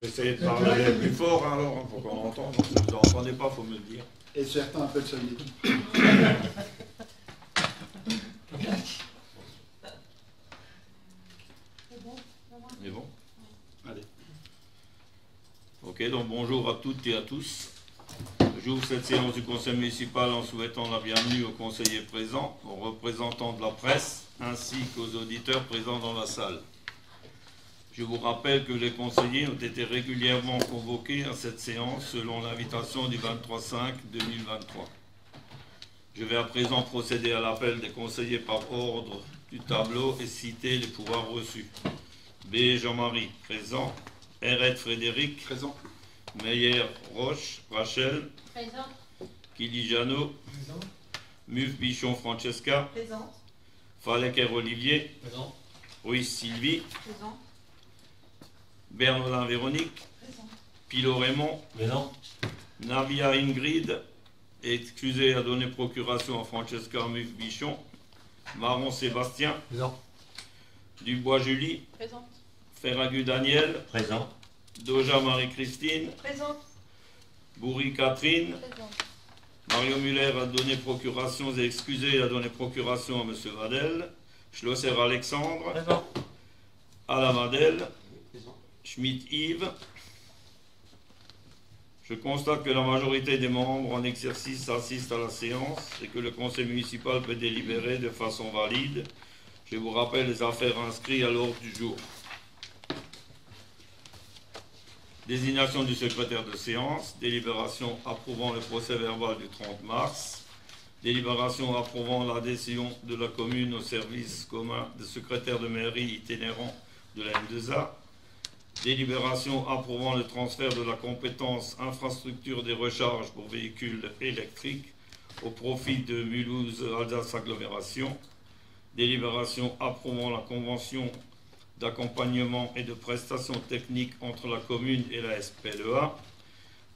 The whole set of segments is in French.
Essayez de parler plus fort, hein, alors, pour qu'on entende. Si vous n'entendez pas, il faut me le dire. Et certains appellent ça une C'est bon? Allez. Ok, donc bonjour à toutes et à tous. J'ouvre cette séance du conseil municipal en souhaitant la bienvenue aux conseillers présents, aux représentants de la presse, ainsi qu'aux auditeurs présents dans la salle. Je vous rappelle que les conseillers ont été régulièrement convoqués à cette séance selon l'invitation du 23/5/2023. Je vais à présent procéder à l'appel des conseillers par ordre du tableau et citer les pouvoirs reçus. B. Jean-Marie, présent. Eret Frédéric, présent. Meyer Roche, Rachel, présent. Kili Jeannot, Présent. Muf Bichon Francesca, Présent. Falecker Olivier, Présent. Ruiz Sylvie, Présent. Bernolin Véronique, Présent. Pilot Raymond, Présent. Navia Ingrid, excusez à donner procuration à Francesca Muf Bichon, Marron Sébastien, Présent. Dubois Julie, Présent. Ferragu Daniel, Présent. Doja Marie-Christine, Présent. Bourri Catherine, Présent. Mario Muller a donné procuration et excusé a donné procuration à M. Vadel, Schlosser Alexandre, Présent. Alamadel, Présent. Schmitt Yves. Je constate que la majorité des membres en exercice assistent à la séance et que le conseil municipal peut délibérer de façon valide. Je vous rappelle les affaires inscrites à l'ordre du jour. Désignation du secrétaire de séance, délibération approuvant le procès verbal du 30 mars, délibération approuvant l'adhésion de la commune au service commun de secrétaire de mairie itinérant de la M2A, délibération approuvant le transfert de la compétence infrastructure des recharges pour véhicules électriques au profit de Mulhouse Alsace Agglomération, délibération approuvant la convention d'accompagnement et de prestations techniques entre la commune et la SPLEA,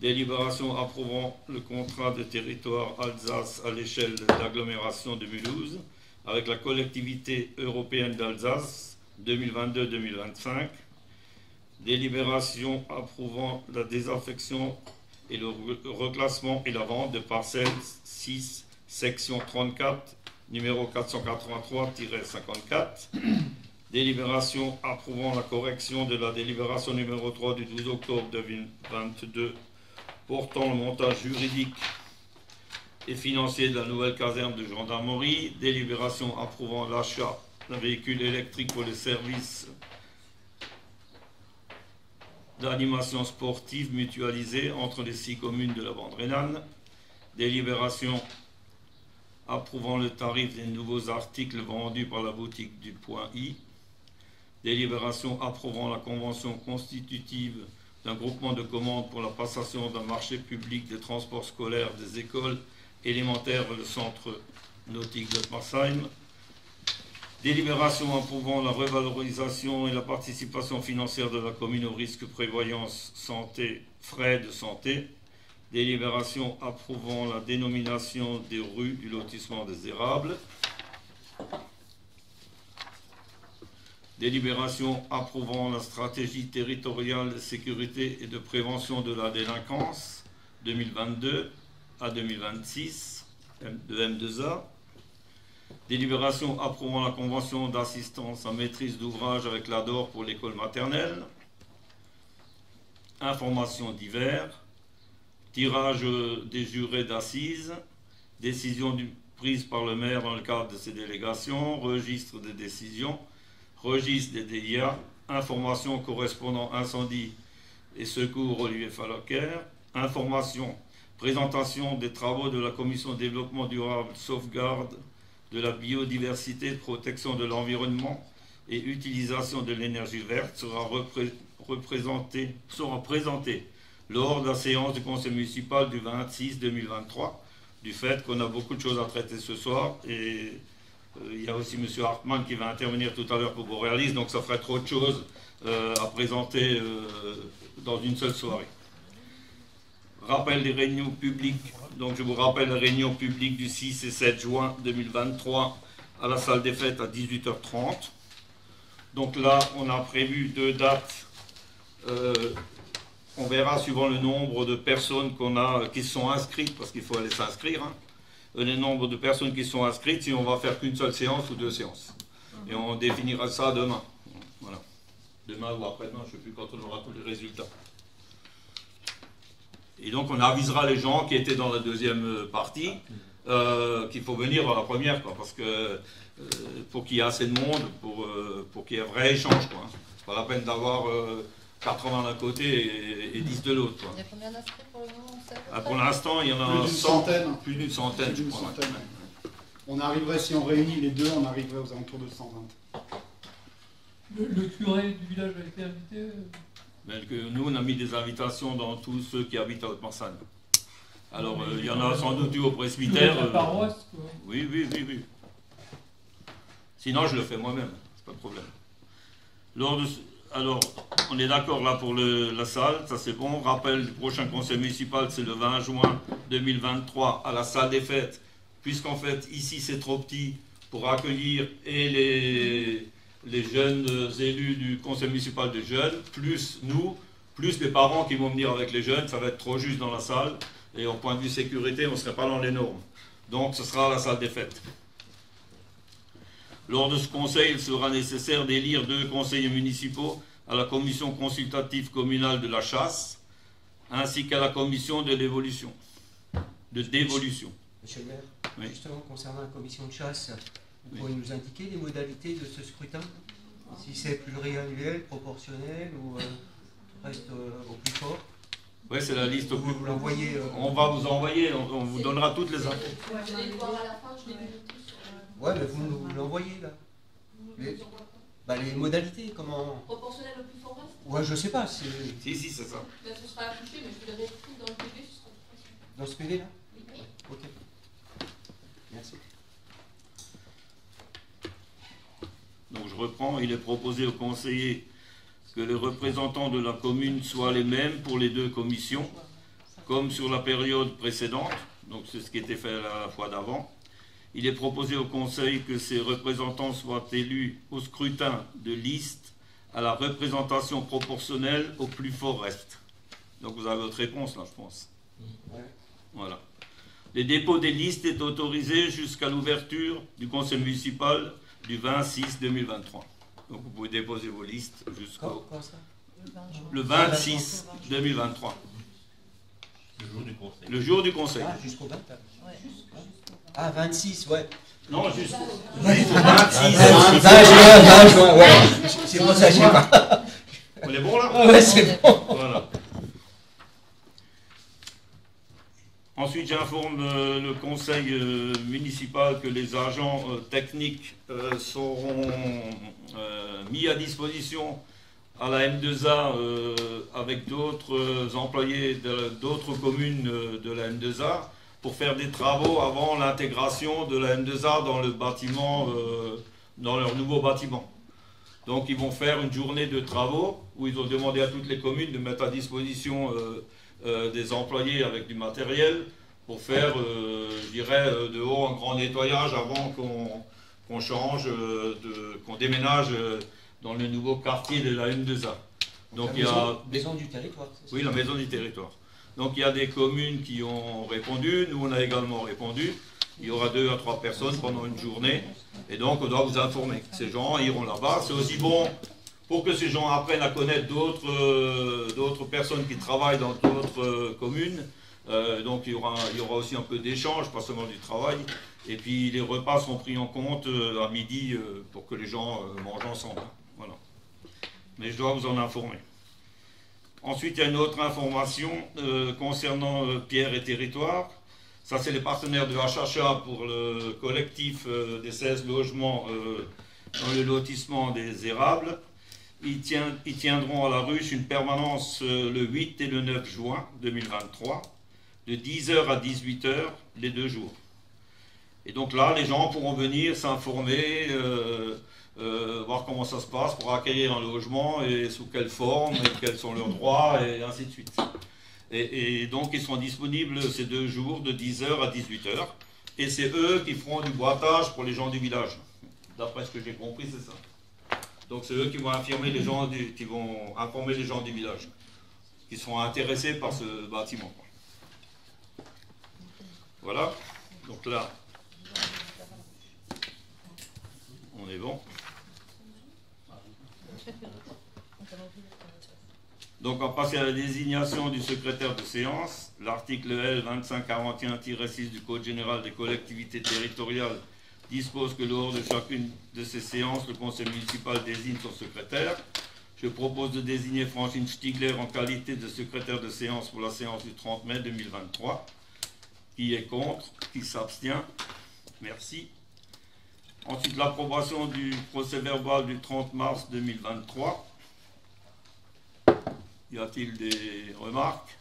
délibération approuvant le contrat de territoire Alsace à l'échelle de l'agglomération de Mulhouse avec la collectivité européenne d'Alsace 2022-2025, délibération approuvant la désaffection et le reclassement et la vente de parcelles 6, section 34, numéro 483-54, délibération approuvant la correction de la délibération numéro 3 du 12 octobre 2022 portant le montage juridique et financier de la nouvelle caserne de gendarmerie, délibération approuvant l'achat d'un véhicule électrique pour les services d'animation sportive mutualisée entre les 6 communes de la bande rhénane, délibération approuvant le tarif des nouveaux articles vendus par la boutique du Point I, délibération approuvant la convention constitutive d'un groupement de commandes pour la passation d'un marché public des transports scolaires des écoles élémentaires vers le centre nautique de Marsheim, délibération approuvant la revalorisation et la participation financière de la commune au risque prévoyance santé, frais de santé, délibération approuvant la dénomination des rues du lotissement des Érables, délibération approuvant la stratégie territoriale de sécurité et de prévention de la délinquance 2022 à 2026 de M2A, délibération approuvant la convention d'assistance à maîtrise d'ouvrage avec l'ADOR pour l'école maternelle, informations divers, tirage des jurés d'assises, décision prise par le maire dans le cadre de ses délégations, registre des décisions, registre des DIA, informations correspondant incendie et secours Olivier Falaker, information, présentation des travaux de la commission développement durable, sauvegarde de la biodiversité, protection de l'environnement et utilisation de l'énergie verte sera présentée lors de la séance du conseil municipal du 26/2023, du fait qu'on a beaucoup de choses à traiter ce soir et il y a aussi M. Hartmann qui va intervenir tout à l'heure pour Boréalis, donc ça ferait trop de choses à présenter dans une seule soirée. Rappel des réunions publiques, donc je vous rappelle la réunion publique du 6 et 7 juin 2023 à la salle des fêtes à 18h30. Donc là, on a prévu 2 dates verra suivant le nombre de personnes qui sont inscrites, parce qu'il faut aller s'inscrire, hein, le nombre de personnes qui sont inscrites, si on va faire qu'une seule séance ou 2 séances. Et on définira ça demain. Voilà. Demain ou après-demain, je ne sais plus quand on aura tous les résultats. Et donc on avisera les gens qui étaient dans la deuxième partie qu'il faut venir à la première, quoi, parce que pour qu'il y ait assez de monde, pour qu'il y ait un vrai échange, quoi. C'est pas la peine d'avoir 80 d'un côté et 10 de l'autre. Il y a combien d'inscrits pour le moment? Pour l'instant, il y en a plus d'une centaine. Je crois. On arriverait, si on réunit les deux, on arriverait aux alentours de 120. Le curé du village a été invité? Nous, on a mis des invitations dans tous ceux qui habitent à Haute-Marsanne. Alors, il y en a sans doute eu au presbytère. La paroisse, quoi. Oui. Sinon, je le fais moi-même, c'est pas de problème. Alors, on est d'accord là pour la salle, ça c'est bon. Rappel du prochain conseil municipal, c'est le 20 juin 2023 à la salle des fêtes, puisqu'en fait, ici c'est trop petit pour accueillir et les jeunes élus du conseil municipal des jeunes, plus nous, plus les parents qui vont venir avec les jeunes, ça va être trop juste dans la salle, et au point de vue sécurité, on ne serait pas dans les normes. Donc ce sera la salle des fêtes. Lors de ce conseil, il sera nécessaire d'élire 2 conseillers municipaux à la commission consultative communale de la chasse, ainsi qu'à la commission de dévolution. Monsieur le maire, oui. Justement concernant la commission de chasse, vous pourriez nous indiquer les modalités de ce scrutin? Si c'est pluriannuel, proportionnel ou reste au plus fort? Oui, c'est la liste. Vous l'envoyez On va vous envoyer, on vous donnera toutes les infos. Je vais les voir à la fin, je les mets tous. Ouais, mais vous nous l'envoyez là. Les modalités, comment? Proportionnel au plus fort reste? Ouais, je sais pas. Si, c'est ça. Ben, ce sera affiché, mais je vais les réécrire dans le PV, ce sera tout facile. Dans ce PV là? Oui. Ok. Merci. Donc je reprends, il est proposé aux conseillers que les représentants de la commune soient les mêmes pour les 2 commissions, comme sur la période précédente, donc c'est ce qui était fait la fois d'avant. Il est proposé au conseil que ces représentants soient élus au scrutin de liste à la représentation proportionnelle au plus fort reste. Donc vous avez votre réponse là, je pense. Ouais. Voilà. Les dépôts des listes est autorisé jusqu'à l'ouverture du conseil municipal du 20-6-2023. Donc vous pouvez déposer vos listes jusqu'au le 26 2023. Le jour du conseil. Ah, jusqu'au 20. Ah, 26, ouais. Non, jusqu'au 26. 20 juin, ouais. C'est pour ça que je sais pas. On est bon là? Ouais, c'est bon. Voilà. Ensuite, j'informe le conseil municipal que les agents techniques seront mis à disposition à la M2A avec d'autres employés d'autres communes de la M2A pour faire des travaux avant l'intégration de la M2A dans le bâtiment, dans leur nouveau bâtiment. Donc ils vont faire une journée de travaux où ils ont demandé à toutes les communes de mettre à disposition des employés avec du matériel pour faire, je dirais, dehors un grand nettoyage avant qu'on change, qu'on déménage dans le nouveau quartier de la M2A. Donc il y a maison du territoire. Oui, la maison du territoire. Donc il y a des communes qui ont répondu, nous on a également répondu. Il y aura 2 à 3 personnes pendant une journée. Et donc on doit vous informer. Ces gens iront là-bas. C'est aussi bon pour que ces gens apprennent à connaître d'autres personnes qui travaillent dans d'autres communes. Donc il y aura aussi un peu d'échange, pas seulement du travail. Et puis les repas seront pris en compte à midi pour que les gens mangent ensemble. Voilà. Mais je dois vous en informer. Ensuite, il y a une autre information concernant Pierre et Territoire. Ça, c'est les partenaires de HHA pour le collectif des 16 logements dans le lotissement des Érables. Ils tiendront à la ruche une permanence le 8 et le 9 juin 2023, de 10h à 18h les 2 jours. Et donc là, les gens pourront venir s'informer, voir comment ça se passe pour acquérir un logement et sous quelle forme, et quels sont leurs droits, et ainsi de suite. Et donc, ils seront disponibles ces 2 jours de 10h à 18h. Et c'est eux qui feront du boitage pour les gens du village. D'après ce que j'ai compris, c'est ça. Donc, c'est eux qui vont informer les gens du village. qui seront intéressés par ce bâtiment. Voilà, donc là, on est bon. Donc on passe à la désignation du secrétaire de séance. L'article L 2541-6 du Code général des collectivités territoriales dispose que lors de chacune de ces séances, le conseil municipal désigne son secrétaire. Je propose de désigner Francine Stigler en qualité de secrétaire de séance pour la séance du 30 mai 2023. Qui est contre? Qui s'abstient? Merci. Ensuite, l'approbation du procès verbal du 30 mars 2023. Y a-t-il des remarques?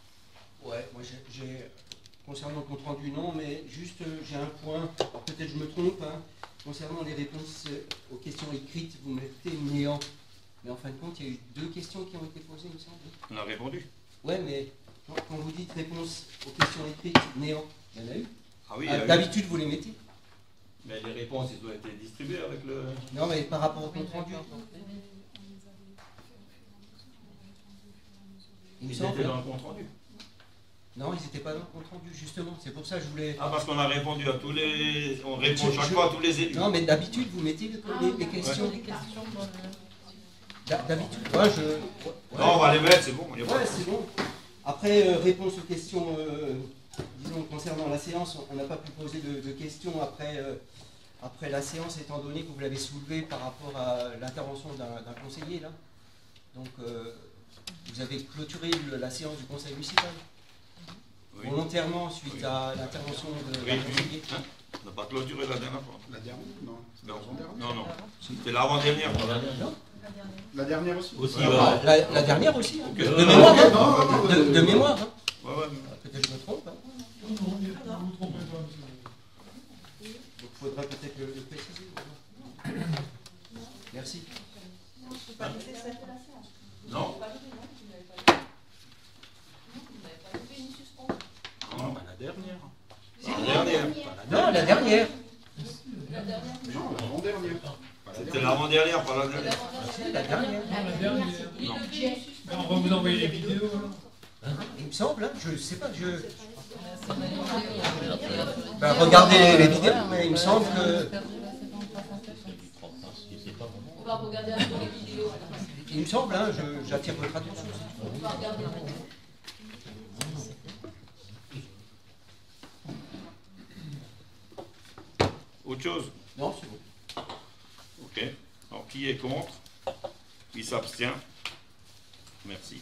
Ouais, moi j'ai concernant le compte rendu, non, mais juste j'ai un point, alors peut-être je me trompe, hein, concernant les réponses aux questions écrites, vous mettez néant. Mais en fin de compte, il y a eu 2 questions qui ont été posées, il me semble. On a répondu. Ouais, mais quand vous dites réponse aux questions écrites, néant, il y en a eu. Ah oui, il y a eu. D'habitude, vous les mettez. Mais les réponses, ils ont été distribuées avec le... Non, mais par rapport au compte rendu. Il me Ils semble. étaient dans le compte rendu. Non, ils n'étaient pas dans le compte rendu, justement. C'est pour ça que je voulais. Ah, parce qu'on a répondu à tous les... On répond chaque fois à tous les élus. Non, mais d'habitude, vous mettez les questions. Les questions dans le... D'habitude, ouais, Non, on va les mettre, c'est bon. Il y a pas Ouais, de- c'est bon. Après, réponse aux questions, disons, concernant la séance, on n'a pas pu poser de questions après la séance, étant donné que vous l'avez soulevé par rapport à l'intervention d'un conseiller, là. Donc, vous avez clôturé la séance du conseil municipal, Oui. volontairement, suite à l'intervention d'un Oui. conseiller. On n'a pas clôturé la dernière fois. La dernière? Non. Non, L'avant-dernière? non, non. C'était l'avant-dernière. Non. La dernière aussi? Ah, la dernière aussi, hein. Ok. De mémoire, hein. Non, De mémoire, hein. Ouais, ouais. Peut-être que je me trompe, hein. Non, non, vous vous trompez pas, monsieur. Donc il faudra peut-être le préciser. Merci. Non. Non, La dernière. la dernière. Non, la dernière. Non, l'avant-dernière. C'était l'avant-dernière, pas la dernière. La dernière. La dernière. Il Non. est levé, Ben, on va vous envoyer les vidéos. Là. Il me semble, hein, je sais pas, Ben, regardez les vidéos, mais il me semble que. On va regarder un peu les vidéos. Il me semble, hein, j'attire votre attention. On va regarder. Autre chose? Non, c'est bon. Ok. Alors, qui est contre? Qui s'abstient? Merci.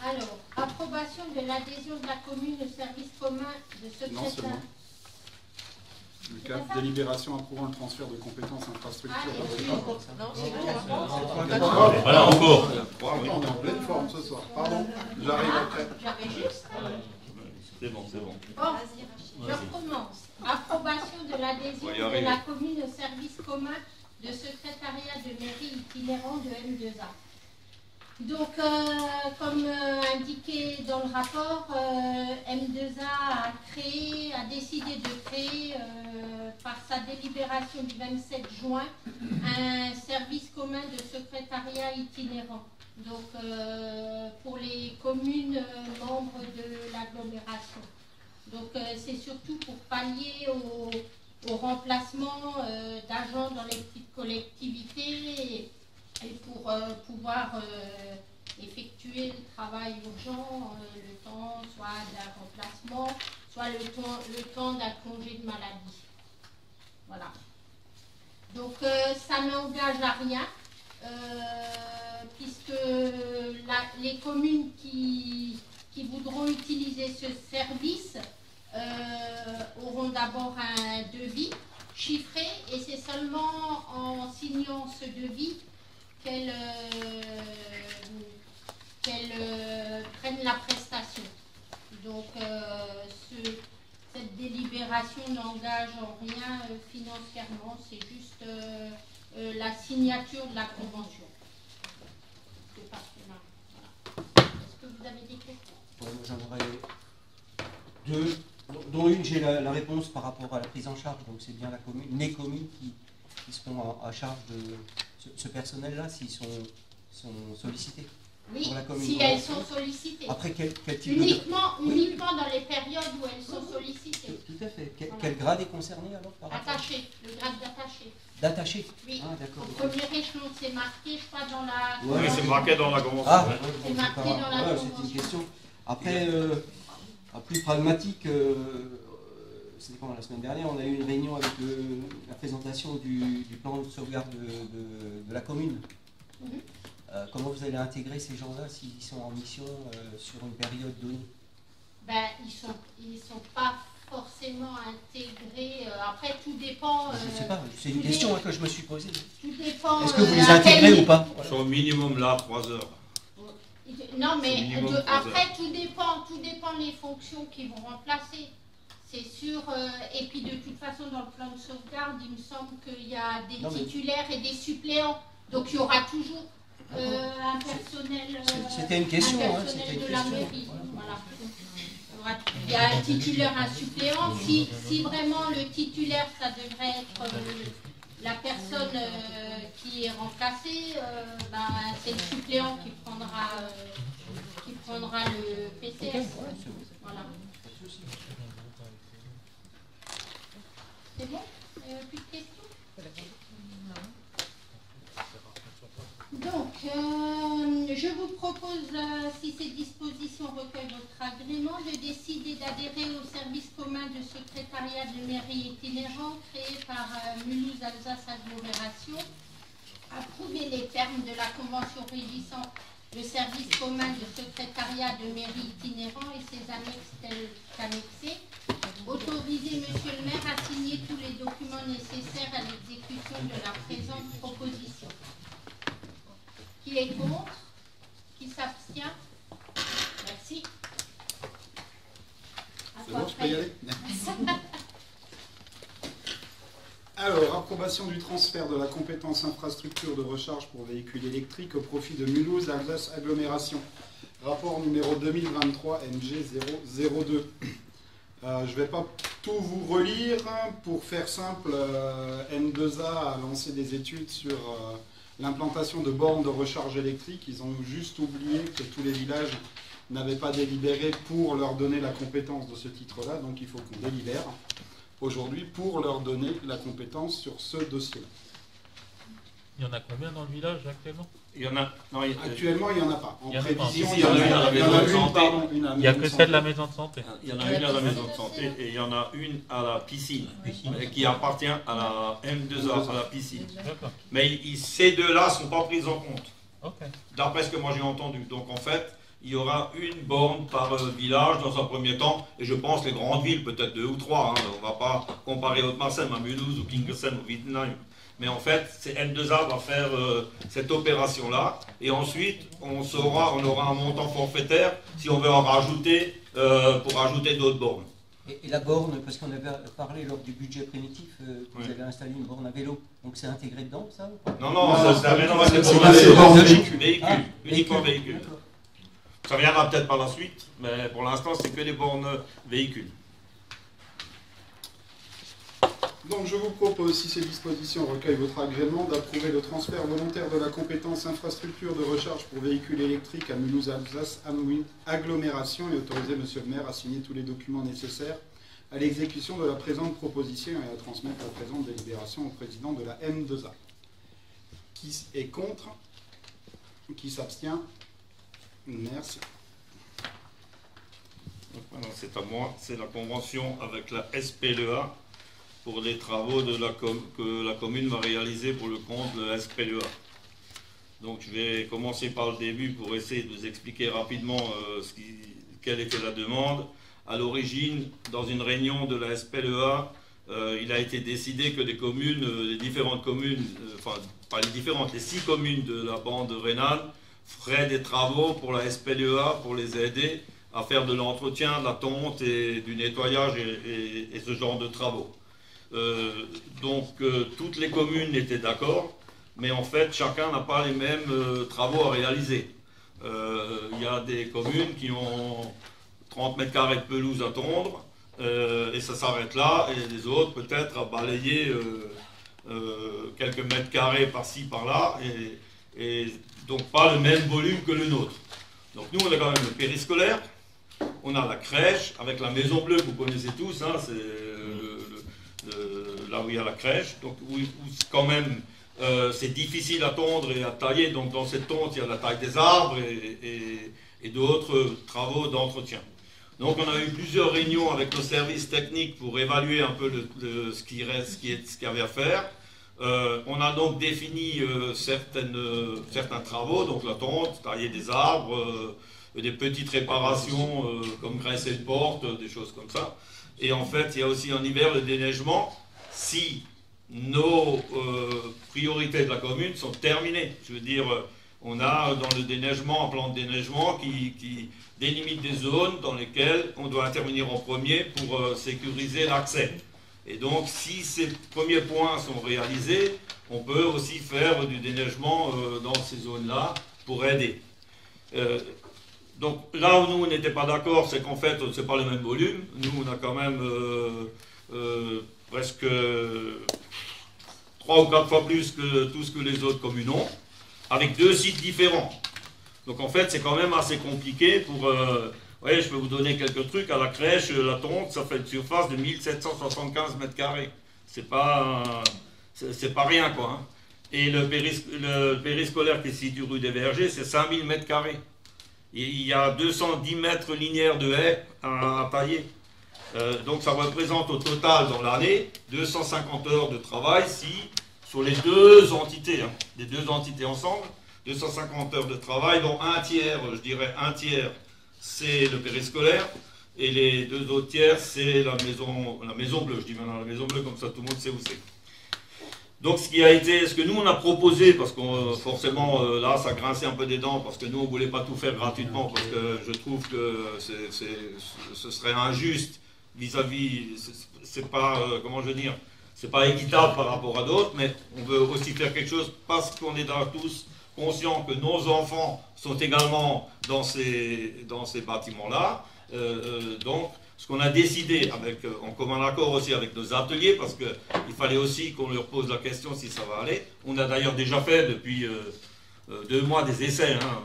Alors, approbation de l'adhésion de la commune au service commun de Non, c'est secrétaire. bon. Le cadre délibération approuvant le transfert de compétences infrastructures. Voilà, encore. Trois, oui. On est en pleine forme ce soir. Pardon, j'arrive après. J'avais juste. C'est bon, c'est bon. Bon, je recommence. Approbation de l'adhésion On va y de arriver. la commune au service commun de secrétariat de mairie itinérant de M2A. Donc, comme indiqué dans le rapport, M2A a décidé de créer, par sa délibération du 27 juin, un service commun de secrétariat itinérant. Donc, pour les communes membres de l'agglomération. Donc, c'est surtout pour pallier au remplacement d'agents dans les petites collectivités et pour pouvoir effectuer le travail urgent, le temps soit d'un remplacement, soit le temps d'un congé de maladie. Voilà. Donc ça n'engage à rien, puisque les communes qui voudront utiliser ce service auront d'abord un devis chiffré, et c'est seulement en signant ce devis qu'elles prennent la prestation. Donc cette délibération n'engage en rien financièrement, c'est juste la signature de la convention. C'est partenariat. Voilà. Est-ce que vous avez des questions? Ouais, moi, j'en aurais deux dont une, j'ai la réponse par rapport à la prise en charge, donc c'est bien les communes qui seront à charge de ce personnel-là s'ils sont sollicités. Oui, pour la commune. si elles sont sollicitées. Après, quel type Uniquement dans les périodes où elles sont sollicitées. Tout à fait. Voilà. Quel grade est concerné alors par rapport Attaché, le grade d'attaché. D'attaché. Oui. Ah, d'accord. Au premier échelon, c'est marqué, je crois, dans la... Ouais. Oui, c'est marqué dans la convention. Ah, ouais. C'est marqué dans la c'est convention. une question. Après, plus pragmatique, c'était quand la semaine dernière, on a eu une réunion avec la présentation du plan de sauvegarde de la commune. Mhm. Comment vous allez intégrer ces gens-là s'ils sont en mission sur une période donnée? Ben, ils sont pas forcément intégrés. Après, tout dépend. Je ne sais pas, c'est une question que je me suis posée. Tout dépend. Est-ce que vous les intégrez ou pas? Ils sont au minimum là 3 heures. Non, mais C'est minimum après, tout dépend les fonctions qu'ils vont remplacer. C'est sûr. Et puis, de toute façon, dans le plan de sauvegarde, il me semble qu'il y a des titulaires et des suppléants. Donc, il y aura toujours un personnel. C'était une question. Un personnel de la mairie. Voilà. Il y a un titulaire, un suppléant. Si vraiment le titulaire, ça devrait être la personne qui est remplacée, c'est le suppléant qui prendra le PCS. Voilà. C'est bon? Plus de questions? Donc, je vous propose, si ces dispositions recueillent votre agrément, de décider d'adhérer au service commun de secrétariat de mairie itinérant créé par Mulhouse Alsace Agglomération, approuver les termes de la convention régissant le service commun de secrétariat de mairie itinérant et ses annexes telles qu'annexées, autoriser Monsieur le maire à signer tous les documents nécessaires à l'exécution de la présente proposition. Qui est contre? Qui s'abstient? Merci. C'est bon, je peux y aller? Alors, approbation du transfert de la compétence infrastructure de recharge pour véhicules électriques au profit de Mulhouse Alsace Agglomération. Rapport numéro 2023 MG002. Je ne vais pas tout vous relire. Pour faire simple, N2A a lancé des études sur l'implantation de bornes de recharge électrique. Ils ont juste oublié que tous les villages n'avaient pas délibéré pour leur donner la compétence de ce titre-là. Donc il faut qu'on délibère aujourd'hui pour leur donner la compétence sur ce dossier-là. Il y en a combien dans le village actuellement? Il y en a. Non, Actuellement, il n'y en a pas. En Il y en a pas. prévision, Si, il y en a une à la maison de santé. Il n'y a que celle de la maison de santé. Il y en a une à la maison de santé et il y en a une à la piscine, qui appartient à la M2A, à la piscine. D'accord. Mais ces deux-là ne sont pas pris en compte, Ok. d'après ce que moi j'ai entendu. Donc en fait, il y aura une borne par village dans un premier temps, et je pense les grandes villes, peut-être 2 ou 3. Hein. On ne va pas comparer Haute-Marseille à Mulhouse ou Kingersen ou Wittenheim. Mais en fait, M2A va faire cette opération-là, et ensuite, on aura un montant forfaitaire si on veut en rajouter pour rajouter d'autres bornes. Et la borne, parce qu'on avait parlé lors du budget primitif, vous avez installé une borne à vélo, donc c'est intégré dedans ça ou pas? Non, c'est la rénovation c'est pour des véhicule, Ah, uniquement véhicule. D'accord. Ça viendra peut-être par la suite, mais pour l'instant, c'est que des bornes véhicules. Donc je vous propose, si ces dispositions recueillent votre agrément, d'approuver le transfert volontaire de la compétence infrastructure de recharge pour véhicules électriques à Mulhouse Alsace Agglomération et autoriser Monsieur le maire à signer tous les documents nécessaires à l'exécution de la présente proposition et à transmettre la présente délibération au président de la M2A. Qui est contre? Qui s'abstient? Merci. Donc maintenant, c'est à moi. C'est la convention avec la SPLEA pour les travaux que la commune va réaliser pour le compte de la SPLEA. Donc je vais commencer par le début pour essayer de vous expliquer rapidement quelle était la demande. À l'origine, dans une réunion de la SPLEA, il a été décidé que les différentes communes, enfin pas les différentes, les 6 communes de la bande rhénane feraient des travaux pour la SPLEA pour les aider à faire de l'entretien, de la tonte et du nettoyage et ce genre de travaux. Toutes les communes étaient d'accord, mais en fait chacun n'a pas les mêmes travaux à réaliser. Il y a des communes qui ont 30 mètres carrés de pelouse à tondre, et ça s'arrête là, et les autres peut-être à balayer quelques mètres carrés par-ci, par-là, et donc pas le même volume que le nôtre. Donc nous on a quand même le périscolaire, on a la crèche avec la maison bleue que vous connaissez tous, hein, c'est là où il y a la crèche, donc où quand même c'est difficile à tondre et à tailler, donc dans cette tonte il y a la taille des arbres et d'autres travaux d'entretien. Donc on a eu plusieurs réunions avec nos services techniques pour évaluer un peu ce qu'il y avait à faire. On a donc défini certains travaux, donc la tonte, tailler des arbres, des petites réparations comme graisser une porte, des choses comme ça. Et en fait, il y a aussi en hiver le déneigement, si nos priorités de la commune sont terminées. Je veux dire, on a dans le déneigement un plan de déneigement qui délimite des zones dans lesquelles on doit intervenir en premier pour sécuriser l'accès. Et donc, si ces premiers points sont réalisés, on peut aussi faire du déneigement dans ces zones-là pour aider. Donc, là où nous, on n'était pas d'accord, c'est qu'en fait, ce n'est pas le même volume. Nous, on a quand même presque 3 ou 4 fois plus que tout ce que les autres communes ont, avec 2 sites différents. Donc, en fait, c'est quand même assez compliqué pour... voyez, je peux vous donner quelques trucs. À la crèche, la tonte, ça fait une surface de 1775 mètres carrés. C'est pas rien, quoi. Hein. Et le périscolaire qui est situé rue des Vergers, c'est 5000 mètres carrés. Il y a 210 mètres linéaires de haies à tailler. Donc ça représente au total dans l'année 250 heures de travail sur les 2 entités, hein, les 2 entités ensemble, 250 heures de travail, dont un tiers, je dirais un tiers, c'est le périscolaire, et les 2 autres tiers, c'est la maison bleue. Je dis maintenant la maison bleue, comme ça tout le monde sait où c'est. Donc ce que nous on a proposé, parce que forcément là ça grinçait un peu des dents, parce que nous on ne voulait pas tout faire gratuitement, parce que je trouve que ce serait injuste vis-à-vis, c'est pas, comment je veux dire, c'est pas équitable par rapport à d'autres, mais on veut aussi faire quelque chose parce qu'on est tous conscients que nos enfants sont également dans ces bâtiments-là. Donc, ce qu'on a décidé, en commun accord aussi avec nos ateliers, parce qu'il fallait aussi qu'on leur pose la question si ça va aller. On a d'ailleurs déjà fait depuis 2 mois des essais, hein,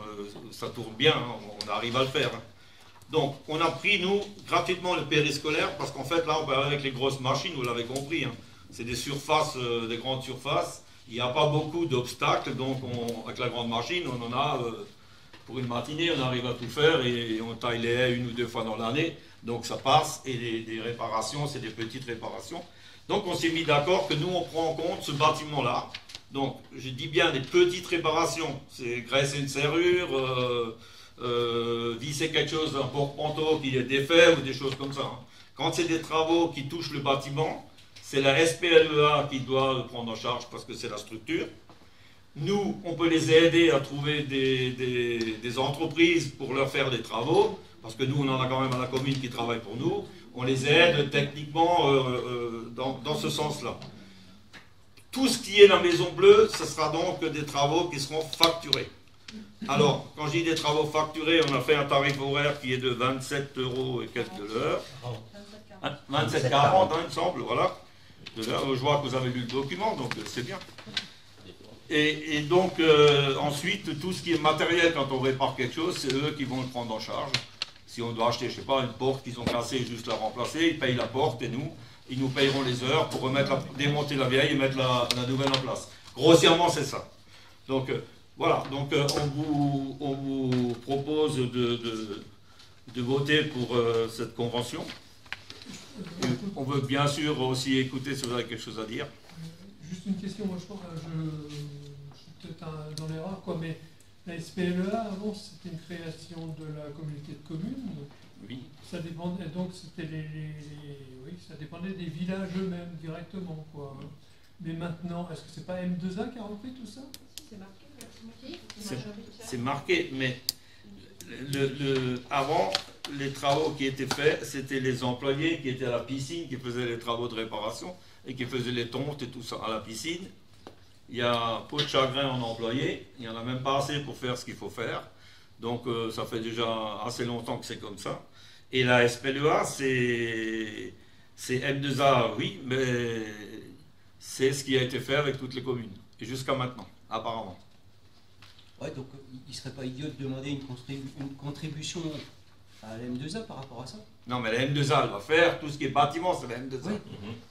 ça tourne bien, hein, on arrive à le faire. Hein. Donc, on a pris, nous, gratuitement le périscolaire, parce qu'en fait, là, on peut aller avec les grosses machines, vous l'avez compris, hein, c'est des surfaces, des grandes surfaces, il n'y a pas beaucoup d'obstacles, donc avec la grande machine, on en a, pour une matinée, on arrive à tout faire, et on taille les haies 1 ou 2 fois dans l'année, donc ça passe, et les réparations, c'est des petites réparations. Donc, on s'est mis d'accord que nous, on prend en compte ce bâtiment-là. Donc, je dis bien des petites réparations, c'est graisser une serrure, visser quelque chose, un porte-manteau qui est défait ou des choses comme ça. Hein. Quand c'est des travaux qui touchent le bâtiment, c'est la SPLEA qui doit le prendre en charge parce que c'est la structure. Nous, on peut les aider à trouver des entreprises pour leur faire des travaux, parce que nous, on en a quand même à la commune qui travaille pour nous. On les aide techniquement dans ce sens-là. Tout ce qui est la Maison Bleue, ce sera donc des travaux qui seront facturés. Alors, quand je dis des travaux facturés, on a fait un tarif horaire qui est de 27 € et quelques de l'heure. 27,40 hein, il me semble, voilà. Je vois que vous avez lu le document, donc c'est bien. Et donc, ensuite, tout ce qui est matériel, quand on répare quelque chose, c'est eux qui vont le prendre en charge. Si on doit acheter, je ne sais pas, une porte qu'ils ont cassée, juste la remplacer, ils payent la porte et ils nous payeront les heures pour démonter la vieille et mettre la nouvelle en place. Grossièrement, c'est ça. Donc, voilà, donc on vous propose de voter pour cette convention. On veut bien sûr aussi écouter si vous avez quelque chose à dire. Juste une question, moi je pense, je suis peut-être dans l'erreur, quoi, mais la SPLEA avant c'était une création de la communauté de communes. Oui. Ça dépendait, donc c'était oui, ça dépendait des villages eux-mêmes directement, quoi. Mais maintenant, est-ce que c'est pas M2A qui a repris tout ça? C'est marqué. C'est marqué, mais avant, les travaux qui étaient faits, c'était les employés qui étaient à la piscine, qui faisaient les travaux de réparation et qui faisaient les tontes et tout ça à la piscine. Il y a peu de chagrin en employés, il n'y en a même pas assez pour faire ce qu'il faut faire. Donc ça fait déjà assez longtemps que c'est comme ça. Et la SPLEA, c'est M2A, oui, mais c'est ce qui a été fait avec toutes les communes. Et jusqu'à maintenant, apparemment. Ouais, donc il ne serait pas idiot de demander une contribution à la M2A par rapport à ça? Non, mais la M2A, elle va faire tout ce qui est bâtiment, c'est la M2A. Oui.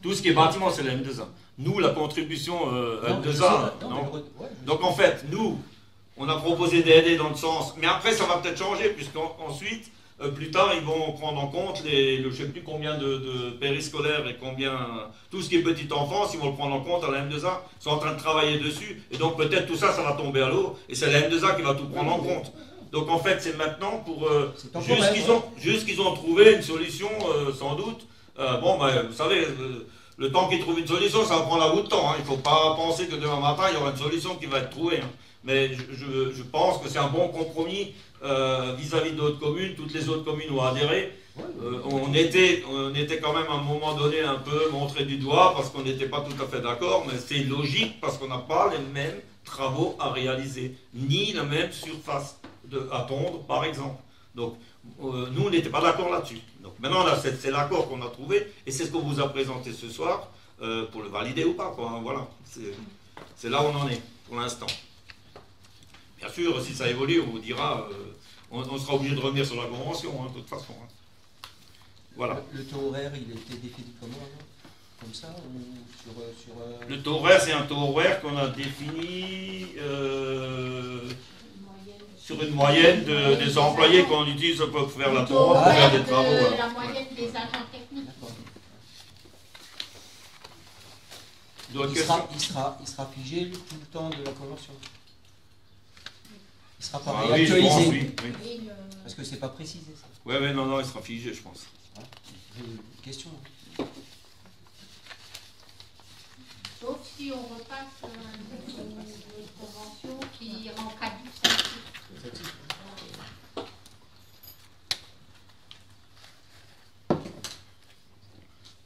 Tout ce qui est bâtiment, c'est la M2A. Nous, la contribution Non, je sais, M2A, non, non. mais ouais, je Donc sais. en fait, nous, on a proposé d'aider dans le sens, mais après ça va peut-être changer, puisqu'ensuite, plus tard, ils vont prendre en compte je ne sais plus combien de périscolaires et combien, tout ce qui est petite enfance, ils vont le prendre en compte à la M2A, ils sont en train de travailler dessus, et donc peut-être tout ça, ça va tomber à l'eau, et c'est la M2A qui va tout prendre en compte. Donc en fait, c'est maintenant pour, juste qu'ils ont trouvé une solution, sans doute. Bon, ben, vous savez, le temps qu'ils trouvent une solution, ça va prendre un bout de temps, hein. Il ne faut pas penser que demain matin, il y aura une solution qui va être trouvée, hein. Mais je pense que c'est un bon compromis vis-à-vis d'autres communes. Toutes les autres communes ont adhéré. On était quand même à un moment donné un peu montré du doigt parce qu'on n'était pas tout à fait d'accord, mais c'est logique parce qu'on n'a pas les mêmes travaux à réaliser, ni la même surface à tondre, par exemple. Donc, nous, on n'était pas d'accord là-dessus. Donc, maintenant, là, c'est l'accord qu'on a trouvé et c'est ce qu'on vous a présenté ce soir pour le valider ou pas, quoi, hein, voilà. C'est là où on en est pour l'instant. Bien sûr, si ça évolue, on vous dira, on sera obligé de revenir sur la convention, hein, de toute façon. Hein. Voilà. Le taux horaire, il était défini comment? Comme ça ou sur Le taux horaire, c'est un taux horaire qu'on a défini sur une moyenne des employés qu'on utilise pour faire la tonde, pour faire des travaux. Voilà. La moyenne des agents techniques. Il sera figé tout le temps de la convention. Il sera pas Oui, je pense, oui. Parce que c'est pas précisé ça. Oui, non, il sera figé, je pense. Une question. Sauf si on repasse une convention qui rend caduc celle-ci.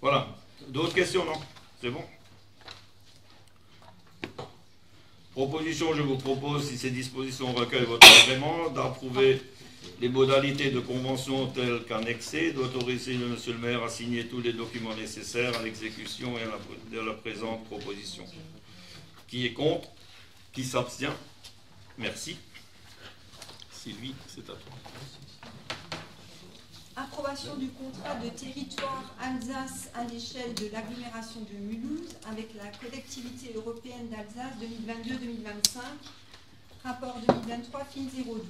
Voilà. D'autres questions, non? C'est bon? Proposition, je vous propose, si ces dispositions recueillent votre agrément, d'approuver les modalités de convention telles qu'annexées, d'autoriser monsieur le maire à signer tous les documents nécessaires à l'exécution et à la présente proposition. Qui est contre? Qui s'abstient? Merci. Sylvie, c'est à toi. Approbation du contrat de territoire Alsace à l'échelle de l'agglomération de Mulhouse avec la collectivité européenne d'Alsace 2022-2025, rapport 2023, fin 02.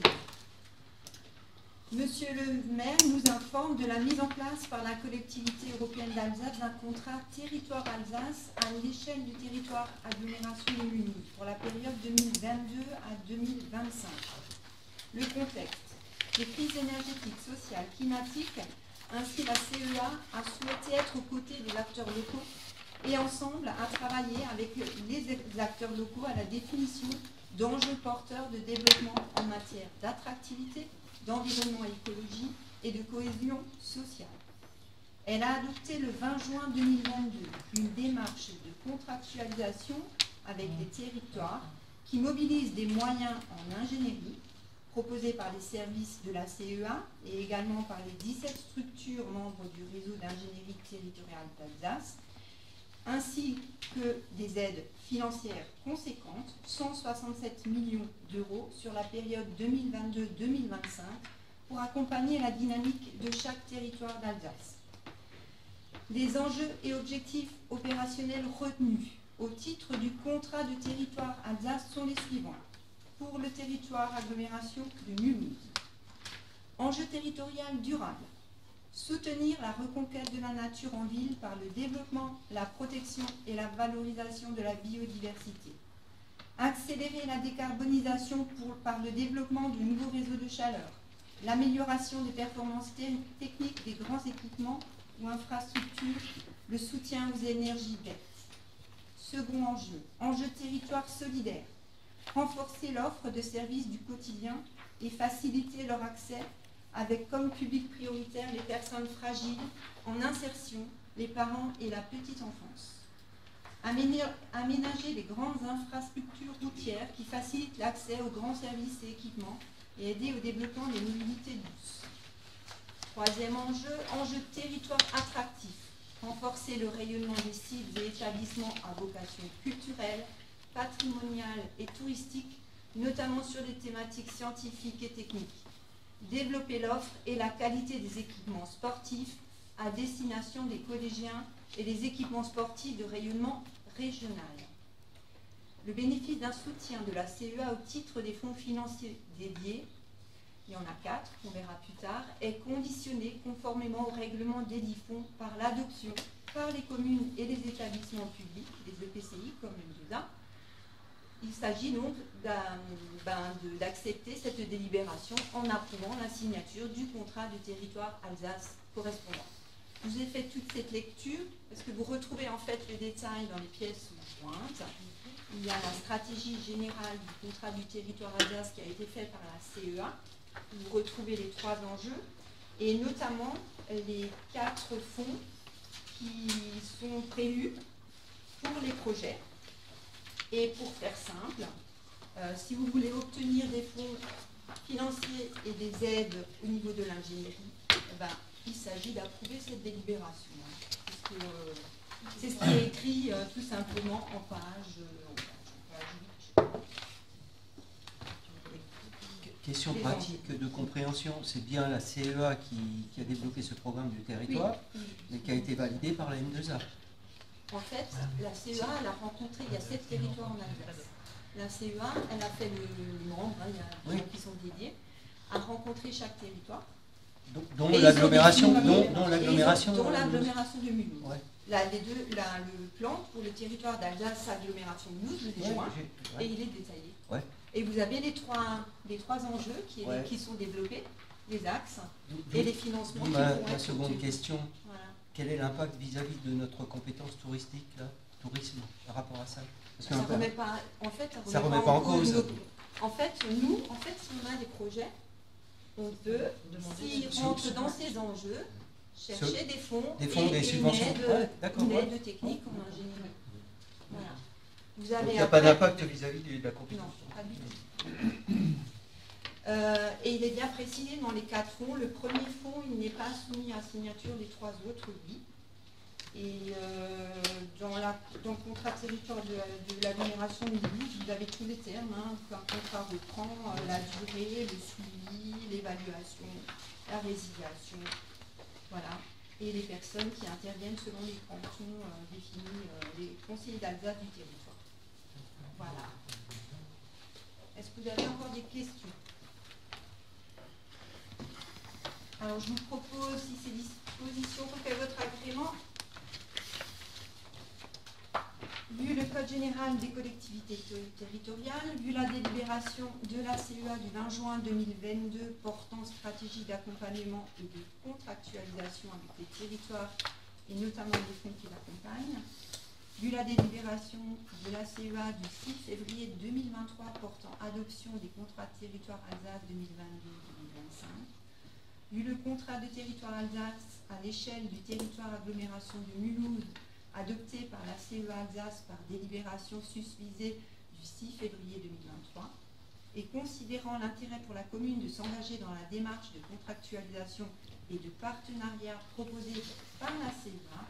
Monsieur le maire nous informe de la mise en place par la collectivité européenne d'Alsace d'un contrat territoire Alsace à l'échelle du territoire agglomération de Mulhouse pour la période 2022 à 2025. Le contexte. Les crises énergétiques, sociales, climatiques, ainsi la CEA a souhaité être aux côtés des acteurs locaux et ensemble a travaillé avec les acteurs locaux à la définition d'enjeux porteurs de développement en matière d'attractivité, d'environnement et écologie et de cohésion sociale. Elle a adopté le 20 juin 2022 une démarche de contractualisation avec les territoires qui mobilise des moyens en ingénierie proposés par les services de la CEA et également par les 17 structures membres du réseau d'ingénierie territoriale d'Alsace, ainsi que des aides financières conséquentes, 167 millions d'euros sur la période 2022-2025, pour accompagner la dynamique de chaque territoire d'Alsace. Les enjeux et objectifs opérationnels retenus au titre du contrat de territoire Alsace sont les suivants. Pour le territoire agglomération de Mulhouse. Enjeu territorial durable. Soutenir la reconquête de la nature en ville par le développement, la protection et la valorisation de la biodiversité. Accélérer la décarbonisation par le développement de nouveaux réseaux de chaleur. L'amélioration des performances techniques des grands équipements ou infrastructures. Le soutien aux énergies vertes. Second enjeu. Enjeu territoire solidaire. Renforcer l'offre de services du quotidien et faciliter leur accès avec comme public prioritaire les personnes fragiles en insertion, les parents et la petite enfance. Aménager les grandes infrastructures routières qui facilitent l'accès aux grands services et équipements et aider au développement des mobilités douces. Troisième enjeu, enjeu de territoire attractif. Renforcer le rayonnement des sites et établissements à vocation culturelle, patrimoniale et touristique, notamment sur les thématiques scientifiques et techniques. Développer l'offre et la qualité des équipements sportifs à destination des collégiens et des équipements sportifs de rayonnement régional. Le bénéfice d'un soutien de la CEA au titre des fonds financiers dédiés, il y en a 4, on verra plus tard, est conditionné conformément au règlement des 10 fonds par l'adoption par les communes et les établissements publics, les EPCI comme M2A. Il s'agit donc d'accepter cette délibération en approuvant la signature du contrat de territoire Alsace correspondant. Je vous ai fait toute cette lecture parce que vous retrouvez en fait les détails dans les pièces jointes. Il y a la stratégie générale du contrat du territoire Alsace qui a été faite par la CEA. Vous retrouvez les 3 enjeux et notamment les 4 fonds qui sont prévus pour les projets. Et pour faire simple, si vous voulez obtenir des fonds financiers et des aides au niveau de l'ingénierie, il s'agit d'approuver cette délibération. C'est ce qui est écrit tout simplement en page 8. Question pratique de compréhension, c'est bien la CEA qui a développé ce programme du territoire, oui. mais qui a été validé par la M2A. En fait, la CEA, elle a rencontré, il y a 7 territoires en Alsace. La CEA, elle a fait le membre, il y a des gens qui sont dédiés, a rencontré chaque territoire. Dont l'agglomération de Mulhouse. Ouais. Le plan pour le territoire d'Alsace, agglomération de Mulhouse, je l'ai joint, et il est détaillé. Ouais. Et vous avez les trois enjeux qui sont développés, les axes et les financements. Ma seconde question, voilà. Quel est l'impact vis-à-vis de notre compétence touristique, là, tourisme, par rapport à ça? Parce Ça ne remet pas, ça remet pas en cause. En fait, nous, si on a des projets, on peut, s'ils rentrent dans ces enjeux, chercher des fonds, des subventions. Une aide technique en ingénierie. Voilà. Vous avez il n'y a pas d'impact vis-à-vis de la compétence. Non, pas du tout. Et il est bien précisé dans les 4 fonds. Le premier fonds, il n'est pas soumis à signature, les 3 autres, oui. Et dans le contrat de territoire de l'agglomération de Mulhouse, vous avez tous les termes. Un contrat reprend la durée, le suivi, l'évaluation, la résiliation. Voilà. Et les personnes qui interviennent selon les cantons définis, les conseillers d'Alsace du territoire. Voilà. Est-ce que vous avez encore des questions? Alors, je vous propose, si ces dispositions recueillent votre agrément, vu le Code général des collectivités territoriales, vu la délibération de la CEA du 20 juin 2022 portant stratégie d'accompagnement et de contractualisation avec les territoires et notamment les fonds qui l'accompagnent, vu la délibération de la CEA du 6 février 2023 portant adoption des contrats de territoire Alsace 2022-2025, vu le contrat de territoire Alsace à l'échelle du territoire agglomération de Mulhouse adopté par la CEA Alsace par délibération susvisée du 6 février 2023, et considérant l'intérêt pour la commune de s'engager dans la démarche de contractualisation et de partenariat proposé par la CEA,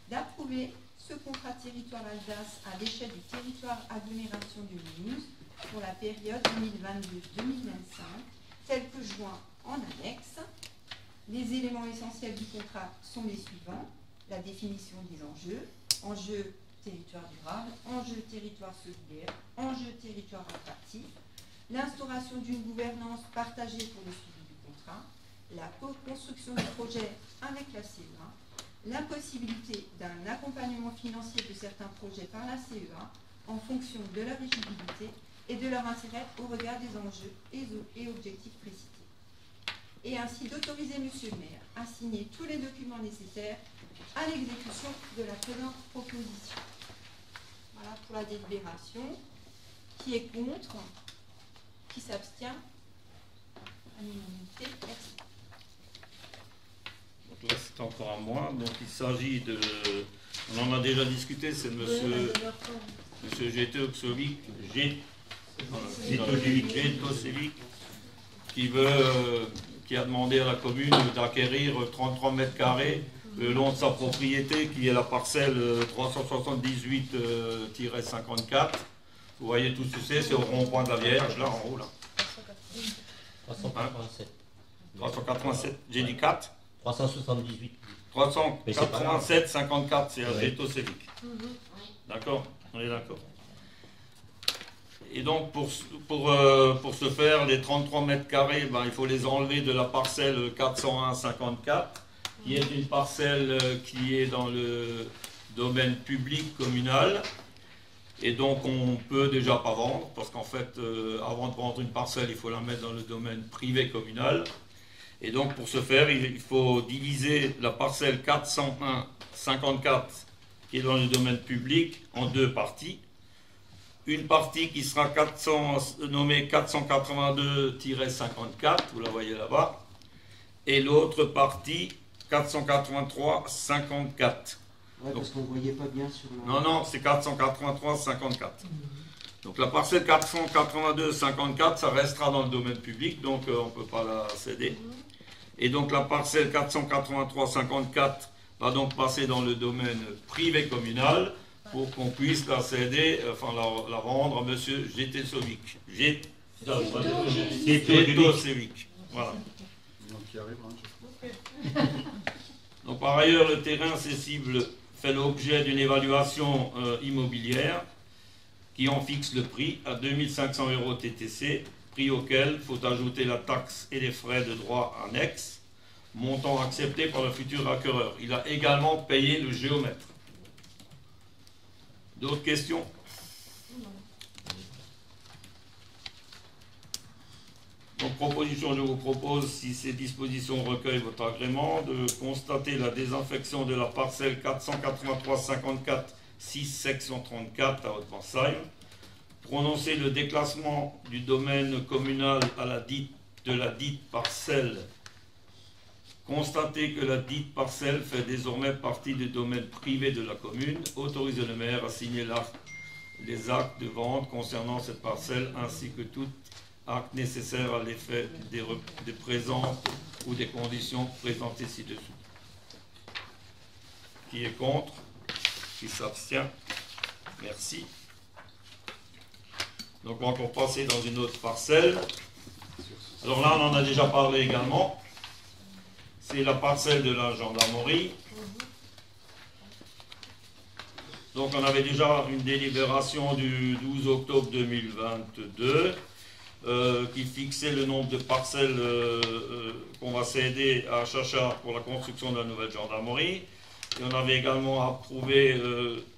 d'approuver ce contrat territoire Alsace à l'échelle du territoire agglomération de Mulhouse pour la période 2022-2025, tel que joint en annexe. Les éléments essentiels du contrat sont les suivants: la définition des enjeux, enjeux territoire durable, enjeux territoire solidaire, enjeux territoire attractif, l'instauration d'une gouvernance partagée pour le suivi du contrat, la co-construction du projet avec la CEA, la possibilité d'un accompagnement financier de certains projets par la CEA en fonction de leur éligibilité et de leur intérêt au regard des enjeux et objectifs précités. Et ainsi d'autoriser Monsieur le maire à signer tous les documents nécessaires à l'exécution de la présente proposition. Voilà pour la délibération. Qui est contre? Qui s'abstient? À l'unanimité. Merci. Donc là, c'est encore à moi. Donc il s'agit de... On en a déjà discuté, c'est de monsieur Getosevic, qui veut qui a demandé à la commune d'acquérir 33 mètres carrés le long de sa propriété, qui est la parcelle 378-54. Vous voyez tout ce que c'est au rond-point de la Vierge, là, en haut, là. 387. 387, j'ai dit 4. 378. 387, 54, c'est un veto civique. D'accord? On est d'accord. Et donc, pour ce faire, les 33 mètres carrés, ben, il faut les enlever de la parcelle 401-54, qui est une parcelle qui est dans le domaine public communal. Et donc, on peut déjà pas vendre, parce qu'en fait, avant de vendre une parcelle, il faut la mettre dans le domaine privé communal. Et donc, pour ce faire, il faut diviser la parcelle 401-54, qui est dans le domaine public, en deux parties. Une partie qui sera nommée 482-54, vous la voyez là-bas, et l'autre partie 483-54. Ouais, parce qu'on ne voyait pas bien sur la... Non, non, c'est 483-54. Donc la parcelle 482-54, ça restera dans le domaine public, donc on ne peut pas la céder. Et donc la parcelle 483-54 va donc passer dans le domaine privé communal pour qu'on puisse la céder, enfin la vendre à M. Gétosevic. Gétosevic. Voilà. Donc par ailleurs, le terrain cessible fait l'objet d'une évaluation immobilière qui en fixe le prix à 2500 € TTC, prix auquel faut ajouter la taxe et les frais de droit annexes, montant accepté par le futur acquéreur. Il a également payé le géomètre. D'autres questions? Donc, proposition, je vous propose, si ces dispositions recueillent votre agrément, de constater la désinfection de la parcelle 483-54, 6 section 34 à Haute-Mansheim, prononcer le déclassement du domaine communal de la dite parcelle, constater que la dite parcelle fait désormais partie du domaine privé de la commune, autoriser le maire à signer les actes de vente concernant cette parcelle ainsi que tout acte nécessaire à l'effet des présentes ou des conditions présentées ci-dessous. Qui est contre? Qui s'abstient? Merci. Donc on va encore passer dans une autre parcelle. Alors là, on en a déjà parlé également. C'est la parcelle de la gendarmerie. Donc on avait déjà une délibération du 12 octobre 2022 qui fixait le nombre de parcelles qu'on va céder à Chacha pour la construction de la nouvelle gendarmerie. Et on avait également approuvé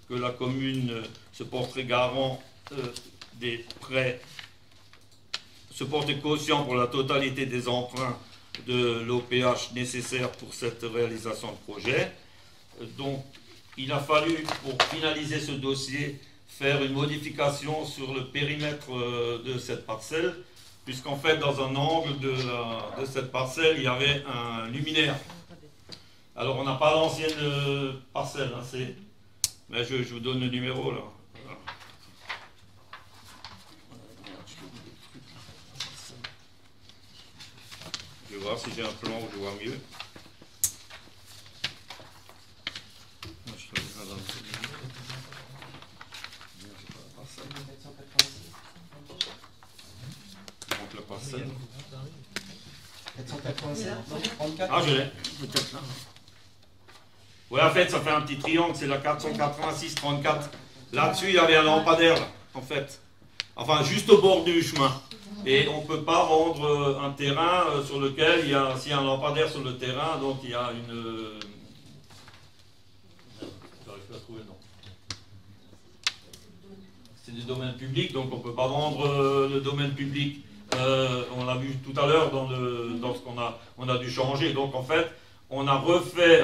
que la commune se porterait garant des prêts, se portait caution pour la totalité des emprunts de l'OPH nécessaires pour cette réalisation de projet. Donc, il a fallu, pour finaliser ce dossier, faire une modification sur le périmètre de cette parcelle, puisqu'en fait, dans un angle de cette parcelle, il y avait un luminaire. Alors, on n'a pas l'ancienne parcelle, hein, mais je vous donne le numéro, là. Voilà. Je vais voir si j'ai un plan où je vois mieux. Donc la parcelle. 487, 34. Ah, je l'ai, peut-être là. Oui, en fait, ça fait un petit triangle, c'est la 486-34. Là-dessus, il y avait un lampadaire, là, en fait. Enfin, juste au bord du chemin. Et on ne peut pas vendre un terrain sur lequel s'il y a un lampadaire sur le terrain, donc il y a une... J'arrive pas à trouver le nom. C'est du domaine public, donc on ne peut pas vendre le domaine public. On l'a vu tout à l'heure dans ce qu'on a dû changer. Donc en fait, on a refait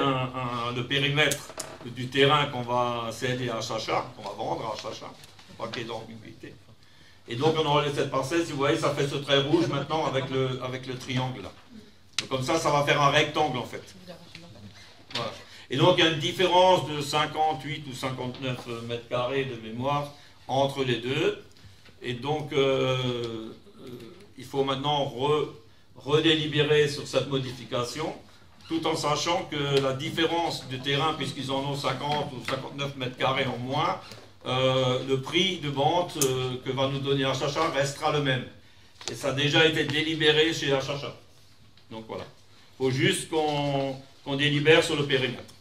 le périmètre du terrain qu'on va céder à Chacha, qu'on va vendre à Chacha, pas qu'il y ait d'ambiguïté. Et donc on enlève cette parcelle, si vous voyez, ça fait ce trait rouge maintenant avec le triangle là. Donc comme ça va faire un rectangle en fait. Voilà. Et donc il y a une différence de 58 ou 59 mètres carrés de mémoire entre les deux. Et donc il faut maintenant redélibérer sur cette modification, tout en sachant que la différence de terrain, puisqu'ils en ont 50 ou 59 mètres carrés en moins, le prix de vente que va nous donner HHA restera le même. Et ça a déjà été délibéré chez HHA. Donc voilà. Il faut juste qu'on délibère sur le périmètre.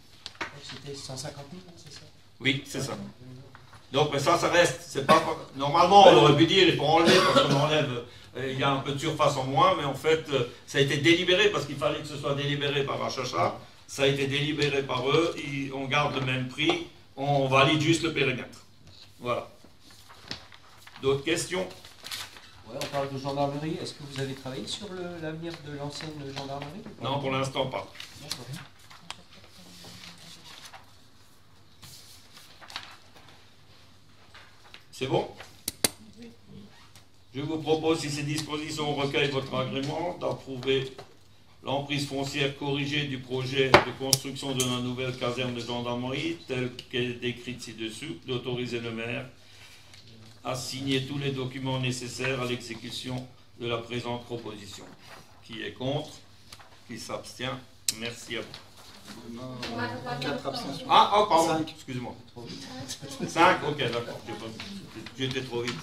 C'était 150 000, c'est ça? Oui, c'est ça. Donc, mais ça reste. C'est pas, normalement, on aurait pu dire il faut enlever parce qu'on enlève. Il y a un peu de surface en moins, mais en fait, ça a été délibéré parce qu'il fallait que ce soit délibéré par HHA. Ça a été délibéré par eux. On garde le même prix. On valide juste le périmètre. Voilà. D'autres questions? Ouais, on parle de gendarmerie. Est-ce que vous avez travaillé sur l'avenir de l'ancienne gendarmerie? Non, pour l'instant pas. D'accord. C'est bon? Je vous propose, si ces dispositions recueillent votre agrément, d'approuver l'emprise foncière corrigée du projet de construction de la nouvelle caserne de gendarmerie, telle qu'elle est décrite ci-dessous, d'autoriser le maire à signer tous les documents nécessaires à l'exécution de la présente proposition. Qui est contre? Qui s'abstient? Merci à vous. 4 abstentions. Ah, pardon, 5. excusez-moi. 5, ok, d'accord. J'étais trop vite.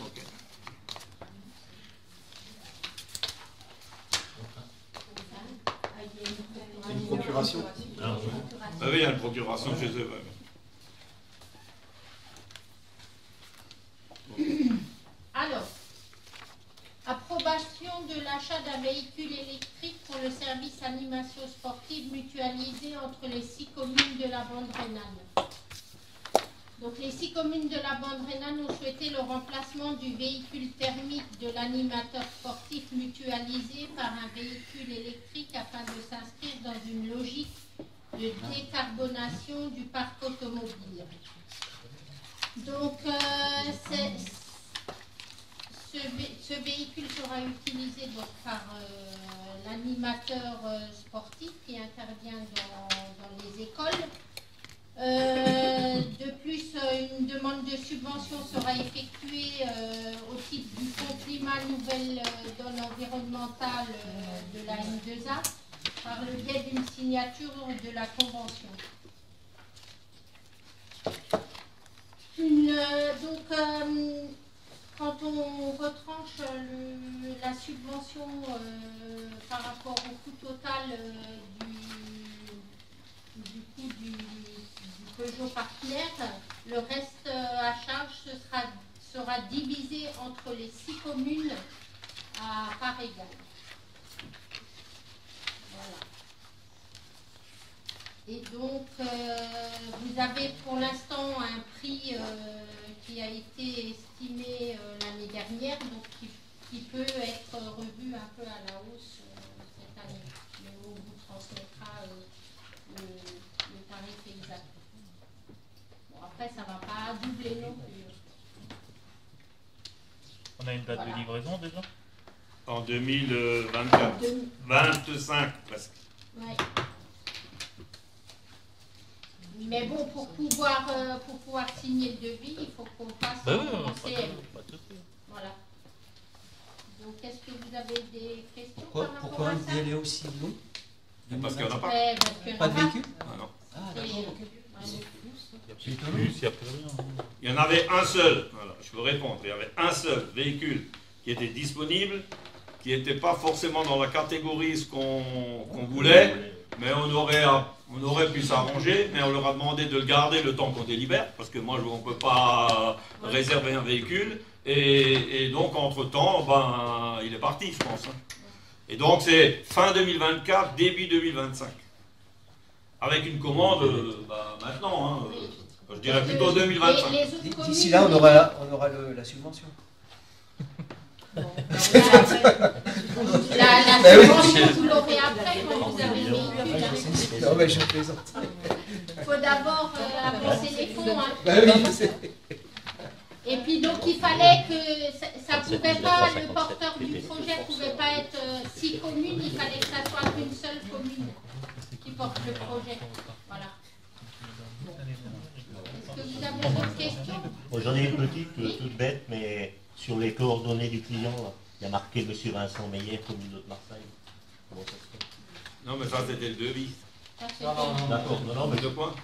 Ok. Une procuration. Ah oui, il y a une procuration chez eux. Ouais. Alors, approbation de l'achat d'un véhicule électrique pour le service animation sportive mutualisé entre les 6 communes de la bande rhénane. Donc les 6 communes de la bande rhénane ont souhaité le remplacement du véhicule thermique de l'animateur sportif mutualisé par un véhicule électrique afin de s'inscrire dans une logique de décarbonation du parc automobile. Donc ce véhicule sera utilisé donc par l'animateur sportif qui intervient dans les écoles. De plus, une demande de subvention sera effectuée au titre du Fonds climat nouvelle donne environnementale de la M2A par le biais d'une signature de la convention. Quand on retranche la subvention par rapport au coût total du coût du Peugeot partenaire, le reste à charge sera divisé entre les 6 communes à part égale. Voilà. Et donc, vous avez pour l'instant un prix qui a été estimé l'année dernière, donc qui peut être revu un peu à la hausse cette année. Mais on vous transmettra le tarif exact. Bon, après, ça ne va pas doubler non plus. On a une date de livraison déjà? En 2024. 25 presque. Ouais. Mais bon, pour pouvoir signer le devis, il faut qu'on passe en CM. Voilà. Donc, est-ce que vous avez des questions par rapport Pourquoi à un ça? délai aussi long? Parce qu'il n'y en a pas. Pas de véhicule? Ah non. Ah, d'accord, ok. Il n'y a plus rien. Il y en avait un seul, voilà, je peux répondre, il y avait un seul véhicule qui était disponible, qui n'était pas forcément dans la catégorie ce qu'on voulait, mais on aurait pu s'arranger, mais on leur a demandé de le garder le temps qu'on délibère, parce que moi on ne peut pas réserver un véhicule, et donc entre-temps, ben, il est parti, je pense. Hein. Et donc c'est fin 2024, début 2025. Avec une commande maintenant, hein, je dirais plutôt 2025. D'ici là, on aura la subvention. La subvention, vous l'aurez après quand vous avez le véhicule. Non, mais je plaisante. Il faut d'abord avancer les fonds. Hein. Oui, je sais. Et puis donc il fallait que ça pouvait pas, le porteur du projet ne pouvait pas être 6 communes, il fallait que ça soit une seule commune qui porte le projet. Voilà. Est-ce que vous avez d'autres questions? Bon, j'en ai une petite, toute bête, mais sur les coordonnées du client, là. Il y a marqué Monsieur Vincent Meyer, commune d'Haute-Marseille. Comment ça se fait? Non, mais ça, c'était le devis. Ça, c'est D'accord, non, mais De quoi?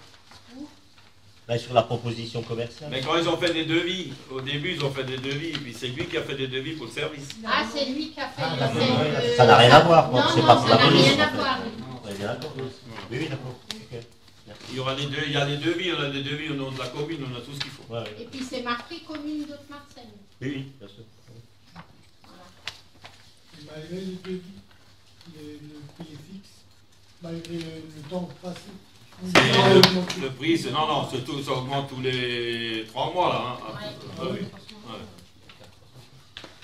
ben, sur la proposition commerciale. Mais quand ils ont fait des devis, au début, ils ont fait des devis, puis c'est lui qui a fait des devis pour le service. Ah, c'est lui qui a fait Ah, le d'accord, service. ouais, ça n'a rien à voir, donc Non, c'est non, pas pour ça la n'a police. rien à en fait. voir. On est bien d'accord. Oui, oui, d'accord. Ok. Il y aura des devis, il y a des devis, on a des devis au nom de la commune, on a tout ce qu'il faut. Ouais, ouais. Et puis c'est marqué commune d'Haute-Marseille. Oui, oui, bien sûr. Malgré les devis, le prix est fixe, malgré le temps passé. Le prix, c'est non, surtout ça augmente tous les 3 mois là. Hein. Ouais. Oui. Ouais.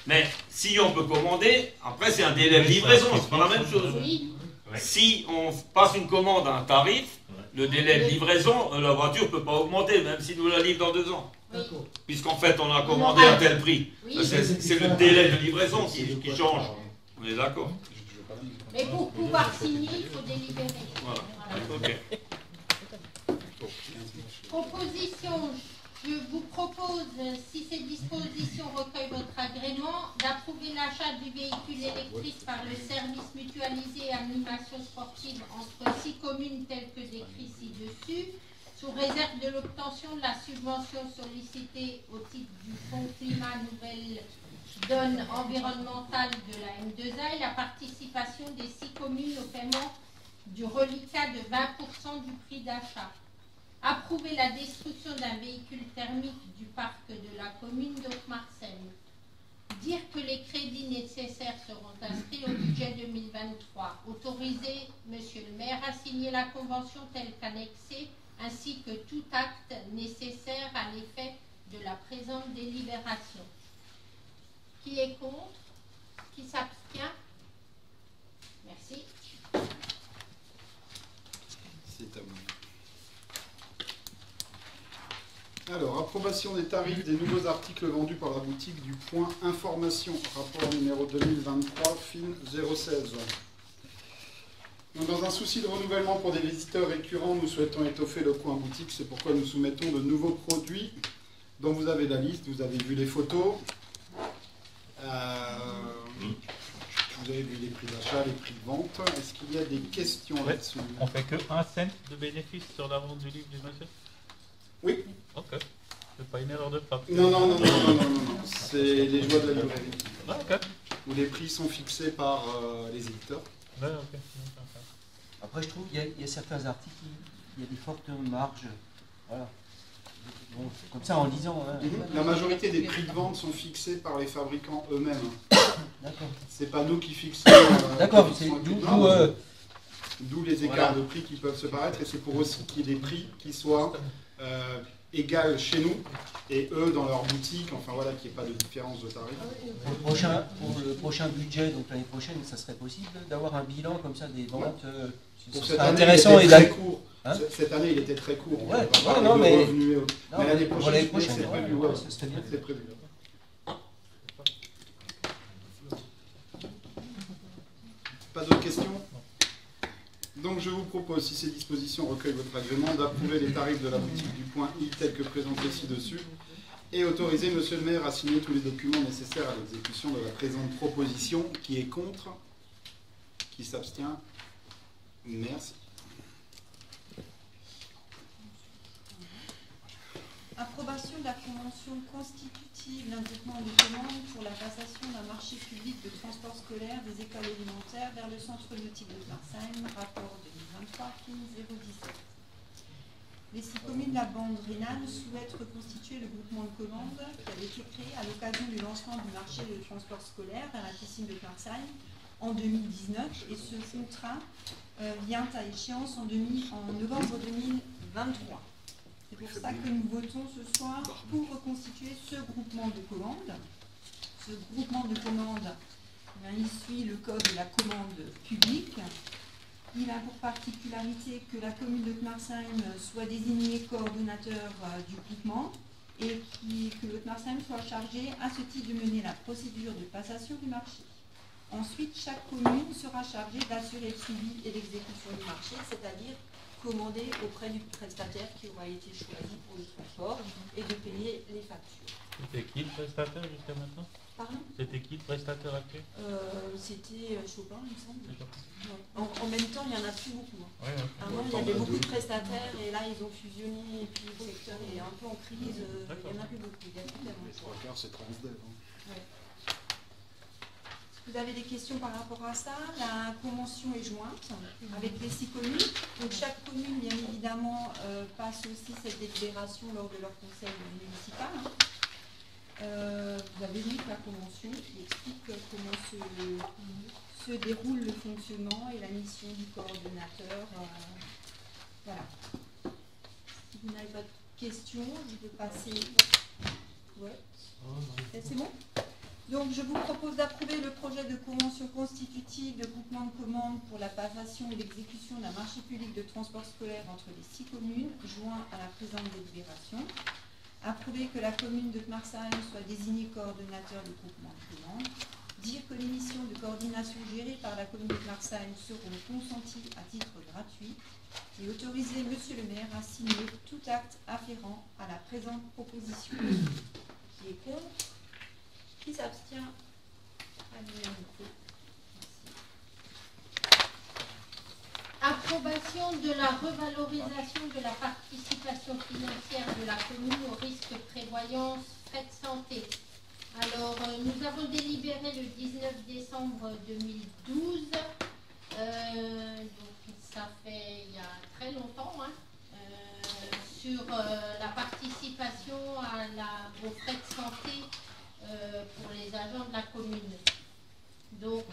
Mais si on peut commander, après c'est un délai de livraison, c'est pas la même chose. Oui. Si on passe une commande à un tarif, le délai de livraison, la voiture ne peut pas augmenter, même si nous la livre dans 2 ans. D'accord. Puisqu'en fait on a commandé à tel prix. Oui. C'est le délai de livraison qui change. On est d'accord. Mais pour pouvoir signer, il faut délibérer. Voilà. Voilà. Ok. Proposition, je vous propose, si ces dispositions recueillent votre agrément, d'approuver l'achat du véhicule électrique par le service mutualisé et animation sportive entre 6 communes telles que décrit ci-dessus, sous réserve de l'obtention de la subvention sollicitée au titre du Fonds Climat Nouvelle Donne environnementale de la M2A et la participation des 6 communes au paiement du reliquat de 20% du prix d'achat. Approuver la destruction d'un véhicule thermique du parc de la commune d'Haute-Marseille. Dire que les crédits nécessaires seront inscrits au budget 2023. Autoriser Monsieur le maire à signer la convention telle qu'annexée, ainsi que tout acte nécessaire à l'effet de la présente délibération. Qui est contre? Qui s'abstient? Merci. C'est à vous. Alors, approbation des tarifs des nouveaux articles vendus par la boutique du Point Information, rapport numéro 2023, FIN 016. Donc, dans un souci de renouvellement pour des visiteurs récurrents, nous souhaitons étoffer le coin boutique. C'est pourquoi nous soumettons de nouveaux produits dont vous avez la liste, vous avez vu les photos. Vous avez vu les prix d'achat, les prix de vente. Est-ce qu'il y a des questions là-dessus? On fait que 1 cent de bénéfice sur la vente du livre du monsieur? Oui. Ok. C'est pas une erreur de frappe. Non. C'est les joies de la librairie. Ah, ok. Où les prix sont fixés par les éditeurs. Ouais, ok. Après, je trouve qu'il y a certains articles, il y a des fortes marges. Voilà. Bon, comme ça, en lisant. Hein. La majorité des prix de vente sont fixés par les fabricants eux-mêmes. D'accord. C'est pas nous qui fixons. D'accord, d'où les écarts de prix qui peuvent se paraître. Et c'est pour aussi qu'il y ait des prix qui soient égales chez nous et eux dans leur boutique. Enfin voilà, qu'il n'y ait pas de différence de tarif. Pour le prochain budget, donc l'année prochaine, ça serait possible d'avoir un bilan comme ça des ventes. Pour Ce cette serait année, intéressant il était très court. Hein, cette année, il était très court. Ouais, non, mais l'année pour prochaine, l'année prochaine, c'est prévu. ouais, Ouais, ça serait bien. c'est prévu. Pas d'autres questions? Donc je vous propose, si ces dispositions recueillent votre agrément, d'approuver les tarifs de la boutique du Point I tels que présentés ci-dessus et autoriser Monsieur le maire à signer tous les documents nécessaires à l'exécution de la présente proposition. Qui est contre? Qui s'abstient? Merci. Approbation de la convention constitutive d'un groupement de commandes pour la passation d'un marché public de transport scolaire des écoles élémentaires vers le centre nautique de Marseille, rapport 2023, FIN 017. Les 6 communes de la bande rhénane souhaitent reconstituer le groupement de commandes qui avait été créé à l'occasion du lancement du marché de transport scolaire vers la piscine de Marseille en 2019 et ce contrat vient à échéance en novembre 2023. C'est pour ça que nous votons ce soir pour reconstituer ce groupement de commandes. Ce groupement de commandes, il suit le code de la commande publique. Il a pour particularité que la commune de Haute-Marseille soit désignée coordonnateur du groupement et que Haute-Marseille soit chargée à ce titre de mener la procédure de passation du marché. Ensuite, chaque commune sera chargée d'assurer le suivi et l'exécution du marché, c'est-à-dire commander auprès du prestataire qui aura été choisi pour le transport et de payer les factures. C'était qui le prestataire jusqu'à maintenant? Par Pardon? C'était qui le prestataire actuel? C'était Chopin, il me semble. Ouais. En même temps, il n'y en a plus beaucoup. Hein. Ouais, Avant, il y avait beaucoup de prestataires et là, ils ont fusionné et puis le secteur est un peu en crise. Il n'y en a plus beaucoup. Il y a plus d'avant. Les trois quarts, c'est Transdev. Ouais. Vous avez des questions par rapport à ça? La convention est jointe avec les 6 communes. Donc chaque commune, bien évidemment, passe aussi cette délibération lors de leur conseil municipal. Vous avez vu la convention qui explique comment se déroule le fonctionnement et la mission du coordonnateur. Voilà. Si vous n'avez pas de questions, je peux passer. Ouais. C'est bon? Donc, je vous propose d'approuver le projet de convention constitutive de groupement de commandes pour la passation et l'exécution d'un marché public de transport scolaire entre les 6 communes, joint à la présente délibération. Approuver que la commune de Marsagne soit désignée coordonnateur du groupement de commandes. Dire que les missions de coordination gérées par la commune de Marsagne seront consenties à titre gratuit. Et autoriser Monsieur le maire à signer tout acte afférent à la présente proposition. Qui est contre? Qui s'abstient? À l'unanimité. Approbation de la revalorisation de la participation financière de la commune au risque prévoyance frais de santé. Alors, nous avons délibéré le 19 décembre 2012, donc ça fait il y a très longtemps, hein, sur la participation aux frais de santé pour les agents de la commune. Donc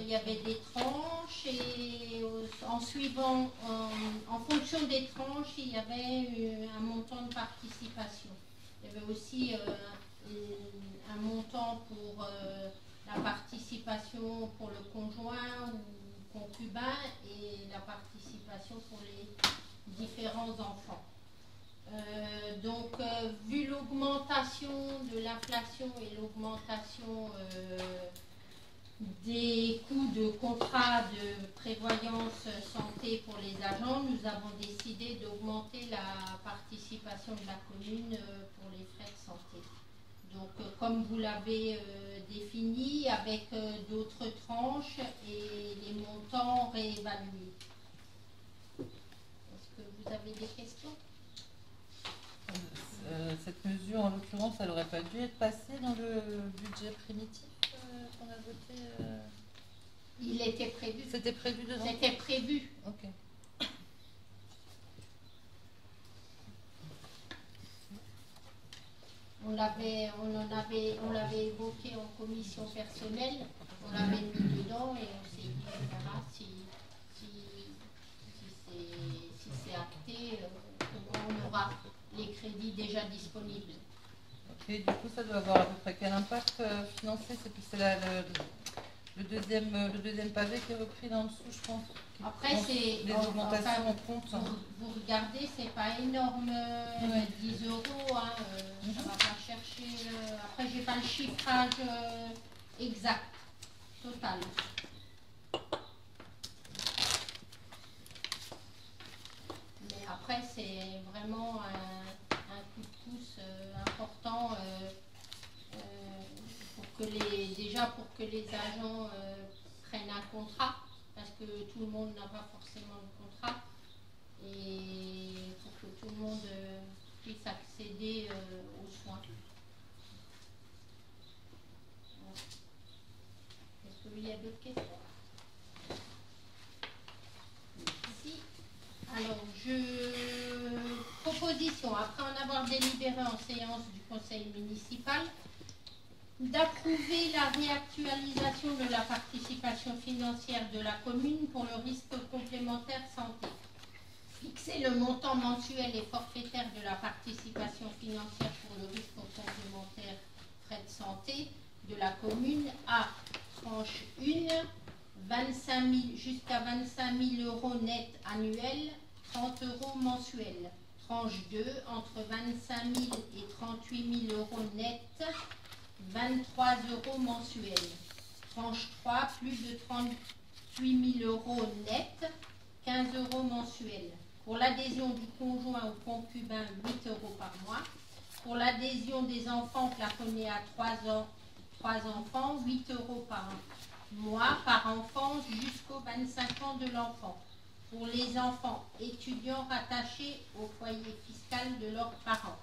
il y avait des tranches et en fonction des tranches, il y avait un montant de participation. Il y avait aussi un montant pour la participation pour le conjoint ou concubin et la participation pour les différents enfants. Vu l'augmentation de l'inflation et l'augmentation des coûts de contrat de prévoyance santé pour les agents, nous avons décidé d'augmenter la participation de la commune pour les frais de santé. Donc, comme vous l'avez défini, avec d'autres tranches et les montants réévalués. Est-ce que vous avez des questions? Cette mesure, en l'occurrence, elle n'aurait pas dû être passée dans le budget primitif qu'on a voté Il était prévu. C'était prévu dedans? C'était prévu. Ok. On l'avait évoqué en commission personnelle, on l'avait mis dedans et on s'est dit, voilà, si c'est acté, on aura les crédits déjà disponibles. Ok, du coup, ça doit avoir à peu près quel impact financier? C'est le deuxième pavé qui est repris dans le dessous, je pense. Après, c'est les augmentations en compte. Vous regardez, c'est pas énorme, 10 euros. Hein, ça va pas chercher. Après, j'ai pas le chiffrage exact, total. Mais après, c'est vraiment un coup de pouce important pour que les agents prennent un contrat. Parce que tout le monde n'a pas forcément de contrat et pour que tout le monde puisse accéder aux soins. Est-ce qu'il y a d'autres questions? Si. Alors, proposition, après en avoir délibéré en séance du conseil municipal, d'approuver la réactualisation de la participation financière de la commune pour le risque complémentaire santé. Fixer le montant mensuel et forfaitaire de la participation financière pour le risque complémentaire frais de santé de la commune à tranche 1, jusqu'à 25 000 euros net annuels, 30 euros mensuels. Tranche 2, entre 25 000 et 38 000 euros net, 23 euros mensuels. Tranche 3, plus de 38 000 euros net, 15 euros mensuels. Pour l'adhésion du conjoint ou concubin, 8 euros par mois. Pour l'adhésion des enfants plafonnés à 3 ans, 3 enfants, 8 € par mois par enfant jusqu'aux 25 ans de l'enfant, pour les enfants étudiants rattachés au foyer fiscal de leurs parents.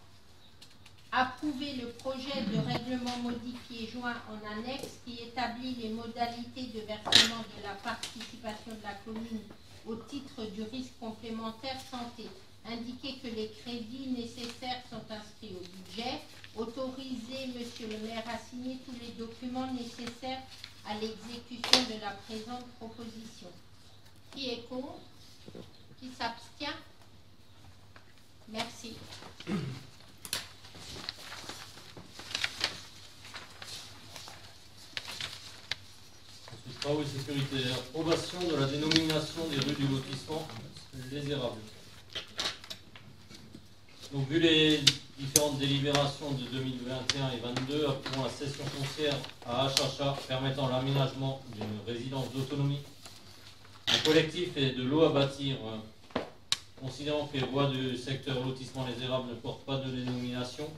Approuver le projet de règlement modifié joint en annexe qui établit les modalités de versement de la participation de la commune au titre du risque complémentaire santé. Indiquer que les crédits nécessaires sont inscrits au budget. Autoriser Monsieur le maire à signer tous les documents nécessaires à l'exécution de la présente proposition. Qui est contre? Qui s'abstient? Merci. Ensuite, travaux et sécurité. Approbation de la dénomination des rues du lotissement Les Érables. Donc, vu les différentes délibérations de 2021 et 2022, approuvons la cession foncière à HHA permettant l'aménagement d'une résidence d'autonomie. Le collectif est de l'eau à bâtir, considérant que les voies du secteur lotissement Les Érables ne portent pas de dénomination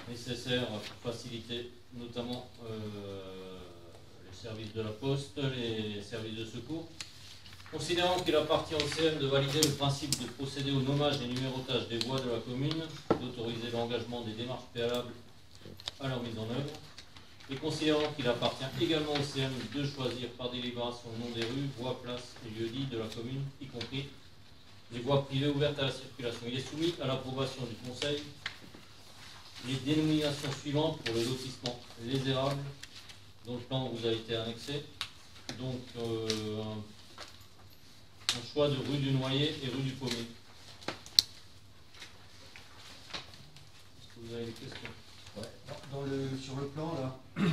nécessaire pour faciliter notamment les services de la poste, les services de secours. Considérant qu'il appartient au CM de valider le principe de procéder au nommage et numérotage des voies de la commune, d'autoriser l'engagement des démarches préalables à leur mise en œuvre, et considérant qu'il appartient également au CM de choisir par délibération le nom des rues, voies, places et lieux-dits de la commune, y compris les voies privées ouvertes à la circulation. Il est soumis à l'approbation du Conseil les dénominations suivantes pour le lotissement Les Érables, dont le plan vous a été annexé. Donc, un choix de rue du Noyer et rue du Pommier. Est-ce que vous avez des questions? Ouais. Sur le plan, là, je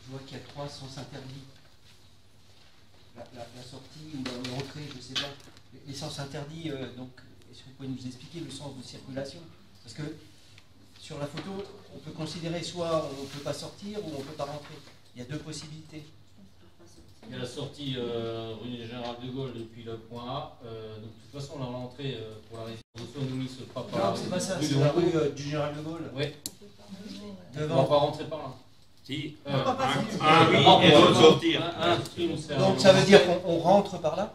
vois qu'il y a 3 sens interdits. La sortie ou l'entrée, je ne sais pas. Les sens interdits, donc, est-ce que vous pouvez nous expliquer le sens de circulation? Parce que sur la photo, on peut considérer soit on ne peut pas sortir ou on ne peut pas rentrer. Il y a 2 possibilités. Il y a la sortie rue du Général de Gaulle depuis le point A. Donc, de toute façon, l'entrée pour la résidence d'autonomie se fera par non, c'est pas ça, c'est la rue du Général de Gaulle. Oui. Devant. On ne va pas rentrer par là. Si. On va pas sortir. Oui, et l'autre sortir. Donc ça veut dire qu'on rentre par là?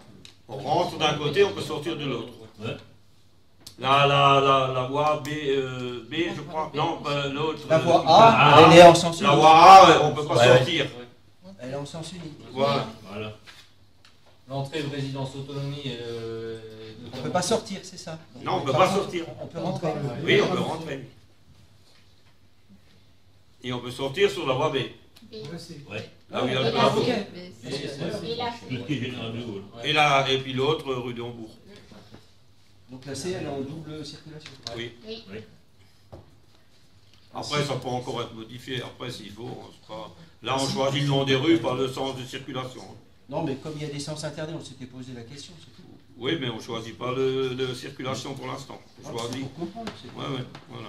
On rentre d'un côté, on peut sortir de l'autre. Ouais. La voie B, je crois. Non, l'autre. La voie A, elle est en sens unique. La voie A, on ne peut pas sortir. Elle est en sens unique. Voilà. L'entrée de résidence autonomie. On ne peut pas sortir, c'est ça? Non, on ne peut pas sortir. On peut rentrer. Oui, on peut rentrer. Et on peut sortir sur la voie B. Ouais. Ah oui, et puis l'autre, rue de Hambourg. Donc la C, elle est en double circulation. Oui. Après, ça peut encore être modifié. Après, s'il faut, là, on choisit le nom des rues par le sens de circulation. Non, mais comme il y a des sens interdits, on s'était posé la question, c'est tout. Oui, mais on ne choisit pas de circulation pour l'instant. On choisit. Pour comprendre, c'est tout. Ouais, voilà.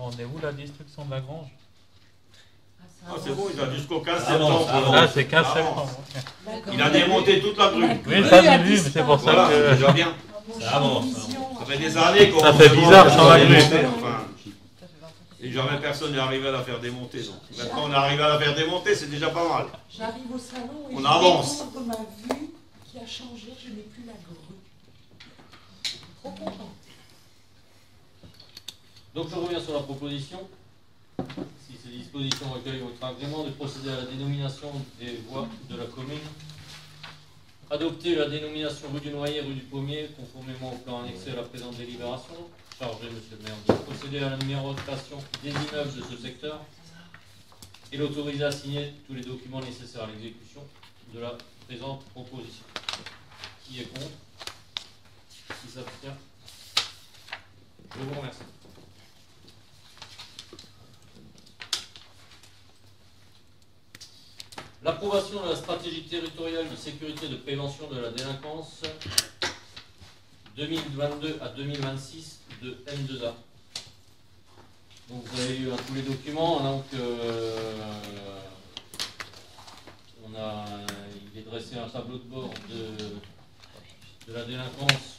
On est où la destruction de la grange? Ah, c'est bon, il a jusqu'au 15 Ah, septembre. Ah, c'est 15 septembre. Il a démonté toute la grue. Oui, ça j'ai vu, mais c'est pour ça voilà, que. c'est déjà bien. Ça avance. Ça fait des années qu'on. Ça fait bizarre sans la grue. Enfin, et jamais personne n'est arrivé à la faire démonter. Donc. Maintenant, on est arrivé à la faire démonter, c'est déjà pas mal. J'arrive au salon et on avance. je découvre ma vue qui a changé, je n'ai plus la grue. Trop content. Donc je reviens sur la proposition. Si ces dispositions recueillent votre agrément, de procéder à la dénomination des voies de la commune. Adopter la dénomination rue du Noyer, rue du Pommier, conformément au plan annexé à la présente délibération. Chargé, monsieur le maire, de procéder à la numérotation des immeubles de ce secteur et l'autoriser à signer tous les documents nécessaires à l'exécution de la présente proposition. Qui est contre? Qui s'abstient? Je vous remercie. L'approbation de la stratégie territoriale de sécurité et de prévention de la délinquance 2022 à 2026 de M2A. Donc vous avez eu tous les documents, donc il est dressé un tableau de bord de la délinquance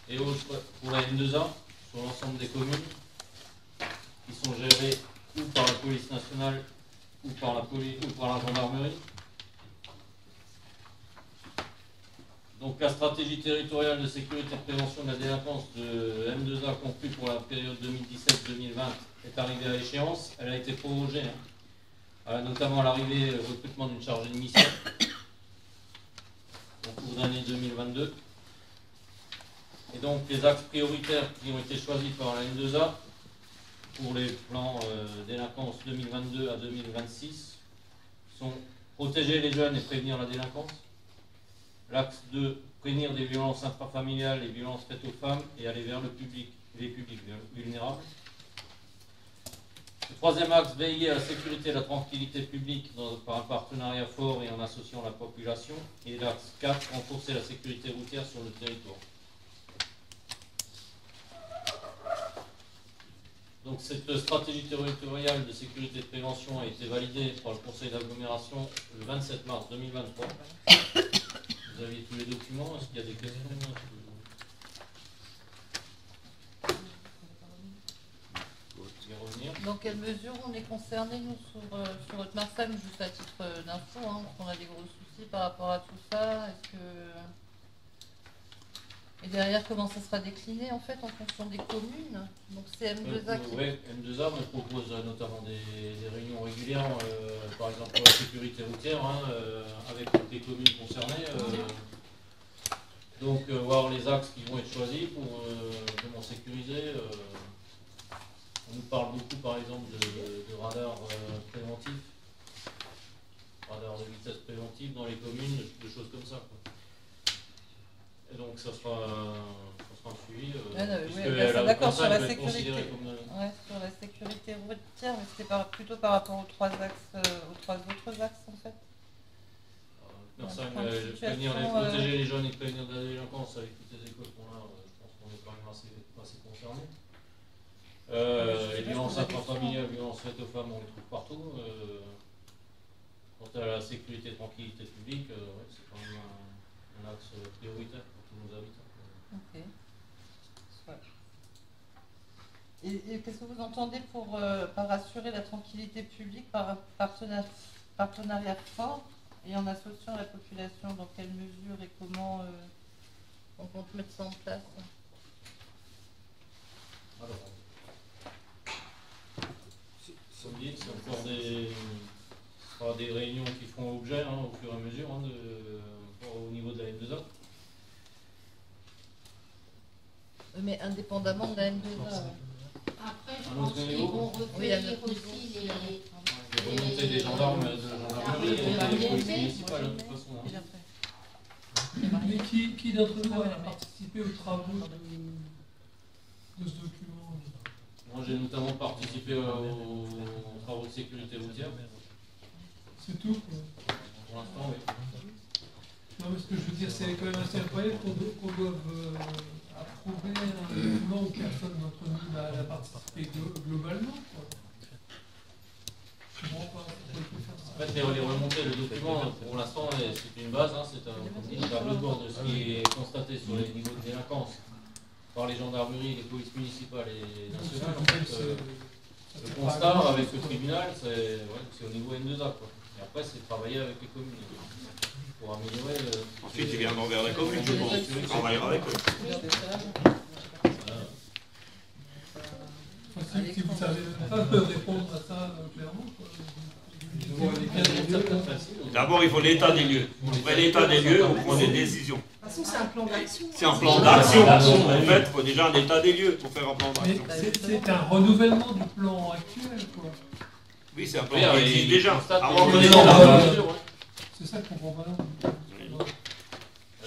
et autres pour la M2A sur l'ensemble des communes qui sont gérés ou par la police nationale ou par la gendarmerie. Donc la stratégie territoriale de sécurité et de prévention de la délinquance de M2A conclue pour la période 2017-2020 est arrivée à échéance. Elle a été prorogée, notamment à l'arrivée au recrutement d'une chargée de mission au cours d'année 2022. Et donc les axes prioritaires qui ont été choisis par la M2A pour les plans délinquance 2022 à 2026 sont protéger les jeunes et prévenir la délinquance. L'axe 2, prévenir des violences intrafamiliales et violences faites aux femmes et aller vers les publics vulnérables. Le troisième axe, veiller à la sécurité et la tranquillité publique par un partenariat fort et en associant la population. Et l'axe 4, renforcer la sécurité routière sur le territoire. Donc cette stratégie territoriale de sécurité et de prévention a été validée par le Conseil d'agglomération le 27 mars 2023. Vous aviez tous les documents, est-ce qu'il y a des questions? Dans quelle mesure on est concerné, nous, sur votre Marsam, juste à titre d'info, hein, on a des gros soucis par rapport à tout ça. Est-ce que... Et derrière, comment ça sera décliné, en fait, en fonction des communes? Donc c'est M2A qui... Oui, M2A me propose notamment des réunions régulières, par exemple pour la sécurité routière, avec toutes les communes concernées. Donc voir les axes qui vont être choisis pour comment sécuriser. On nous parle beaucoup, par exemple, de radars préventifs, radars de vitesse préventive dans les communes, de choses comme ça, quoi. Et donc ça sera un suivi. D'accord, sur la sécurité. Ouais, sur la sécurité routière, mais c'était plutôt par rapport aux trois autres axes, en fait. Protéger les jeunes et prévenir de la délinquance avec toutes les écoles qu'on a, je pense qu'on est quand même assez concernés. Les violences intrafamiliales, les violences faites aux femmes, on les trouve partout. Quant à la sécurité et tranquillité publique, c'est quand même un axe prioritaire pour tous nos habitants. Ok. Et qu'est-ce que vous entendez par assurer la tranquillité publique par un partenariat fort et en associant la population? Dans quelle mesure et comment on compte mettre ça en place? Alors, comme dit, c'est encore des réunions qui feront objet au fur et à mesure au niveau de la M2A. Mais indépendamment de la M2A. Après, je pense qu'ils vont recueillir aussi les remontées des gendarmes, de la gendarmerie et des polices municipales, de toute façon. Mais qui d'entre vous a participé aux travaux de ce document? Moi, j'ai notamment participé aux travaux de sécurité routière. C'est tout, quoi. Pour l'instant, oui. Non, mais ce que je veux dire, c'est quand même assez incroyable qu'on doive approuver un document où personne d'entre nous n'a participé globalement, quoi. Je comprends pas pourquoi il faut faire ça. En fait, les remontées, le document, pour l'instant, c'est une base, c'est un tableau de bord de ce qui est constaté sur les niveaux de délinquance par les gendarmeries, les polices municipales et nationales. En fait, le constat avec le tribunal, c'est au niveau M2A, quoi. Et après, c'est travailler avec les communes pour améliorer. Ensuite, ils viendront vers les communes, je pense. On travaillera avec eux. Si vous savez pas répondre à ça clairement, quoi. D'abord, il faut l'état des lieux. Après l'état des lieux, on prend des décisions. De toute façon, c'est un plan d'action. C'est un plan d'action. En fait, il faut déjà un état des lieux pour faire un plan d'action. C'est un renouvellement du plan actuel, quoi. Oui, c'est un plan qui existe déjà. Avant qu'on ait c'est ça qu'on comprend pas.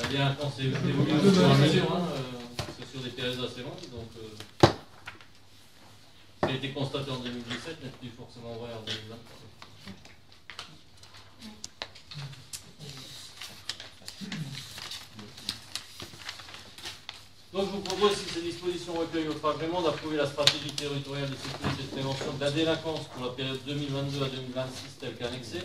La délinquance évolue au fur et à mesure, c'est sur des périodes assez longues, donc ce qui a été constaté en 2017 n'est plus forcément vrai en 2023. Donc je vous propose, si ces dispositions recueillent votre agrément, d'approuver la stratégie territoriale de sécurité et de prévention de la délinquance pour la période 2022 à 2026 telle qu'annexée,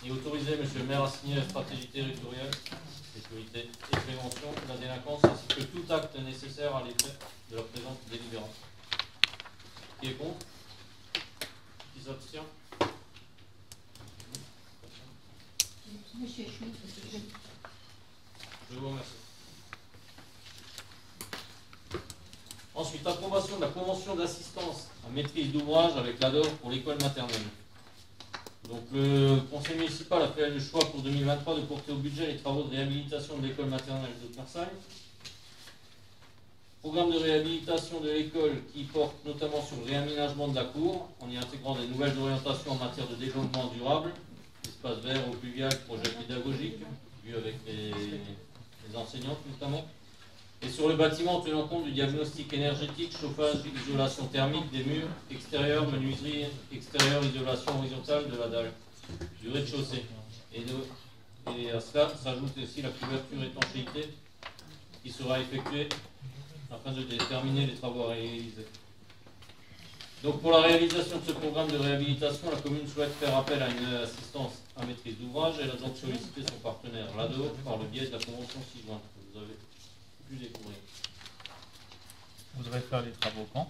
et autoriser M. le maire à signer la stratégie territoriale de sécurité et de prévention de la délinquance ainsi que tout acte nécessaire à l'effet de la présente délibération. Qui est contre? Qui s'abstient? Monsieur Schmitt, Je vous remercie. Ensuite, approbation de la convention d'assistance à maîtrise d'ouvrage avec l'ADOR pour l'école maternelle. Donc, le conseil municipal a fait le choix pour 2023 de porter au budget les travaux de réhabilitation de l'école maternelle de Marseille. Programme de réhabilitation de l'école qui porte notamment sur le réaménagement de la cour, en y intégrant des nouvelles orientations en matière de développement durable, espace vert ou pluvial, projet pédagogique, vu avec les enseignantes notamment. Et sur le bâtiment, en tenant compte du diagnostic énergétique, chauffage, isolation thermique des murs, extérieur, menuiserie, extérieur, isolation horizontale de la dalle, du rez-de-chaussée. Et à cela s'ajoute aussi la couverture étanchéité qui sera effectuée afin de déterminer les travaux à réaliser. Donc pour la réalisation de ce programme de réhabilitation, la commune souhaite faire appel à une assistance à maîtrise d'ouvrage. Elle a donc sollicité son partenaire, l'ADO, par le biais de la convention ci-jointe que vous avez pu découvrir. Vous devrez faire les travaux quand?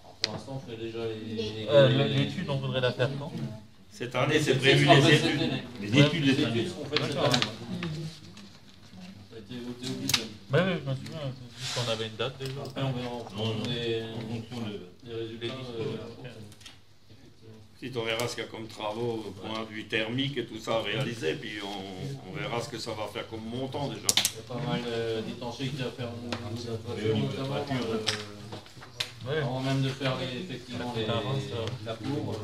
Alors, pour l'instant, on fait déjà les... L'étude, on voudrait la faire quand? Cette année, c'est prévu les études. Les études seront faites cette année. Ça a été voté au budget. Oui, je me souviens, c'est juste qu'on avait une date déjà. Après, on verra en fonction des résultats. Si on verra ce qu'il y a comme travaux au point de vue thermique et tout ça à réaliser, puis on verra ce que ça va faire comme montant déjà. Il y a pas mal d'étanchéité à faire au niveau de la toiture, notamment. Avant même de faire effectivement la cour.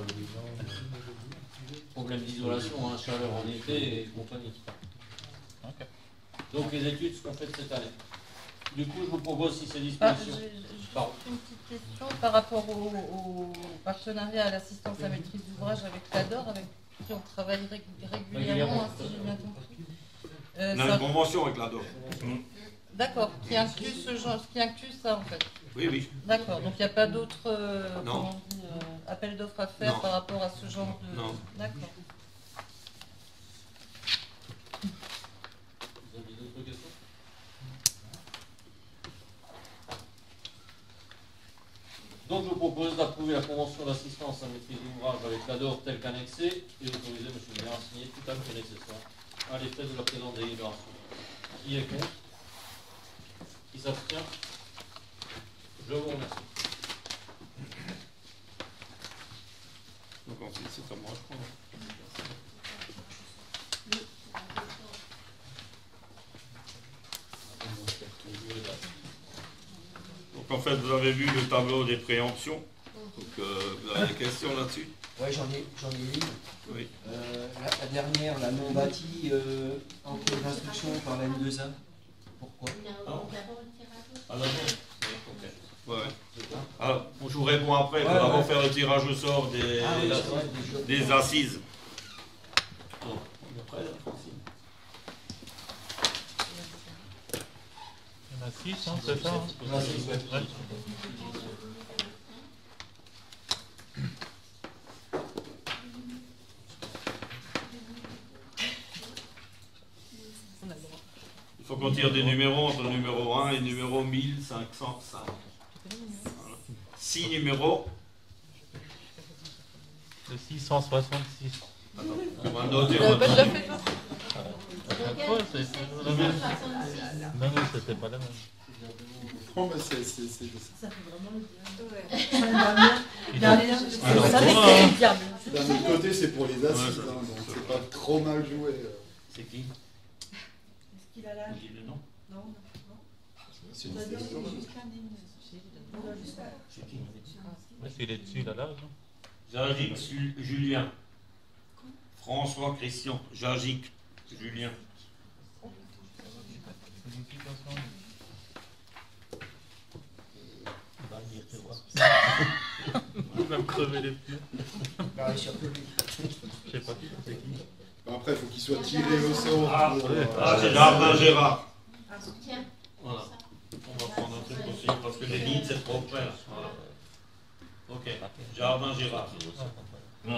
Problème d'isolation, chaleur en été et compagnie. Okay. Donc les études seront faites cette année. Du coup, je vous propose, si c'est disposition. Une petite question par rapport au partenariat à l'assistance à maîtrise d'ouvrage avec l'ADOR, avec qui on travaille régulièrement, si j'ai bien compris. On a une convention avec l'ADOR. D'accord, qui inclut ce genre, qui inclut ça en fait. Oui, oui. D'accord, donc il n'y a pas d'autres appels d'offres à faire par rapport à ce genre de. Non. D'accord. Vous avez d'autres questions? Donc je vous propose d'approuver la convention d'assistance à maîtrise d'ouvrage avec l'ADOR telle qu'annexée et autoriser M. le maire à signer tout acte nécessaire à l'effet de la présente délibération. Qui est contre? Qui s'abstient? Je vous remercie. Donc ensuite c'est à moi, je crois. Donc en fait vous avez vu le tableau des préemptions. Donc vous avez des questions là-dessus? Oui, j'en ai une. Oui. La dernière, la non bâtie en cours d'instruction par la M2A. Pourquoi? Ouais. Alors, je vous réponds après, nous allons faire le tirage au sort des assises. Donc, on est prêt, Francine? Il y en a 6, hein, c'est ça hein? Il y en a 6, ouais. Il faut qu'on tire des numéros entre le numéro 1 et le numéro 1505. Voilà. 6 numéros. Le 666. Attends, on va noter. Non, c'était pas la même. Non, mais c'est... Ça fait vraiment le diable. D'un autre côté, c'est pour les assises, donc c'est pas trop mal joué. C'est qui? Est-ce qu'il a l'âge? Non. Non. C'est une question. C'est qui? S'il est dessus, il a l'âge. Jagic Julien. François Christian. Jagic Julien. Il va me crever les pieds. Je sais pas c'est qui. Après, il faut qu'il soit tiré au sort. C'est Jardin Gérard. Tiens. Voilà. On va prendre un truc aussi parce que les lignes c'est trop près. Voilà. Ok. Jardin Gérard. Il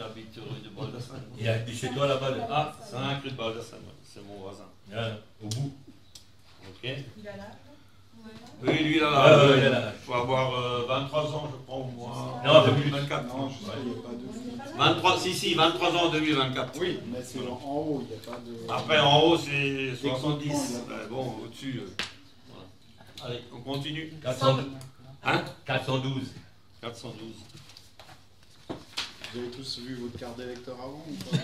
habite rue de Baldassin. Il habite chez toi là-bas? Ah, 5 rue de Baldassin, c'est mon voisin. Au bout. Ok. Il a l'âge? Oui, lui il a l'âge. faut avoir 23 ans, je crois, au moins. Non, 2024. Non, je sais, il n'y a pas de... 23, si, 23 ans en 2024. Oui, mais c'est en haut, il n'y a pas de... Après, en haut, c'est 70. groupements, Ben, bon, au-dessus, voilà. Allez, on continue. 412. Hein 412. 412. Vous avez tous vu votre carte d'électeur avant ou pas?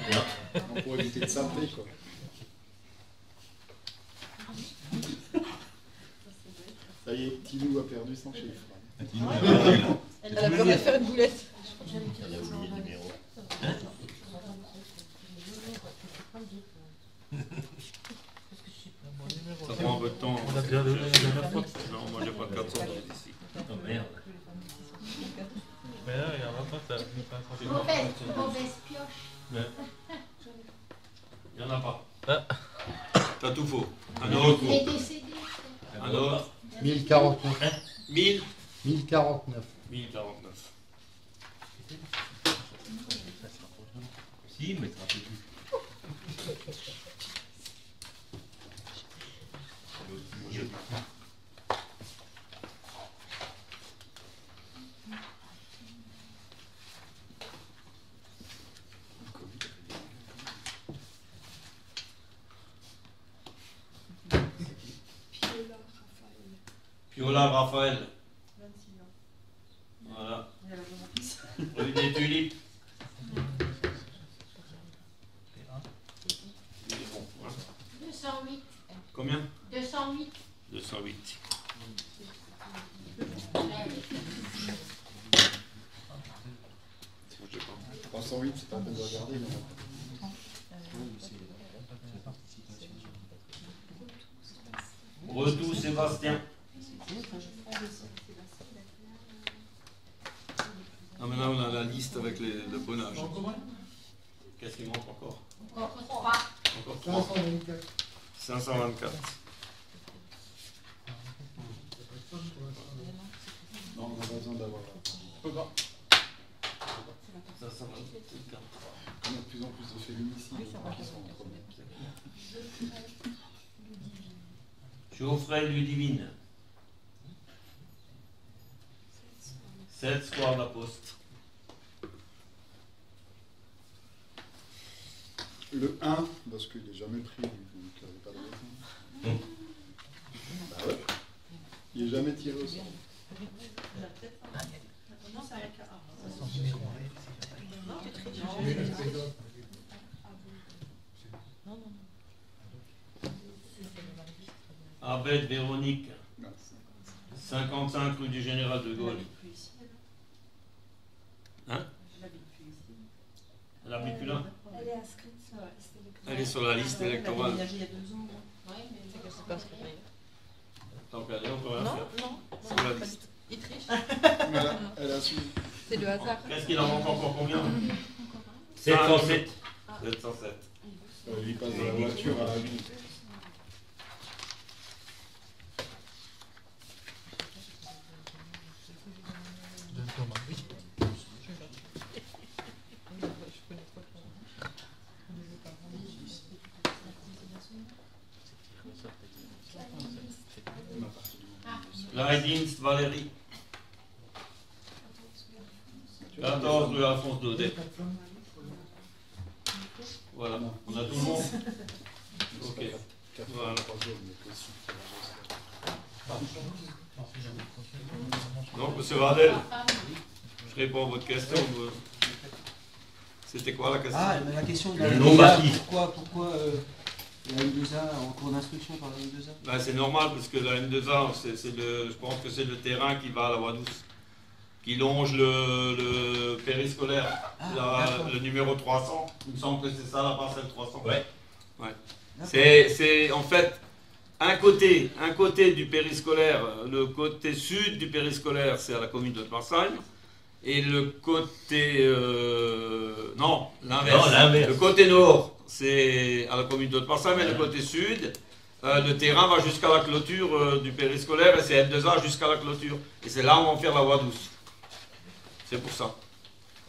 Non, pour éviter de s'appeler, quoi. Ça y est, Tilou a perdu son chiffre. Elle a peur de faire une boulette. Elle a oublié le numéro. Ça prend un peu de temps. On a déjà donné la dernière fois. Non, moi j'ai pas de 412 ici. Oh merde. Mais là, il y a vraiment ça. Mauvaise pioche. Il n'y en a pas. Ah. T'as tout faux. Un autre. Il est décédé. Un autre. 1049. 1000. 1049. 1049. Si, mais ça rappelle plus. Piola Raphaël. 26 ans. Voilà. Elle a la bonne fils. Rue des Tulipes. Il est bon, hein. 208. Combien 208. 208. Je sais pas. 308, c'est pas la peine de regarder, non. Redoux Sébastien. Ah, maintenant on a la liste avec le bon âge. Qu'est-ce qu'il manque encore? Encore 3. Encore 3. 524. Non, on a pas besoin d'avoir... 524. On a de plus en plus de féminicides qui sont entre nous. Geoffrey Ludivine. 7 Square de la Poste. Le 1, parce qu'il n'est jamais pris, donc il n'y avait pas de raison. Bah ouais. Il n'est jamais tiré au sort. Non, c'est avec un A. Non, non. Abed Véronique. 55 rue du Général de Gaulle. Hein? Elle n'habite plus là? Elle est inscrite sur la liste électorale. Elle est sur la liste électorale. Elle a déménagé il y a 2 ans. Oui, mais C'est qu'elle s'est pas inscrite d'ailleurs. Donc elle est, on peut rien Non, faire. non, Sur non, la pas liste. du tout. Il triche. Voilà, elle a su. C'est le hasard. Qu'est-ce qu'il en manque encore combien? 707. 707. Il passe de la voiture à la ville. Leidinst Valérie. 14 rue Alphonse Daudet. Voilà, on a tout le monde. Ok. Voilà. Donc, monsieur Vadel, je réponds à votre question. C'était quoi la question? Ah, la question de la Le nom bâti. pourquoi la M2A en cours d'instruction par la M2A? Ben, c'est normal parce que la M2A, je pense que c'est le terrain qui va à la voie douce, qui longe le périscolaire, le numéro 300. Il me semble que c'est ça la parcelle 300. Ouais. C'est en fait un côté du périscolaire, le côté sud du périscolaire, c'est à la commune de Haute-Marsheim. Et le côté... non, l'inverse. Non, l'inverse. Le côté nord, c'est à la commune de Haute-Marsheim, et le côté sud, le terrain va jusqu'à la clôture du périscolaire, et c'est M2A jusqu'à la clôture. Et c'est là où on va faire la voie douce. C'est pour ça.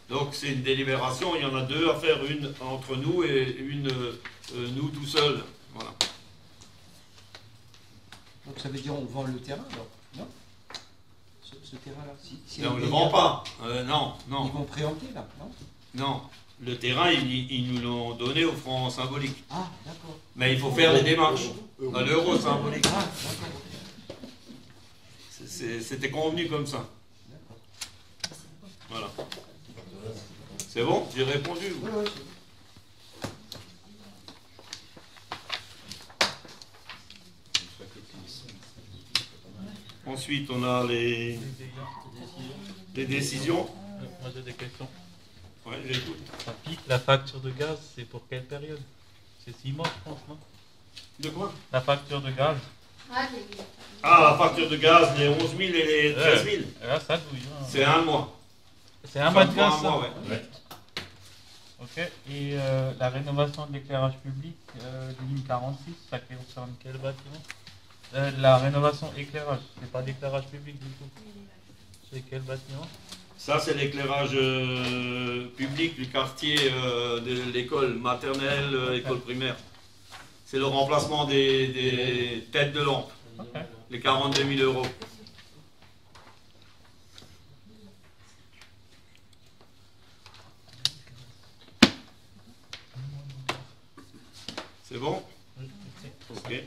Donc c'est une délibération, il y en a deux à faire, une entre nous et une nous tout seuls. Voilà. Donc ça veut dire on vend le terrain alors? Non? ce terrain-là. Si on ne le vend pas. Non, non. Ils vont préempter là, non? Non. Le terrain, ils nous l'ont donné au franc symbolique. Ah, d'accord. Mais il faut faire les démarches. À l'euro symbolique. Ah, d'accord. C'était convenu comme ça. Voilà. C'est bon? J'ai répondu. Oui, oui. Ensuite, on a les décisions. Moi j'ai des questions. Ouais, j'écoute. La facture de gaz, c'est pour quelle période? C'est 6 mois, je pense, non? De quoi? La facture de gaz. Ah, la facture de gaz, les 11 000 et les 13 000. Là, ça douille. Hein. C'est un mois. C'est un mois de gaz, un mois, ça? ouais. Ok. Et la rénovation de l'éclairage public, ligne 46, ça concerne quel bâtiment? La rénovation éclairage, c'est pas d'éclairage public du tout. C'est quel bâtiment? Ça, c'est l'éclairage public du quartier de l'école maternelle, école primaire. C'est le remplacement des têtes de lampe. Okay. Les 42 000 euros. C'est bon? Ok.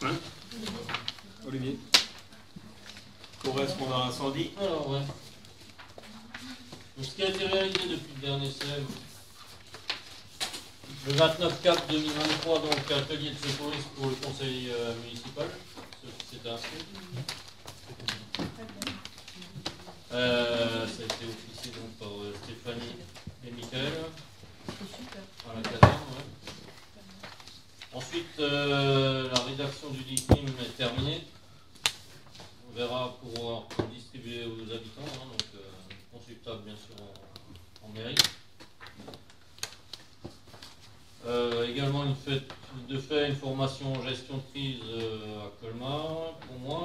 Hein? Olivier? Correspondant à l'incendie. Alors, ouais. Donc, ce qui a été réalisé depuis le dernier CM, le 29/4/2023, donc atelier de secourisme pour le conseil municipal, c'est inscrit. Ça a été officié donc par Stéphanie et Michael. À la caserne, ouais. Ensuite, la rédaction du DICNIM est terminée. On verra pour distribuer aux habitants, hein, donc consultable bien sûr en mairie. Également une formation en gestion de crise à Colmar pour moi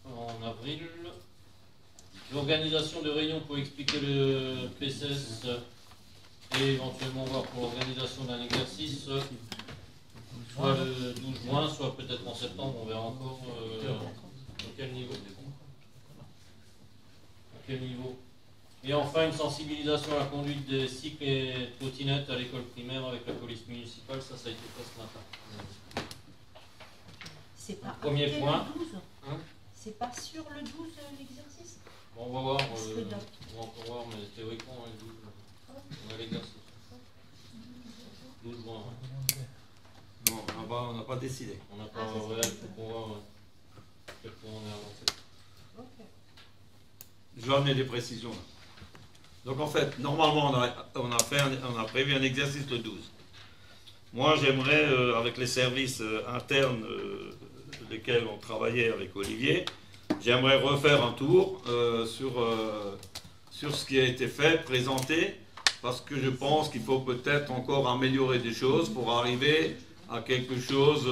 en avril. L'organisation de réunions pour expliquer le PCS et éventuellement voir pour l'organisation d'un exercice soit le 12 juin, soit peut-être en septembre, on verra encore à quel niveau. À quel niveau. Et enfin, une sensibilisation à la conduite des cycles et trottinettes à l'école primaire avec la police municipale, ça a été fait ce matin. C'est pas premier après point. le 12. Hein? C'est pas sur le 12 l'exercice? Bon, on va voir, Parce que on va encore voir, mais théoriquement, on est 12. On a l'exercice. 12 juin, ouais. Bon, on n'a pas décidé. On n'a pas, ouais, il faut qu'on voit quel point on est avancé. Ok. Je vais amener des précisions. Là. Donc en fait, normalement, on a prévu un exercice le 12. Moi, j'aimerais, avec les services internes lesquels on travaillait avec Olivier, j'aimerais refaire un tour sur ce qui a été fait, présenté, parce que je pense qu'il faut peut-être encore améliorer des choses pour arriver à quelque chose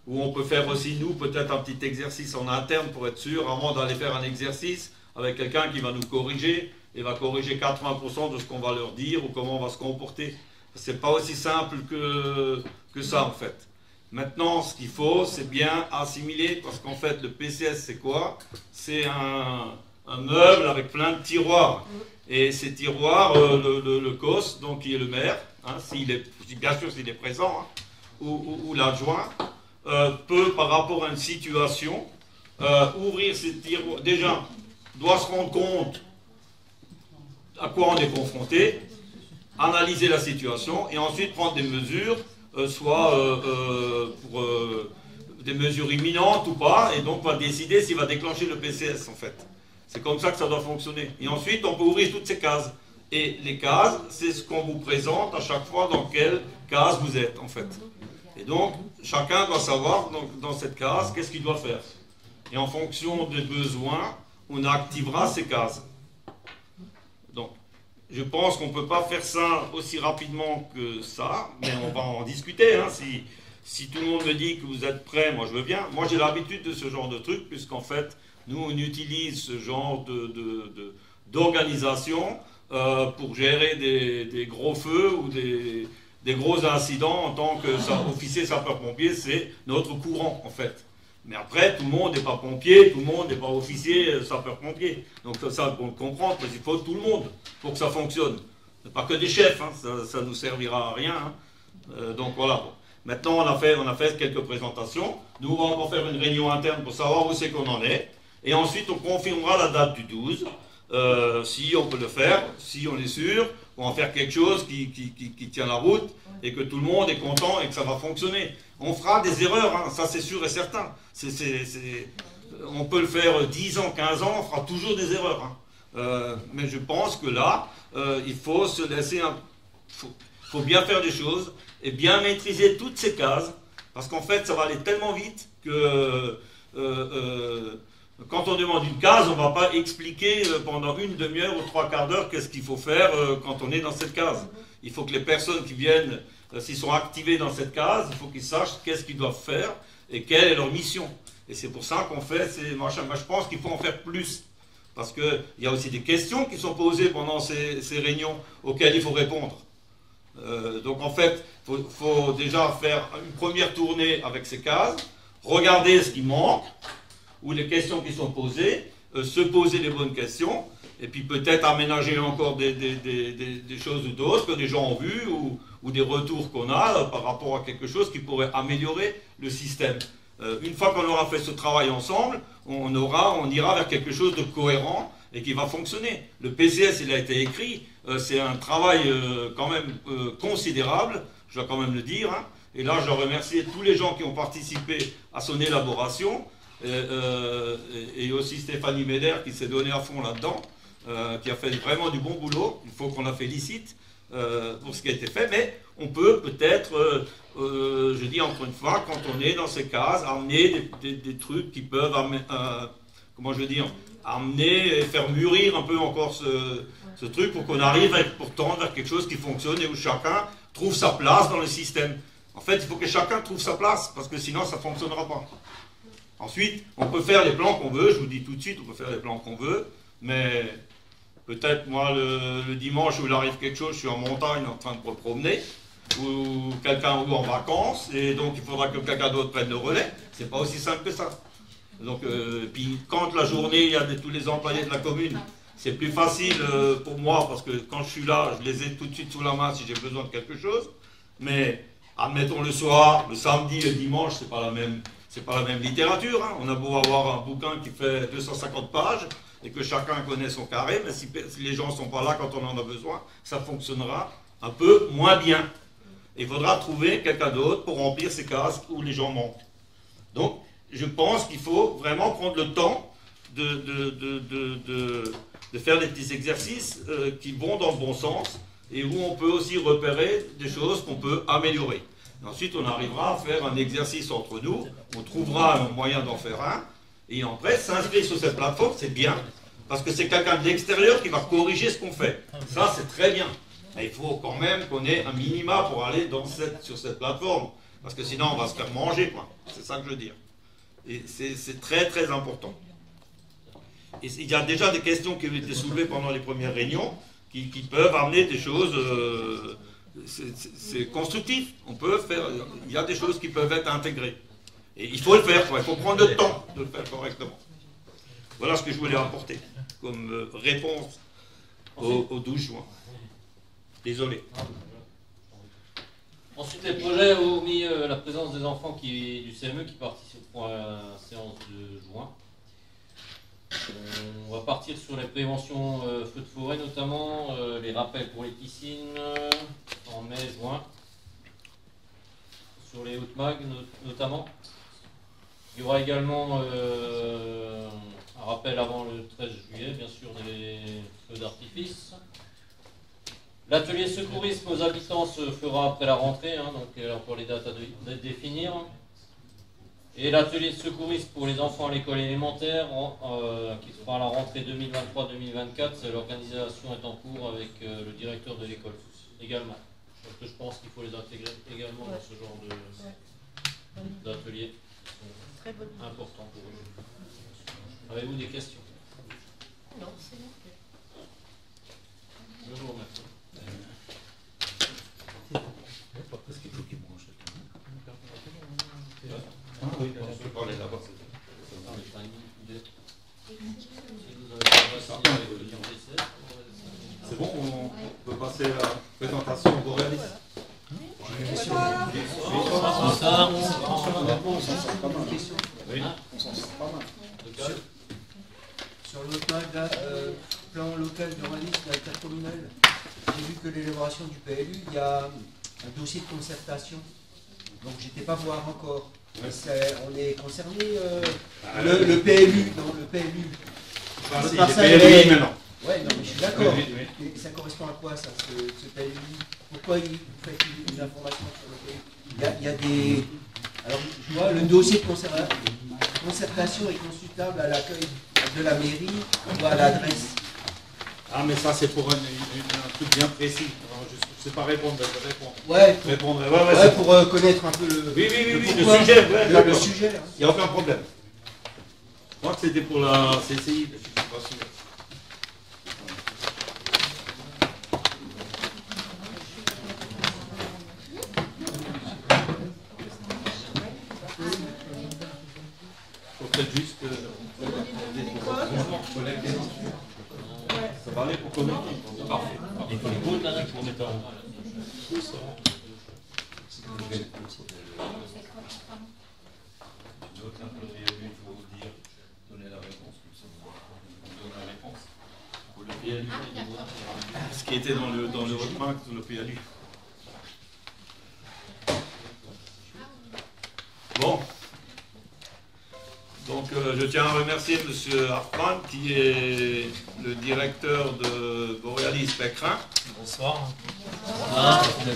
où on peut faire aussi, nous, peut-être un petit exercice en interne pour être sûr, avant d'aller faire un exercice avec quelqu'un qui va nous corriger et va corriger 80% de ce qu'on va leur dire ou comment on va se comporter. C'est pas aussi simple que ça, en fait. Maintenant, ce qu'il faut, c'est bien assimiler, parce qu'en fait, le PCS, c'est quoi? C'est un meuble avec plein de tiroirs. Et ces tiroirs, le COS, donc qui est le maire, hein, bien sûr s'il est présent, hein, ou l'adjoint, peut, par rapport à une situation, ouvrir ces tiroirs. Déjà, doit se rendre compte à quoi on est confronté, analyser la situation et ensuite prendre des mesures, soit pour des mesures imminentes ou pas, et donc va décider s'il va déclencher le PCS en fait. C'est comme ça que ça doit fonctionner. Et ensuite, on peut ouvrir toutes ces cases. Et les cases, c'est ce qu'on vous présente à chaque fois dans quelle case vous êtes en fait. Et donc, chacun doit savoir dans cette case qu'est-ce qu'il doit faire. Et en fonction des besoins, on activera ces cases. Donc, je pense qu'on ne peut pas faire ça aussi rapidement que ça, mais on va en discuter. Hein. Si tout le monde me dit que vous êtes prêts, moi je veux bien. Moi j'ai l'habitude de ce genre de truc, puisqu'en fait, Nous, on utilise ce genre d'organisation pour gérer des gros feux ou des gros incidents en tant qu'officier sapeur-pompier. C'est notre courant, en fait. Mais après, tout le monde n'est pas pompier, tout le monde n'est pas officier sapeur-pompier. Donc ça, on le comprend, parce qu'il faut tout le monde pour que ça fonctionne. Pas que des chefs, hein, ça ne nous servira à rien. Hein. Donc voilà. Maintenant, on a fait quelques présentations. Nous, on va encore faire une réunion interne pour savoir où c'est qu'on en est. Et ensuite, on confirmera la date du 12. Si on peut le faire, si on est sûr, on va faire quelque chose qui tient la route et que tout le monde est content et que ça va fonctionner. On fera des erreurs, hein, ça c'est sûr et certain. On peut le faire 10 ans, 15 ans, on fera toujours des erreurs. Hein. Mais je pense que là, il faut se laisser faut bien faire des choses et bien maîtriser toutes ces cases, parce qu'en fait, ça va aller tellement vite que quand on demande une case, on ne va pas expliquer pendant une demi-heure ou 3/4 d'heure qu'est-ce qu'il faut faire quand on est dans cette case. Il faut que les personnes qui viennent, s'ils sont activés dans cette case, il faut qu'ils sachent qu'est-ce qu'ils doivent faire et quelle est leur mission. Et c'est pour ça qu'on fait ces machins. Moi, je pense qu'il faut en faire plus. Parce qu'il y a aussi des questions qui sont posées pendant ces réunions auxquelles il faut répondre. Donc en fait, il faut déjà faire une première tournée avec ces cases, regarder ce qui manque, ou les questions qui sont posées, se poser les bonnes questions, et puis peut-être aménager encore des choses ou d'autres que les gens ont vues, ou des retours qu'on a par rapport à quelque chose qui pourrait améliorer le système. Une fois qu'on aura fait ce travail ensemble, on ira vers quelque chose de cohérent et qui va fonctionner. Le PCS, il a été écrit, c'est un travail quand même considérable, je dois quand même le dire, hein. Et là, je remercie tous les gens qui ont participé à son élaboration, et aussi Stéphanie Meder qui s'est donné à fond là-dedans, qui a fait vraiment du bon boulot. Il faut qu'on la félicite pour ce qui a été fait, mais on peut peut-être, je dis encore une fois, quand on est dans ces cases, amener des trucs qui peuvent amener et faire mûrir un peu encore ce truc pour qu'on arrive pour tendre vers quelque chose qui fonctionne et où chacun trouve sa place dans le système. En fait, il faut que chacun trouve sa place, parce que sinon ça ne fonctionnera pas. Ensuite, on peut faire les plans qu'on veut, je vous dis tout de suite, on peut faire les plans qu'on veut, mais peut-être moi le dimanche où il arrive quelque chose, je suis en montagne en train de me promener, ou en vacances, et donc il faudra que quelqu'un d'autre prenne le relais. C'est pas aussi simple que ça. Donc, puis quand la journée, il y a tous les employés de la commune, c'est plus facile pour moi, parce que quand je suis là, je les ai tout de suite sous la main si j'ai besoin de quelque chose. Mais admettons le soir, le samedi et le dimanche, c'est pas la même littérature. Hein. On a beau avoir un bouquin qui fait 250 pages et que chacun connaît son carré, mais si les gens ne sont pas là quand on en a besoin, ça fonctionnera un peu moins bien. Il faudra trouver quelqu'un d'autre pour remplir ces cases où les gens manquent. Donc, je pense qu'il faut vraiment prendre le temps de faire des petits exercices qui vont dans le bon sens et où on peut aussi repérer des choses qu'on peut améliorer. Et ensuite, on arrivera à faire un exercice entre nous, on trouvera un moyen d'en faire un, et après, s'inscrire sur cette plateforme, c'est bien, parce que c'est quelqu'un de l'extérieur qui va corriger ce qu'on fait. Ça, c'est très bien. Mais il faut quand même qu'on ait un minima pour aller sur cette plateforme, parce que sinon, on va se faire manger, quoi. C'est ça que je veux dire. Et c'est très très important. Et il y a déjà des questions qui ont été soulevées pendant les premières réunions qui peuvent amener des choses. C'est constructif. On peut faire. Il y a des choses qui peuvent être intégrées. Et il faut le faire. Il faut prendre le temps de le faire correctement. Voilà ce que je voulais apporter comme réponse au 12 juin. Désolé. Ensuite, les projets ont mis la présence des enfants du CME qui participeront à la séance de juin. On va partir sur les préventions feux de forêt, notamment les rappels pour les piscines en mai, juin. Sur les hautes mags, notamment. Il y aura également un rappel avant le 13 juillet, bien sûr, des feux d'artifice. L'atelier secourisme aux habitants se fera après la rentrée, hein, donc il y a encore les dates à définir. Et l'atelier de secourisme pour les enfants à l'école élémentaire, qui sera à la rentrée 2023-2024, l'organisation est en cours avec le directeur de l'école également. Donc je pense qu'il faut les intégrer également dans ce genre d'atelier. Très important pour eux. Avez-vous des questions? Non, c'est bon. Je vous remercie. Parce qu'il faut qu'il branche oui, on peut parler là-bas. C'est bon, on peut passer à la présentation boréaliste. Sur le plan local de réalisme intercommunal, j'ai vu que l'élaboration du PLU, il y a un dossier de concertation. Donc j'étais pas voir encore. On est concerné le PLU, non, le PLU. C'est PLU maintenant. Ouais, non, mais je suis d'accord. Ça correspond à quoi ça, ce PLU? Pourquoi vous faites une information sur le PLU? Il y a des. Alors, je vois, le dossier de concertation est consultable à l'accueil de la mairie ou à l'adresse. Ah, mais ça, c'est pour un truc bien précis. Je ne sais pas répondre, répondre. Ouais, pour connaître un peu le. Oui, le sujet. Ouais, le sujet. Hein. Il n'y a aucun problème. Je crois que c'était pour la CCI, je ne suis pas sûr. Peut-être juste ça va aller pour connecter. Parfait. Il faut les bouts là qui vont mettre en. Ce qui était dans le roadmap, dans le PLU. Bon. Donc je tiens à remercier M. Hartmann qui est le directeur de Borealis Pécrin. Bonsoir.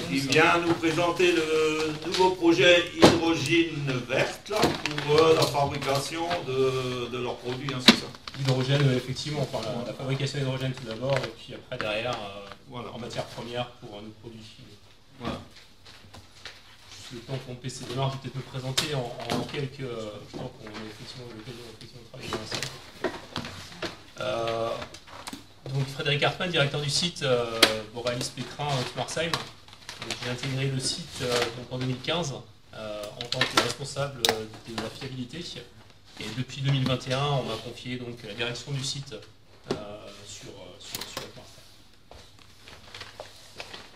Qui vient nous présenter le nouveau projet hydrogène verte là, pour la fabrication de leurs produits, hein, c'est ça? L'hydrogène, effectivement, enfin, la fabrication d'hydrogène tout d'abord, et puis après derrière, voilà, en matière première pour nos produits finis. Voilà. Le temps qu'on paie ces démarches, je vais peut-être me présenter en quelques. Je crois qu'on a effectivement l'occasion de travailler dans ça. Donc Frédéric Hartmann, directeur du site Borealis Pécrin Marsheim. J'ai intégré le site donc en 2015 en tant que responsable de la fiabilité. Et depuis 2021, on m'a confié donc la direction du site sur Marsheim.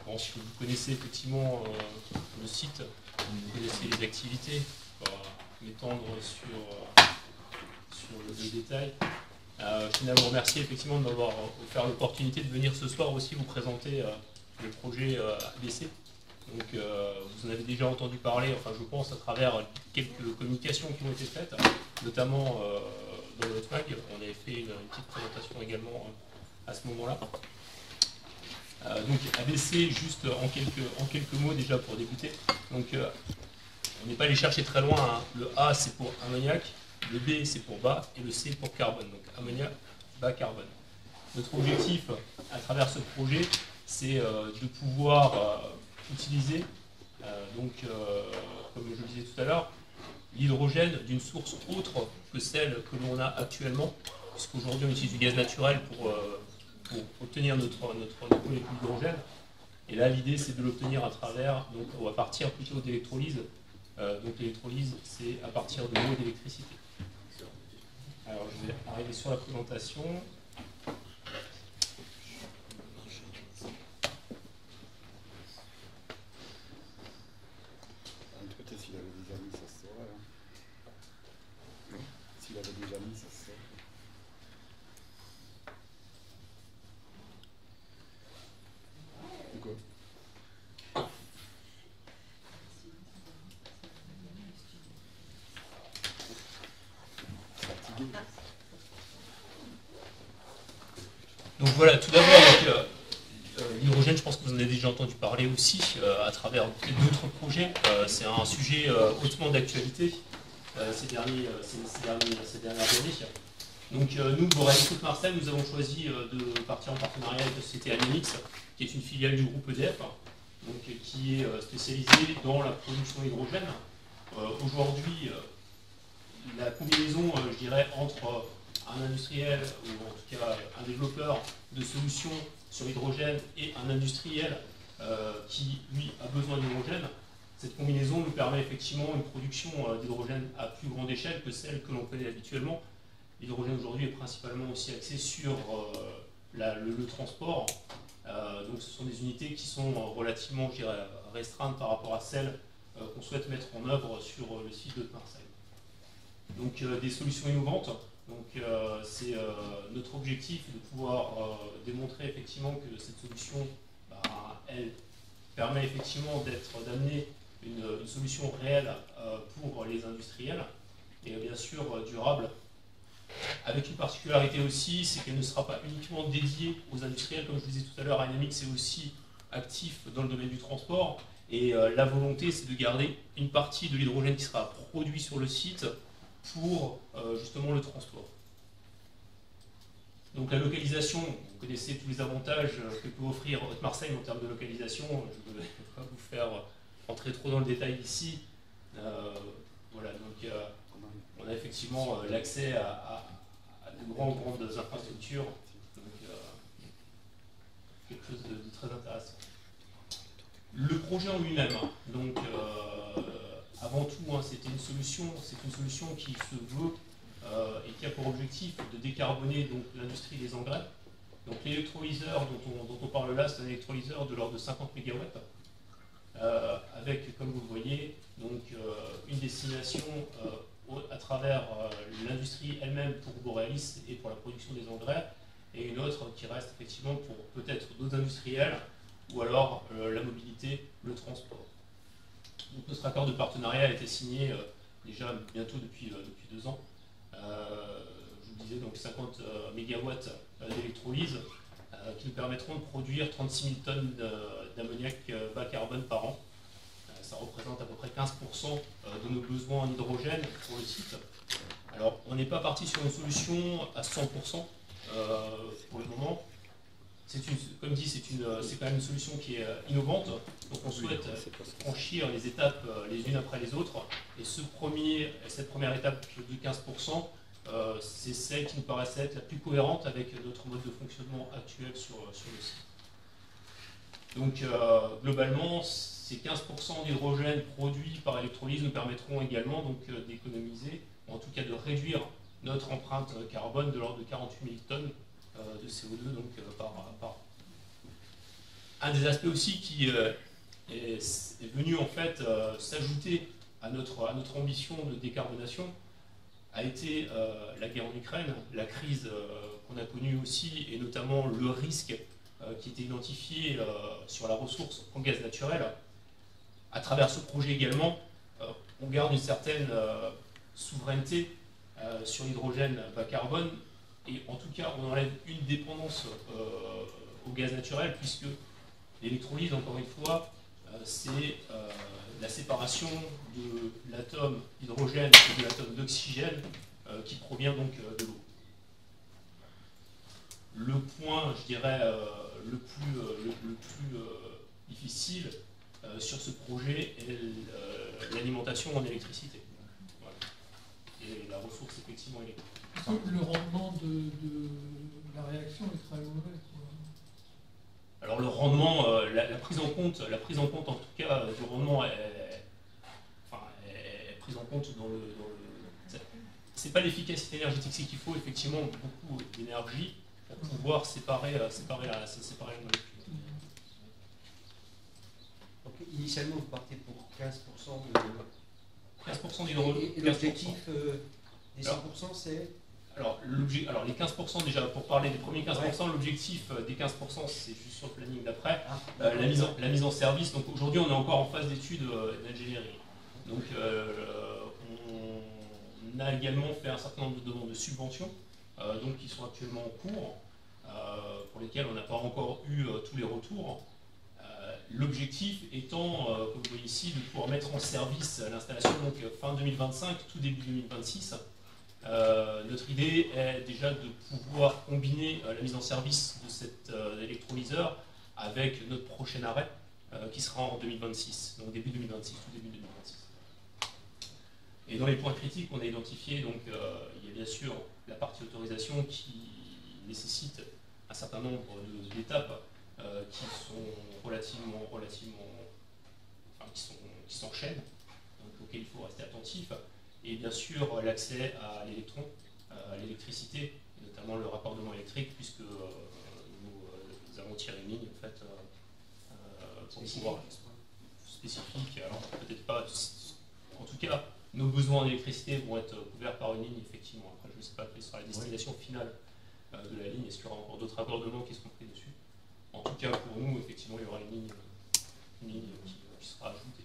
Bon, si vous connaissez effectivement le site, vous connaissez les activités, on va m'étendre sur le détail. Je tiens à vous remercier effectivement de m'avoir offert l'opportunité de venir ce soir aussi vous présenter le projet ABC. Donc vous en avez déjà entendu parler, enfin je pense à travers quelques communications qui ont été faites, notamment dans notre mag. On avait fait une petite présentation également à ce moment-là. Donc ABC, juste en quelques mots déjà pour débuter. Donc on n'est pas allé chercher très loin, hein. Le A c'est pour ammoniac, le B c'est pour bas et le C pour carbone. Donc ammoniac, bas, carbone. Notre objectif à travers ce projet, c'est de pouvoir utiliser, comme je le disais tout à l'heure, l'hydrogène d'une source autre que celle que l'on a actuellement, puisqu'aujourd'hui on utilise du gaz naturel pour obtenir notre molécule d'hydrogène. Et là, l'idée, c'est de l'obtenir à travers, donc à partir plutôt d'électrolyse. Donc l'électrolyse, c'est à partir de l'eau et d'électricité. Alors, je vais arriver sur la présentation. Peut-être s'il avait déjà mis, ça se saurait. S'il avait déjà mis, ça se saurait. Donc voilà, tout d'abord, l'hydrogène, je pense que vous en avez déjà entendu parler aussi à travers d'autres projets. C'est un sujet hautement d'actualité ces dernières années. Donc nous, Borealis Marsheim, nous avons choisi de partir en partenariat avec la société Alionix, qui est une filiale du groupe EDF, donc, qui est spécialisée dans la production d'hydrogène. Aujourd'hui, la combinaison, je dirais, entre un industriel, ou en tout cas un développeur de solutions sur l'hydrogène et un industriel qui, lui, a besoin d'hydrogène, cette combinaison nous permet effectivement une production d'hydrogène à plus grande échelle que celle que l'on connaît habituellement. L'hydrogène aujourd'hui est principalement aussi axé sur le transport. Donc ce sont des unités qui sont relativement, je dirais, restreintes par rapport à celles qu'on souhaite mettre en œuvre sur le site de Marseille. Donc des solutions innovantes. Donc c'est notre objectif de pouvoir démontrer effectivement que cette solution, elle permet effectivement d'amener une solution réelle pour les industriels et bien sûr durable. Avec une particularité aussi, c'est qu'elle ne sera pas uniquement dédiée aux industriels, comme je vous disais tout à l'heure, Dynamics est aussi actif dans le domaine du transport. Et la volonté, c'est de garder une partie de l'hydrogène qui sera produit sur le site pour justement le transport. Donc la localisation, vous connaissez tous les avantages que peut offrir Haute-Marseille en termes de localisation. Je ne vais pas vous faire entrer trop dans le détail ici. Voilà, donc on a effectivement l'accès à de grandes infrastructures. Donc quelque chose de très intéressant. Le projet en lui-même, donc avant tout, c'est une solution qui se veut et qui a pour objectif de décarboner l'industrie des engrais. Donc l'électrolyseur dont on parle là, c'est un électrolyseur de l'ordre de 50 MW, avec, comme vous le voyez, donc, une destination à travers l'industrie elle-même pour Borealis et pour la production des engrais, et une autre qui reste effectivement pour peut-être d'autres industriels, ou alors la mobilité, le transport. Donc, notre accord de partenariat a été signé déjà bientôt depuis 2 ans. Je vous disais donc 50 MW d'électrolyse qui nous permettront de produire 36 000 tonnes d'ammoniac bas carbone par an. Ça représente à peu près 15% de nos besoins en hydrogène pour le site. Alors, on n'est pas parti sur une solution à 100% pour le moment. Comme dit, c'est quand même une solution qui est innovante. Donc on souhaite franchir les étapes les unes après les autres. Et cette première étape de 15%, c'est celle qui nous paraissait être la plus cohérente avec notre mode de fonctionnement actuel sur le site. Donc globalement, ces 15% d'hydrogène produits par électrolyse nous permettront également d'économiser, ou en tout cas de réduire notre empreinte carbone de l'ordre de 48 000 tonnes de CO2 par an. Un des aspects aussi qui est venu en fait s'ajouter à notre ambition de décarbonation a été la guerre en Ukraine, la crise qu'on a connue aussi, et notamment le risque qui était identifié sur la ressource en gaz naturel. À travers ce projet également, on garde une certaine souveraineté sur l'hydrogène bas carbone, et en tout cas on enlève une dépendance au gaz naturel, puisque l'électrolyse, encore une fois, c'est la séparation de l'atome d'hydrogène et de l'atome d'oxygène qui provient donc de l'eau. Le point, je dirais, le plus difficile sur ce projet est l'alimentation en électricité. Voilà. Et la ressource effectivement électrique. Le rendement de la réaction est très mauvais. Alors le rendement, la prise en compte en tout cas du rendement est prise en compte dans le c'est pas l'efficacité énergétique, c'est qu'il faut effectivement beaucoup d'énergie pour pouvoir séparer la molécule. Donc initialement vous partez pour 15% d'hydrogène. Et l'objectif des 100% c'est alors les 15% déjà, pour parler des premiers 15%, l'objectif des 15% c'est juste sur le planning d'après, la mise en service. Donc aujourd'hui on est encore en phase d'études d'ingénierie. Donc on a également fait un certain nombre de demandes de subventions qui sont actuellement en cours, pour lesquelles on n'a pas encore eu tous les retours. L'objectif étant, comme vous voyez ici, de pouvoir mettre en service l'installation fin 2025, tout début 2026. Notre idée est déjà de pouvoir combiner la mise en service de cet électrolyseur avec notre prochain arrêt qui sera en 2026, donc début 2026, tout début 2026. Et dans les points critiques qu'on a identifiés, il y a bien sûr la partie autorisation qui nécessite un certain nombre d'étapes qui sont relativement enfin, qui s'enchaînent, donc auxquelles il faut rester attentif, et bien sûr l'accès à l'électron, à l'électricité, notamment le raccordement électrique, puisque nous avons tiré une ligne en fait pour pouvoir spécifique, alors peut-être pas, en tout cas nos besoins en électricité vont être couverts par une ligne effectivement. Après je ne sais pas quelle sera la destination finale de la ligne, est-ce qu'il y aura encore d'autres raccordements qui seront pris dessus. En tout cas pour nous effectivement il y aura une ligne qui sera ajoutée.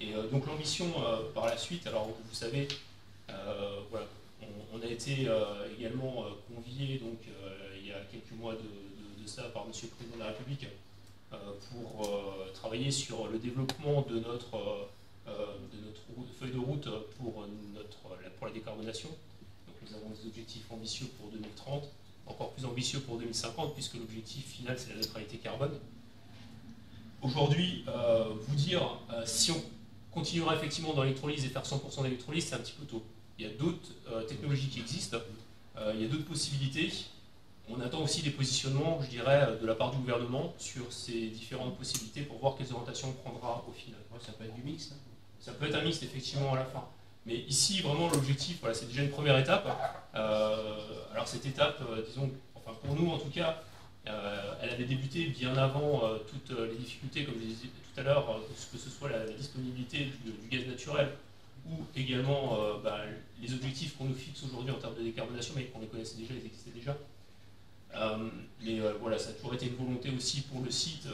Et donc l'ambition par la suite, alors vous savez, voilà, on a été également convié donc, il y a quelques mois de ça par Monsieur le Président de la République pour travailler sur le développement de notre feuille de route pour la décarbonation. Donc nous avons des objectifs ambitieux pour 2030, encore plus ambitieux pour 2050 puisque l'objectif final c'est la neutralité carbone. Aujourd'hui, vous dire si on continuera effectivement dans l'électrolyse et faire 100% d'électrolyse, c'est un petit peu tôt. Il y a d'autres technologies qui existent, il y a d'autres possibilités. On attend aussi des positionnements, je dirais, de la part du gouvernement sur ces différentes possibilités pour voir quelles orientations on prendra au final. Ouais, ça peut être du mix. Hein. Ça peut être un mix effectivement à la fin. Mais ici, vraiment, l'objectif, voilà, c'est déjà une première étape. Alors cette étape, disons, enfin pour nous en tout cas, elle avait débuté bien avant toutes les difficultés, comme je disais tout à l'heure, que ce soit la disponibilité du gaz naturel ou également les objectifs qu'on nous fixe aujourd'hui en termes de décarbonation, mais qu'on les connaissait déjà, ils existaient déjà. Mais voilà, ça a toujours été une volonté aussi pour le site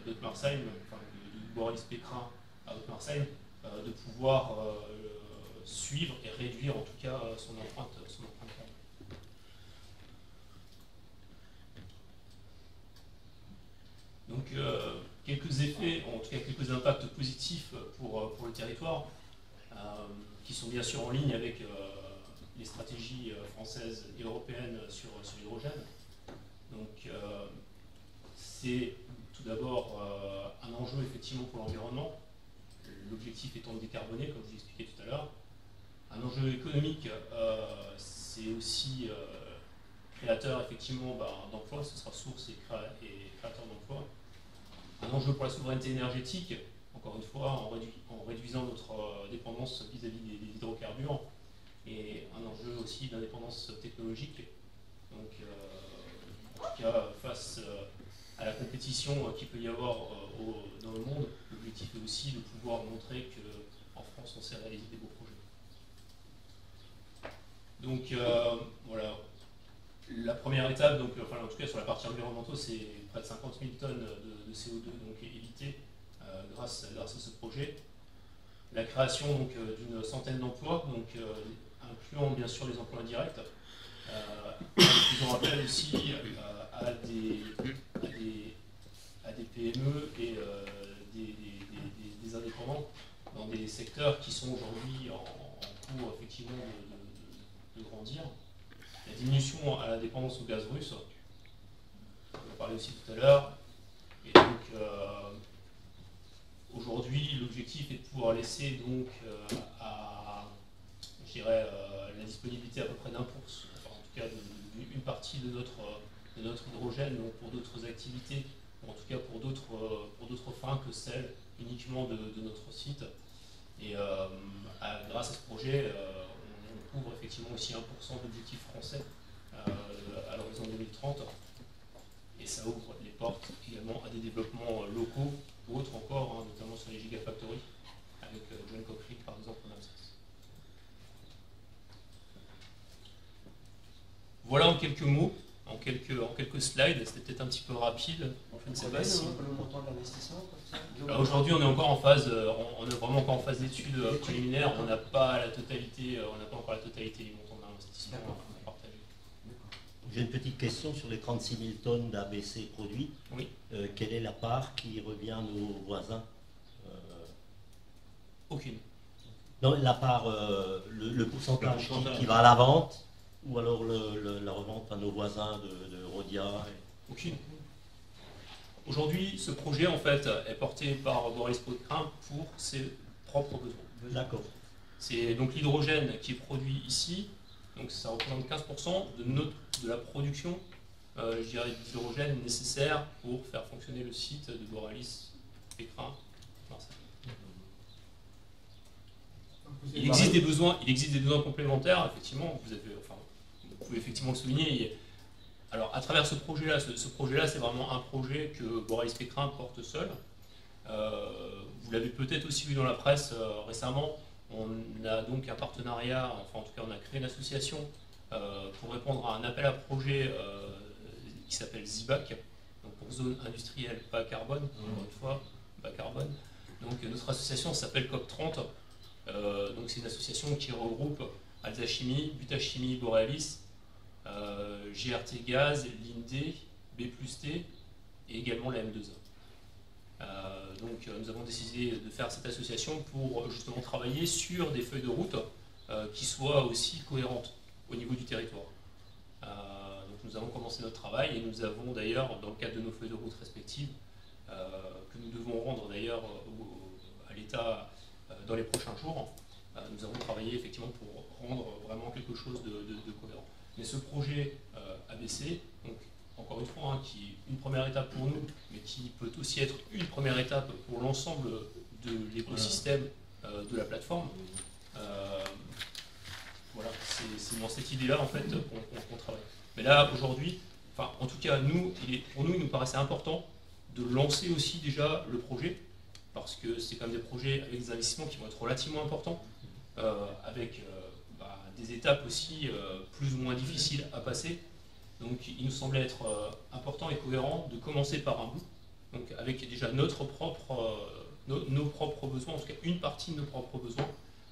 d'Haute-Marsheim, enfin, de Borealis Pécrin à Haute-Marsheim, de pouvoir suivre et réduire en tout cas son empreinte carbone. Donc quelques effets, en tout cas quelques impacts positifs pour le territoire, qui sont bien sûr en ligne avec les stratégies françaises et européennes sur l'hydrogène. Donc c'est tout d'abord un enjeu effectivement pour l'environnement, l'objectif étant de décarboner, comme je vous l'expliquais tout à l'heure. Un enjeu économique, c'est aussi créateur effectivement d'emplois, ce sera source et créateur d'emplois. Un enjeu pour la souveraineté énergétique, encore une fois, en réduisant notre dépendance vis-à-vis des hydrocarbures, et un enjeu aussi d'indépendance technologique. Donc, en tout cas, face à la compétition qu'il peut y avoir dans le monde, l'objectif est aussi de pouvoir montrer qu'en France, on sait réaliser des beaux projets. Donc, voilà. La première étape, donc, enfin, en tout cas sur la partie environnementale, c'est près de 50 000 tonnes de CO2 donc, évitées grâce à ce projet. La création d'une centaine d'emplois, donc incluant bien sûr les emplois indirects. Faisons appel aussi à des PME et des indépendants dans des secteurs qui sont aujourd'hui en cours effectivement de grandir. La diminution à la dépendance au gaz russe, on en parlait aussi tout à l'heure, et donc aujourd'hui l'objectif est de pouvoir laisser donc je dirais la disponibilité à peu près d'1%, enfin en tout cas une partie de notre hydrogène donc pour d'autres activités, ou en tout cas pour d'autres fins que celles uniquement de notre site. Et grâce à ce projet, on couvre effectivement aussi 1% d'objectifs français à l'horizon 2030. Et ça ouvre les portes également à des développements locaux ou autres encore, notamment sur les gigafactories, avec John Cockerick par exemple en Alsace. Voilà en quelques mots, en quelques slides, c'était peut-être un petit peu rapide. Je ne sais pas si. Le montant de l'investissement comme ça. Aujourd'hui, on est encore en phase, on est vraiment encore en phase d'études préliminaires. On n'a pas la totalité, on n'a pas encore la totalité du montant d'investissement à partager. J'ai une petite question sur les 36 000 tonnes d'ABC produits. Oui. Quelle est la part qui revient à nos voisins? Aucune. Non, la part, le pourcentage qui va à la vente, ou alors la revente à nos voisins de Rhodia Aucune. Aujourd'hui, ce projet en fait est porté par Borealis Pécrin pour ses propres besoins. D'accord. C'est donc l'hydrogène qui est produit ici Donc ça représente 15% de la production je dirais, d'hydrogène nécessaire pour faire fonctionner le site de Borealis Pécrin, Marseille. Il existe des besoins complémentaires, effectivement, vous pouvez effectivement le souligner. Alors à travers ce projet-là, ce projet-là, c'est vraiment un projet que Borealis Pécrin porte seul. Vous l'avez peut-être aussi vu dans la presse récemment. On a donc un partenariat, enfin en tout cas on a créé une association pour répondre à un appel à projet qui s'appelle ZIBAC, donc pour zone industrielle bas carbone, encore une fois, bas carbone. Donc notre association s'appelle COP30, donc c'est une association qui regroupe Alsace Chimie, Butachimie, Borealis, GRT Gaz, l'INDE, B+T et également la M2A. Donc nous avons décidé de faire cette association pour justement travailler sur des feuilles de route qui soient aussi cohérentes au niveau du territoire. Donc nous avons commencé notre travail et nous avons d'ailleurs, dans le cadre de nos feuilles de route respectives, que nous devons rendre d'ailleurs à l'État dans les prochains jours, nous avons travaillé effectivement pour rendre vraiment quelque chose de cohérent. Mais ce projet ABC, donc encore une fois, hein, qui est une première étape pour nous, mais qui peut aussi être une première étape pour l'ensemble de l'écosystème de la plateforme. Voilà, c'est dans cette idée-là en fait qu'on travaille. Mais là, aujourd'hui, enfin, en tout cas, pour nous, il nous paraissait important de lancer aussi déjà le projet, parce que c'est quand même des projets avec des investissements qui vont être relativement importants, avec des étapes aussi plus ou moins difficiles à passer. Donc il nous semblait être important et cohérent de commencer par un bout, donc avec déjà nos propres besoins, en tout cas une partie de nos propres besoins,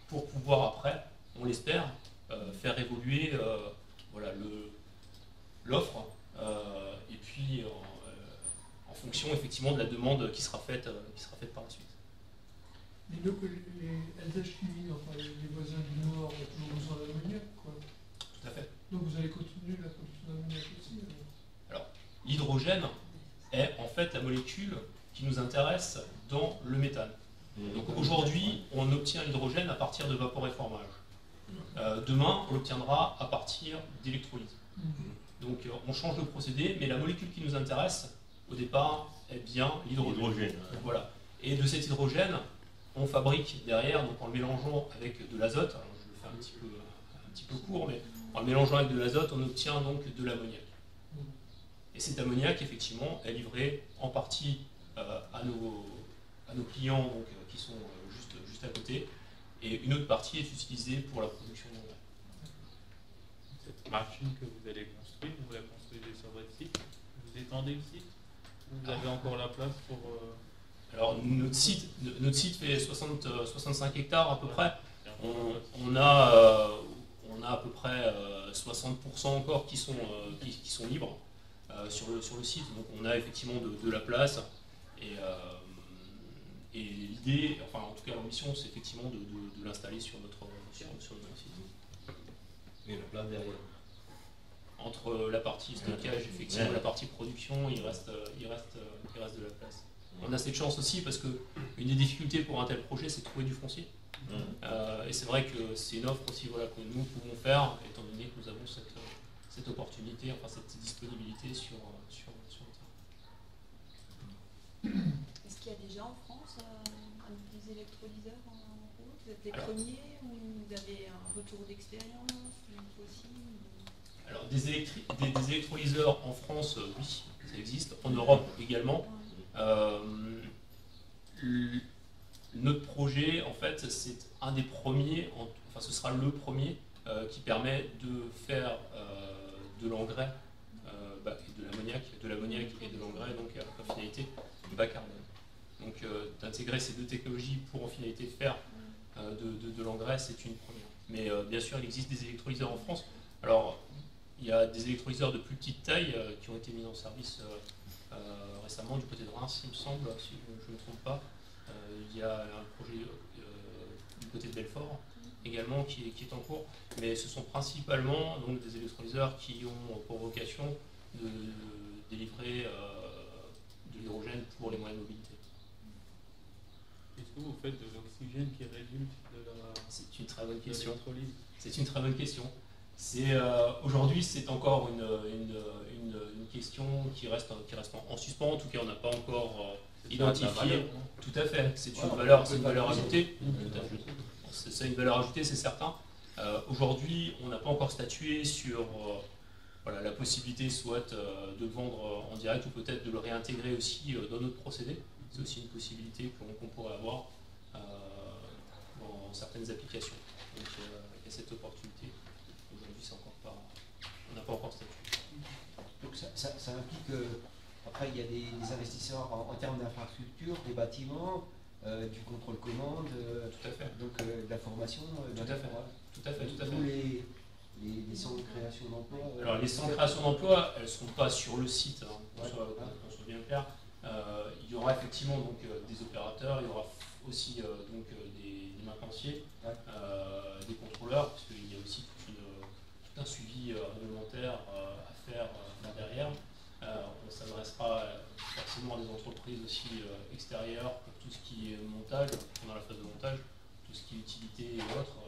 pour pouvoir après, on l'espère, faire évoluer voilà, l'offre, et puis en fonction effectivement de la demande qui sera faite par la suite. Les Alsace Chimie, enfin les voisins du Nord, ont toujours besoin d'ammoniac, quoi. Tout à fait. Donc vous allez continuer la production d'ammoniac aussi. Alors, l'hydrogène est en fait la molécule qui nous intéresse dans le méthane. Donc aujourd'hui, on obtient l'hydrogène à partir de vaporéformage. Demain, on l'obtiendra à partir d'électrolyse. Donc on change de procédé, mais la molécule qui nous intéresse, au départ, est bien l'hydrogène. Voilà. Et de cet hydrogène, on fabrique derrière, donc en le mélangeant avec de l'azote, je le fais un petit peu court, mais en le mélangeant avec de l'azote, on obtient donc de l'ammoniac. Et cet ammoniac, effectivement, est livré en partie à nos clients donc, qui sont juste à côté, et une autre partie est utilisée pour la production d'engrais. Cette machine que vous allez construire, vous la construisez sur votre site, vous étendez le site, vous avez encore la place pour... Alors notre site fait 65 hectares à peu près. On a à peu près 60% encore qui sont libres sur le site. Donc on a effectivement de la place. Et l'idée, enfin en tout cas l'ambition, c'est effectivement de l'installer sur notre site. Et la place derrière. Entre la partie stockage, effectivement, la partie production, il reste de la place. On a cette chance aussi parce que une des difficultés pour un tel projet, c'est de trouver du foncier. Et c'est vrai que c'est une offre aussi voilà, que nous pouvons faire, étant donné que nous avons cette opportunité, enfin cette disponibilité sur le terrain. Est-ce qu'il y a déjà en France des électrolyseurs en route? Vous êtes les premiers ou vous avez un retour d'expérience aussi? Alors des électrolyseurs en France, oui, ça existe. En Europe également. Notre projet, en fait, c'est un des premiers, enfin ce sera le premier qui permet de faire de l'engrais, de l'ammoniac et de l'engrais, donc à finalité bas carbone. Donc d'intégrer ces deux technologies pour en finalité faire de l'engrais, c'est une première. Mais bien sûr, il existe des électrolyseurs en France. Alors, il y a des électrolyseurs de plus petite taille qui ont été mis en service récemment du côté de Reims, il me semble, si je ne me trompe pas. Il y a un projet du côté de Belfort également qui est en cours, mais ce sont principalement donc, des électrolyseurs qui ont pour vocation de délivrer de l'hydrogène pour les moyens de mobilité. Est-ce que vous faites de l'oxygène qui résulte de la... C'est une très bonne question. L'électrolyse. C'est une très bonne question. Aujourd'hui, c'est encore une question qui reste en suspens. En tout cas, on n'a pas encore identifié. Tout à fait. C'est une valeur ajoutée. C'est ça, une valeur ajoutée, c'est certain. Aujourd'hui, on n'a pas encore statué sur la possibilité soit de le vendre en direct ou peut-être de le réintégrer aussi dans notre procédé. C'est aussi une possibilité qu'on pourrait avoir dans certaines applications. Donc il y a cette opportunité. Aujourd'hui, on n'a pas encore statué. Donc ça implique après il y a des investisseurs en termes d'infrastructure, des bâtiments, du contrôle commande, tout à fait. Donc de la formation, tout à fait. Tous les centres de création d'emploi. Alors les centres de création d'emploi, elles ne sont pas sur le site, hein, qu'on soit bien clair. Il y aura effectivement donc, des opérateurs, il y aura aussi donc, des maintenanciers, des contrôleurs, parce qu'il y a aussi tout un suivi réglementaire à faire derrière. On s'adressera forcément à des entreprises aussi extérieures pour tout ce qui est montage, pendant la phase de montage, tout ce qui est utilité et autres.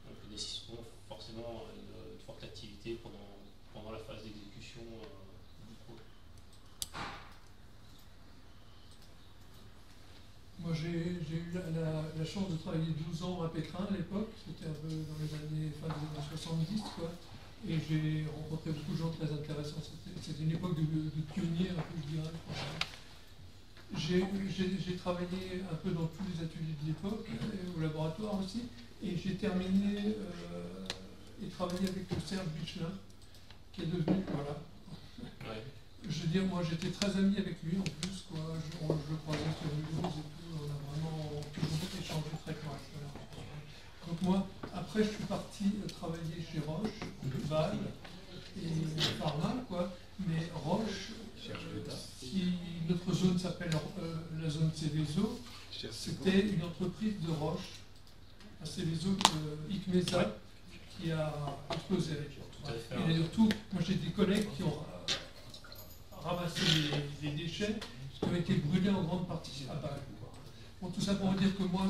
Donc nécessiteront forcément une forte activité pendant la phase d'exécution du projet. Moi, j'ai eu la chance de travailler 12 ans à Pétrin à l'époque, c'était un peu dans les années 70, quoi. Et j'ai rencontré beaucoup de gens très intéressants. C'était une époque de pionniers, un peu, je dirais. J'ai travaillé un peu dans tous les ateliers de l'époque, au laboratoire aussi, et j'ai terminé et travaillé avec Serge Michelin, qui est devenu, voilà. Ouais. Je veux dire, moi j'étais très ami avec lui en plus, quoi. Je le croisais sur Mulhouse et tout, on a vraiment toujours échangé très correctement. Donc moi, après je suis parti travailler chez Roche, Val et Pharma, quoi. Mais Roche, qui notre zone s'appelle la zone Céveso, c'était une entreprise de Roche, à Céveso, Icmesa, qui a explosé avec eux. Et d'ailleurs, moi j'ai des collègues qui ont ramassé les déchets qui ont été brûlés en grande partie à Bâle. Bon, tout ça pour vous dire que moi,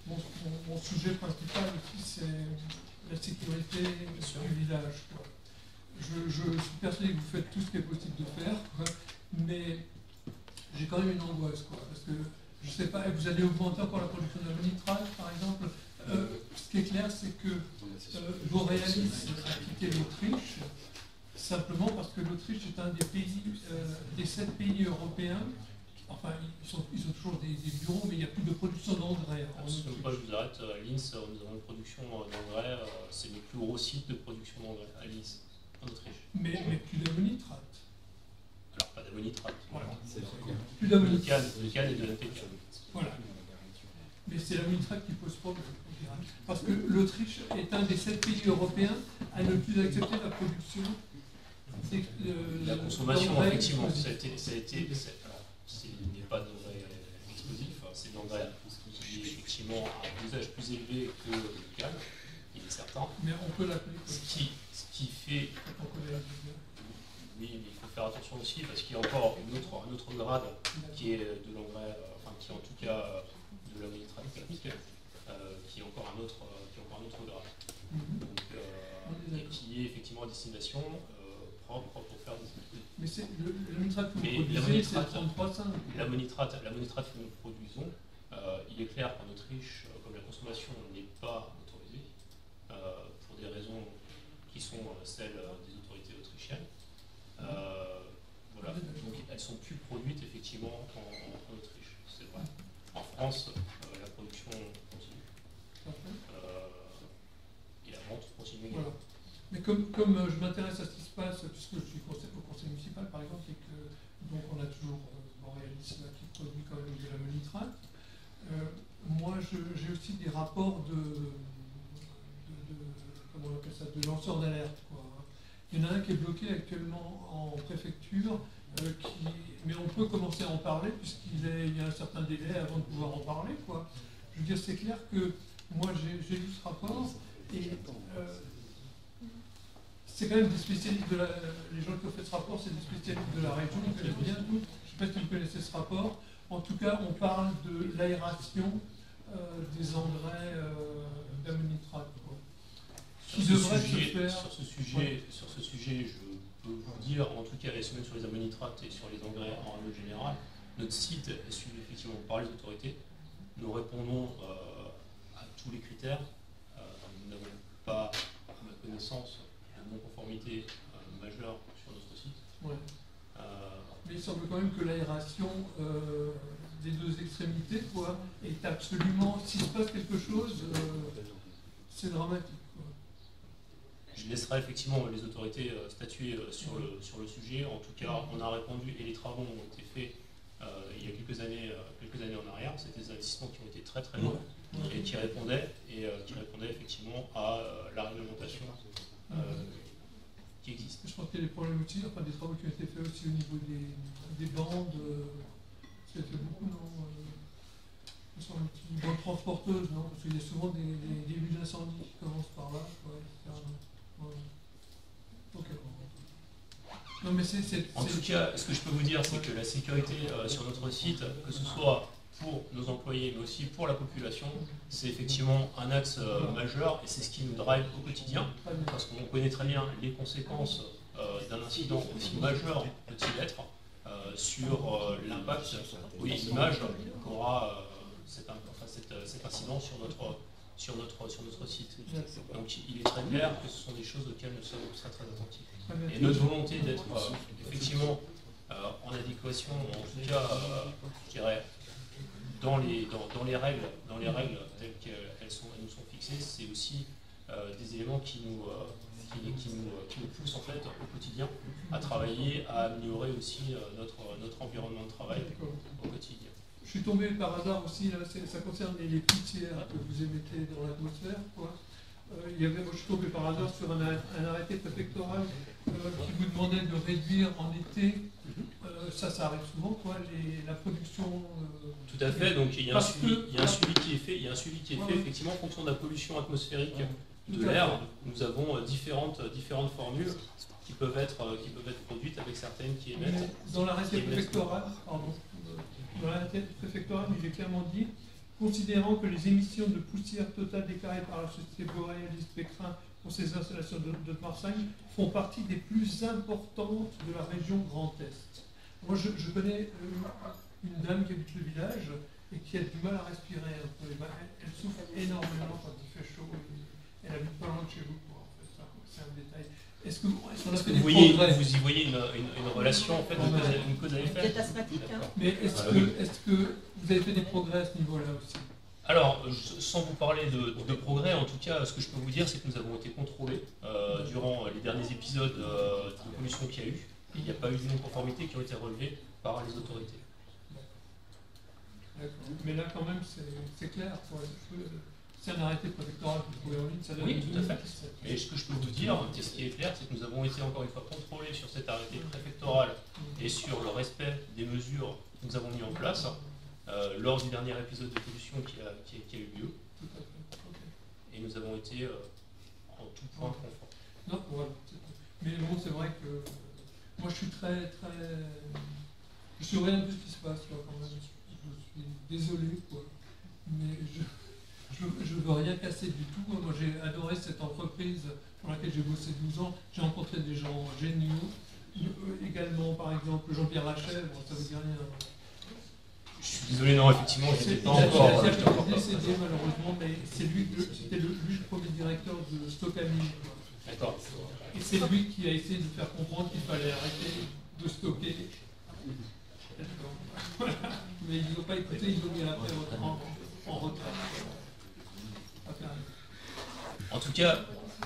mon sujet principal aussi, c'est la sécurité du village, quoi. Je suis persuadé que vous faites tout ce qui est possible de faire, quoi, mais j'ai quand même une angoisse, quoi, parce que je ne sais pas, vous allez augmenter encore la production d'ammonitrate, par exemple. Ce qui est clair, c'est que Borealis a quitté l'Autriche, simplement parce que l'Autriche est un des pays, des 7 pays européens. Enfin, ils ont toujours des bureaux, mais il n'y a plus de production d'engrais. Je vous arrête, à Linz, nous avons une production d'engrais, c'est le plus gros site de production d'engrais à Linz, en Autriche. Mais plus d'ammonitrate. Alors, pas d'ammonitrate. Voilà. Plus d'ammonitrate. Le canne et de la pétrole. Voilà. Mais c'est l'ammonitrate qui pose problème. Parce que l'Autriche est un des 7 pays européens à ne plus accepter la production. La consommation, effectivement, ça a été ce n'est pas d'engrais explosif, c'est d'engrais qui est effectivement à un dosage plus élevé que le canne, il est certain. Mais on peut l'appeler. Ce qui fait. Oui, mais il faut faire attention aussi parce qu'il y a encore un autre grade qui est de l'engrais, enfin qui est en tout cas de l'ammonitrate classique, qui est encore un autre grade. Donc, et qui est effectivement à destination propre pour faire des explosifs. Mais c'est l'ammonitrate que vous produisez, c'est 33,5. L'ammonitrate que nous produisons, il est clair qu'en Autriche, comme la consommation n'est pas autorisée, pour des raisons qui sont celles des autorités autrichiennes, voilà. Donc elles sont plus produites effectivement en Autriche, c'est vrai. En France, la production continue. Et la vente continue également. Voilà. Mais comme je m'intéresse à ce qui se passe, puisque je suis au conseil municipal par exemple, et que donc on a toujours Borealis qui produit quand même de l'ammonitrate, moi j'ai aussi des rapports comment on appelle ça, de lanceurs d'alerte, quoi. Il y en a un qui est bloqué actuellement en préfecture, mais on peut commencer à en parler puisqu'il y a un certain délai avant de pouvoir en parler, quoi. Je veux dire, c'est clair que moi j'ai lu ce rapport et c'est quand même des spécialistes les gens qui ont fait ce rapport, c'est des spécialistes de la région, ils connaissent bien tout. Je ne sais pas si vous connaissez ce rapport. En tout cas, on parle de l'aération des engrais d'ammonitrate. Sur ce sujet, je peux vous dire, en tout cas, et même sur les ammonitrates et sur les engrais en règle générale, notre site est suivi effectivement par les autorités. Nous répondons à tous les critères. Nous n'avons pas, à ma connaissance, de non-conformité majeure sur notre site. Ouais. Mais il semble quand même que l'aération des deux extrémités est absolument... S'il se passe quelque chose, c'est dramatique. Je laisserai effectivement les autorités statuer sur le sujet. En tout cas, on a répondu et les travaux ont été faits il y a quelques années en arrière. C'était des investissements qui ont été très très longs et qui répondaient effectivement à la réglementation qui existe. Je pense qu'il y a des problèmes aussi, enfin des travaux qui ont été faits aussi au niveau des bandes. Ça fait beaucoup, non bandes transporteuses, non? Parce qu'il y a souvent des débuts d'incendie qui commencent par là. Ok. Non, mais en tout cas, ce que je peux vous dire, c'est que la sécurité sur notre site, que ce soit pour nos employés, mais aussi pour la population, c'est effectivement un axe majeur et c'est ce qui nous drive au quotidien, parce qu'on connaît très bien les conséquences d'un incident aussi majeur peut-il être sur l'impact, l'image qu'aura cet incident sur notre site. Donc il est très clair que ce sont des choses auxquelles nous sommes très très attentifs. Et notre volonté d'être effectivement en adéquation, en tout cas, je dirais, dans les règles telles qu'elles nous sont fixées, c'est aussi des éléments qui nous poussent en fait au quotidien à travailler, à améliorer aussi notre environnement de travail au quotidien. Je suis tombé par hasard aussi, là, ça concerne les poussières que vous émettez dans l'atmosphère. Moi, je suis tombé par hasard sur un arrêté préfectoral qui vous demandait de réduire en été, ça arrive souvent, la production. Tout à fait, donc il y a un suivi qui est fait, effectivement en fonction de la pollution atmosphérique de l'air. Nous avons différentes formules qui peuvent être produites avec certaines qui émettent. Dans l'arrêté préfectoral, il est clairement dit, considérant que les émissions de poussière totale déclarées par la société Borealis Pécrin pour ces installations de Marseille font partie des plus importantes de la région Grand Est. Moi, je connais une dame qui habite le village et qui a du mal à respirer un peu. Elle souffre énormément quand il fait chaud. Elle habite pas loin de chez vous, en fait. C'est un détail. Est-ce que vous y voyez une relation, en fait, une cause à effet? Vous êtes asthmatique, hein? Mais est-ce que vous avez fait des progrès à ce niveau-là aussi? Alors, sans vous parler de progrès, en tout cas, ce que je peux vous dire, c'est que nous avons été contrôlés durant les derniers épisodes de pollution qu'il y a eu. Et il n'y a pas eu de non-conformité qui ont été relevées par les autorités. Mais là, quand même, c'est clair. C'est un arrêté préfectoral que vous trouvez en ligne, ça donne. Oui, tout à fait. Mais ce que je peux vous dire, et ce qui est clair, c'est que nous avons été encore une fois contrôlés sur cet arrêté préfectoral et sur le respect des mesures que nous avons mis en place lors du dernier épisode de pollution qui a eu lieu. Et nous avons été en tout point conformes. Non, voilà. Mais bon, c'est vrai que moi je suis je surveille un peu ce qui se passe là quand même. Je suis désolé, quoi. Mais je veux rien casser du tout. Moi j'ai adoré cette entreprise pour laquelle j'ai bossé 12 ans. J'ai rencontré des gens géniaux. Également, par exemple, Jean-Pierre Lachèvre, ça vous dit rien. Je suis désolé, non, effectivement, je n'étais pas encore. Il est décédé malheureusement, mais c'était lui le premier directeur de Stockamine. D'accord. Et c'est lui qui a essayé de faire comprendre qu'il fallait arrêter de stocker. Voilà. Mais ils n'ont pas écouté, ils ont mis après en retrait. En tout cas,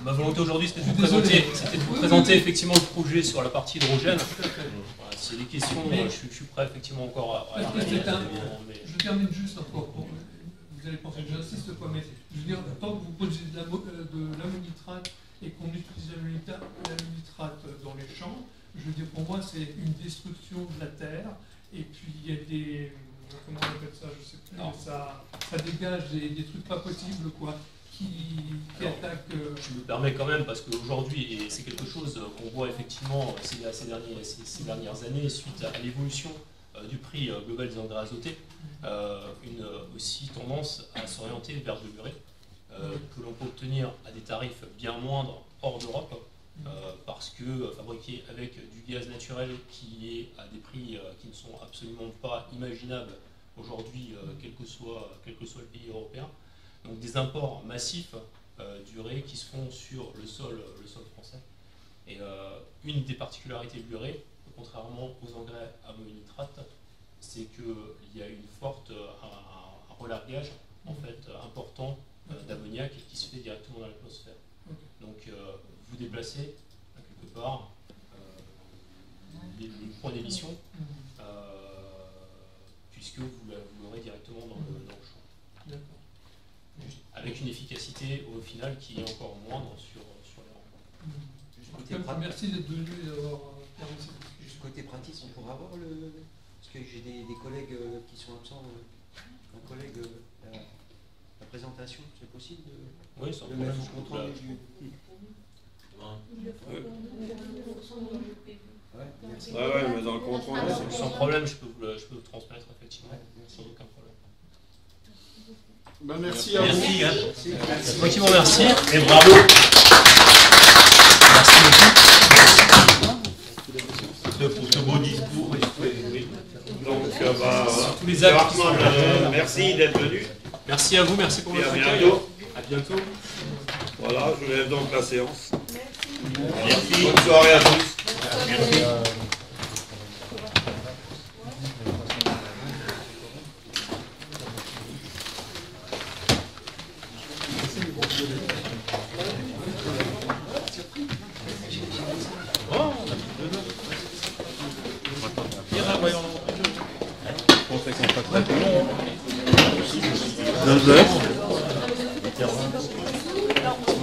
ma volonté aujourd'hui, c'était de vous présenter effectivement le projet sur la partie hydrogène. Voilà, s'il y a des questions, je suis prêt effectivement encore à Je termine juste encore. Vous allez penser que j'insiste pas, mais je veux dire, tant que vous posez de l'ammonitrate et qu'on utilise l'ammonitrate dans les champs, je veux dire, pour moi, c'est une destruction de la terre. Et puis, il y a des... Comment on appelle ça? Je sais plus. Ça dégage des trucs pas possibles, quoi. Qui attaquent... Je me permets quand même, parce qu'aujourd'hui, et c'est quelque chose qu'on voit effectivement ces dernières années, suite à l'évolution du prix global des engrais azotés, une aussi tendance à s'orienter vers de l'urée. que l'on peut obtenir à des tarifs bien moindres hors d'Europe, parce que fabriquer avec du gaz naturel qui est à des prix qui ne sont absolument pas imaginables aujourd'hui, quel que soit le pays européen. Donc des imports massifs d'urée qui se font sur le sol français. Et une des particularités de l'urée, contrairement aux engrais ammonitrate, c'est qu'il y a un relargage en fait, important d'ammoniac qui se fait directement dans l'atmosphère. Donc vous déplacez quelque part les points d'émission puisque vous l'aurez directement dans le champ. Avec une efficacité au final qui est encore moindre sur les rangs. Merci d'être venu et d'avoir permis cette discussion. Juste côté pratique, on pourra avoir le... Parce que j'ai des collègues qui sont absents. Un collègue, la présentation, c'est possible de, oui, sans de mettre au contrôle du... Ouais, mais dans le contrôle. Sans problème, je peux vous le transmettre effectivement, sans aucun problème. Ben, merci à vous. Merci. C'est moi qui vous remercie et bravo. Merci beaucoup. Pour ce beau discours. Donc, tous les actes. Merci d'être venu. Merci à vous, merci pour votre accueil. À bientôt. Voilà, je lève donc la séance. Merci. Bonne soirée à tous. Merci.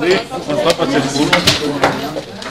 Oui, on ne sera pas très cool.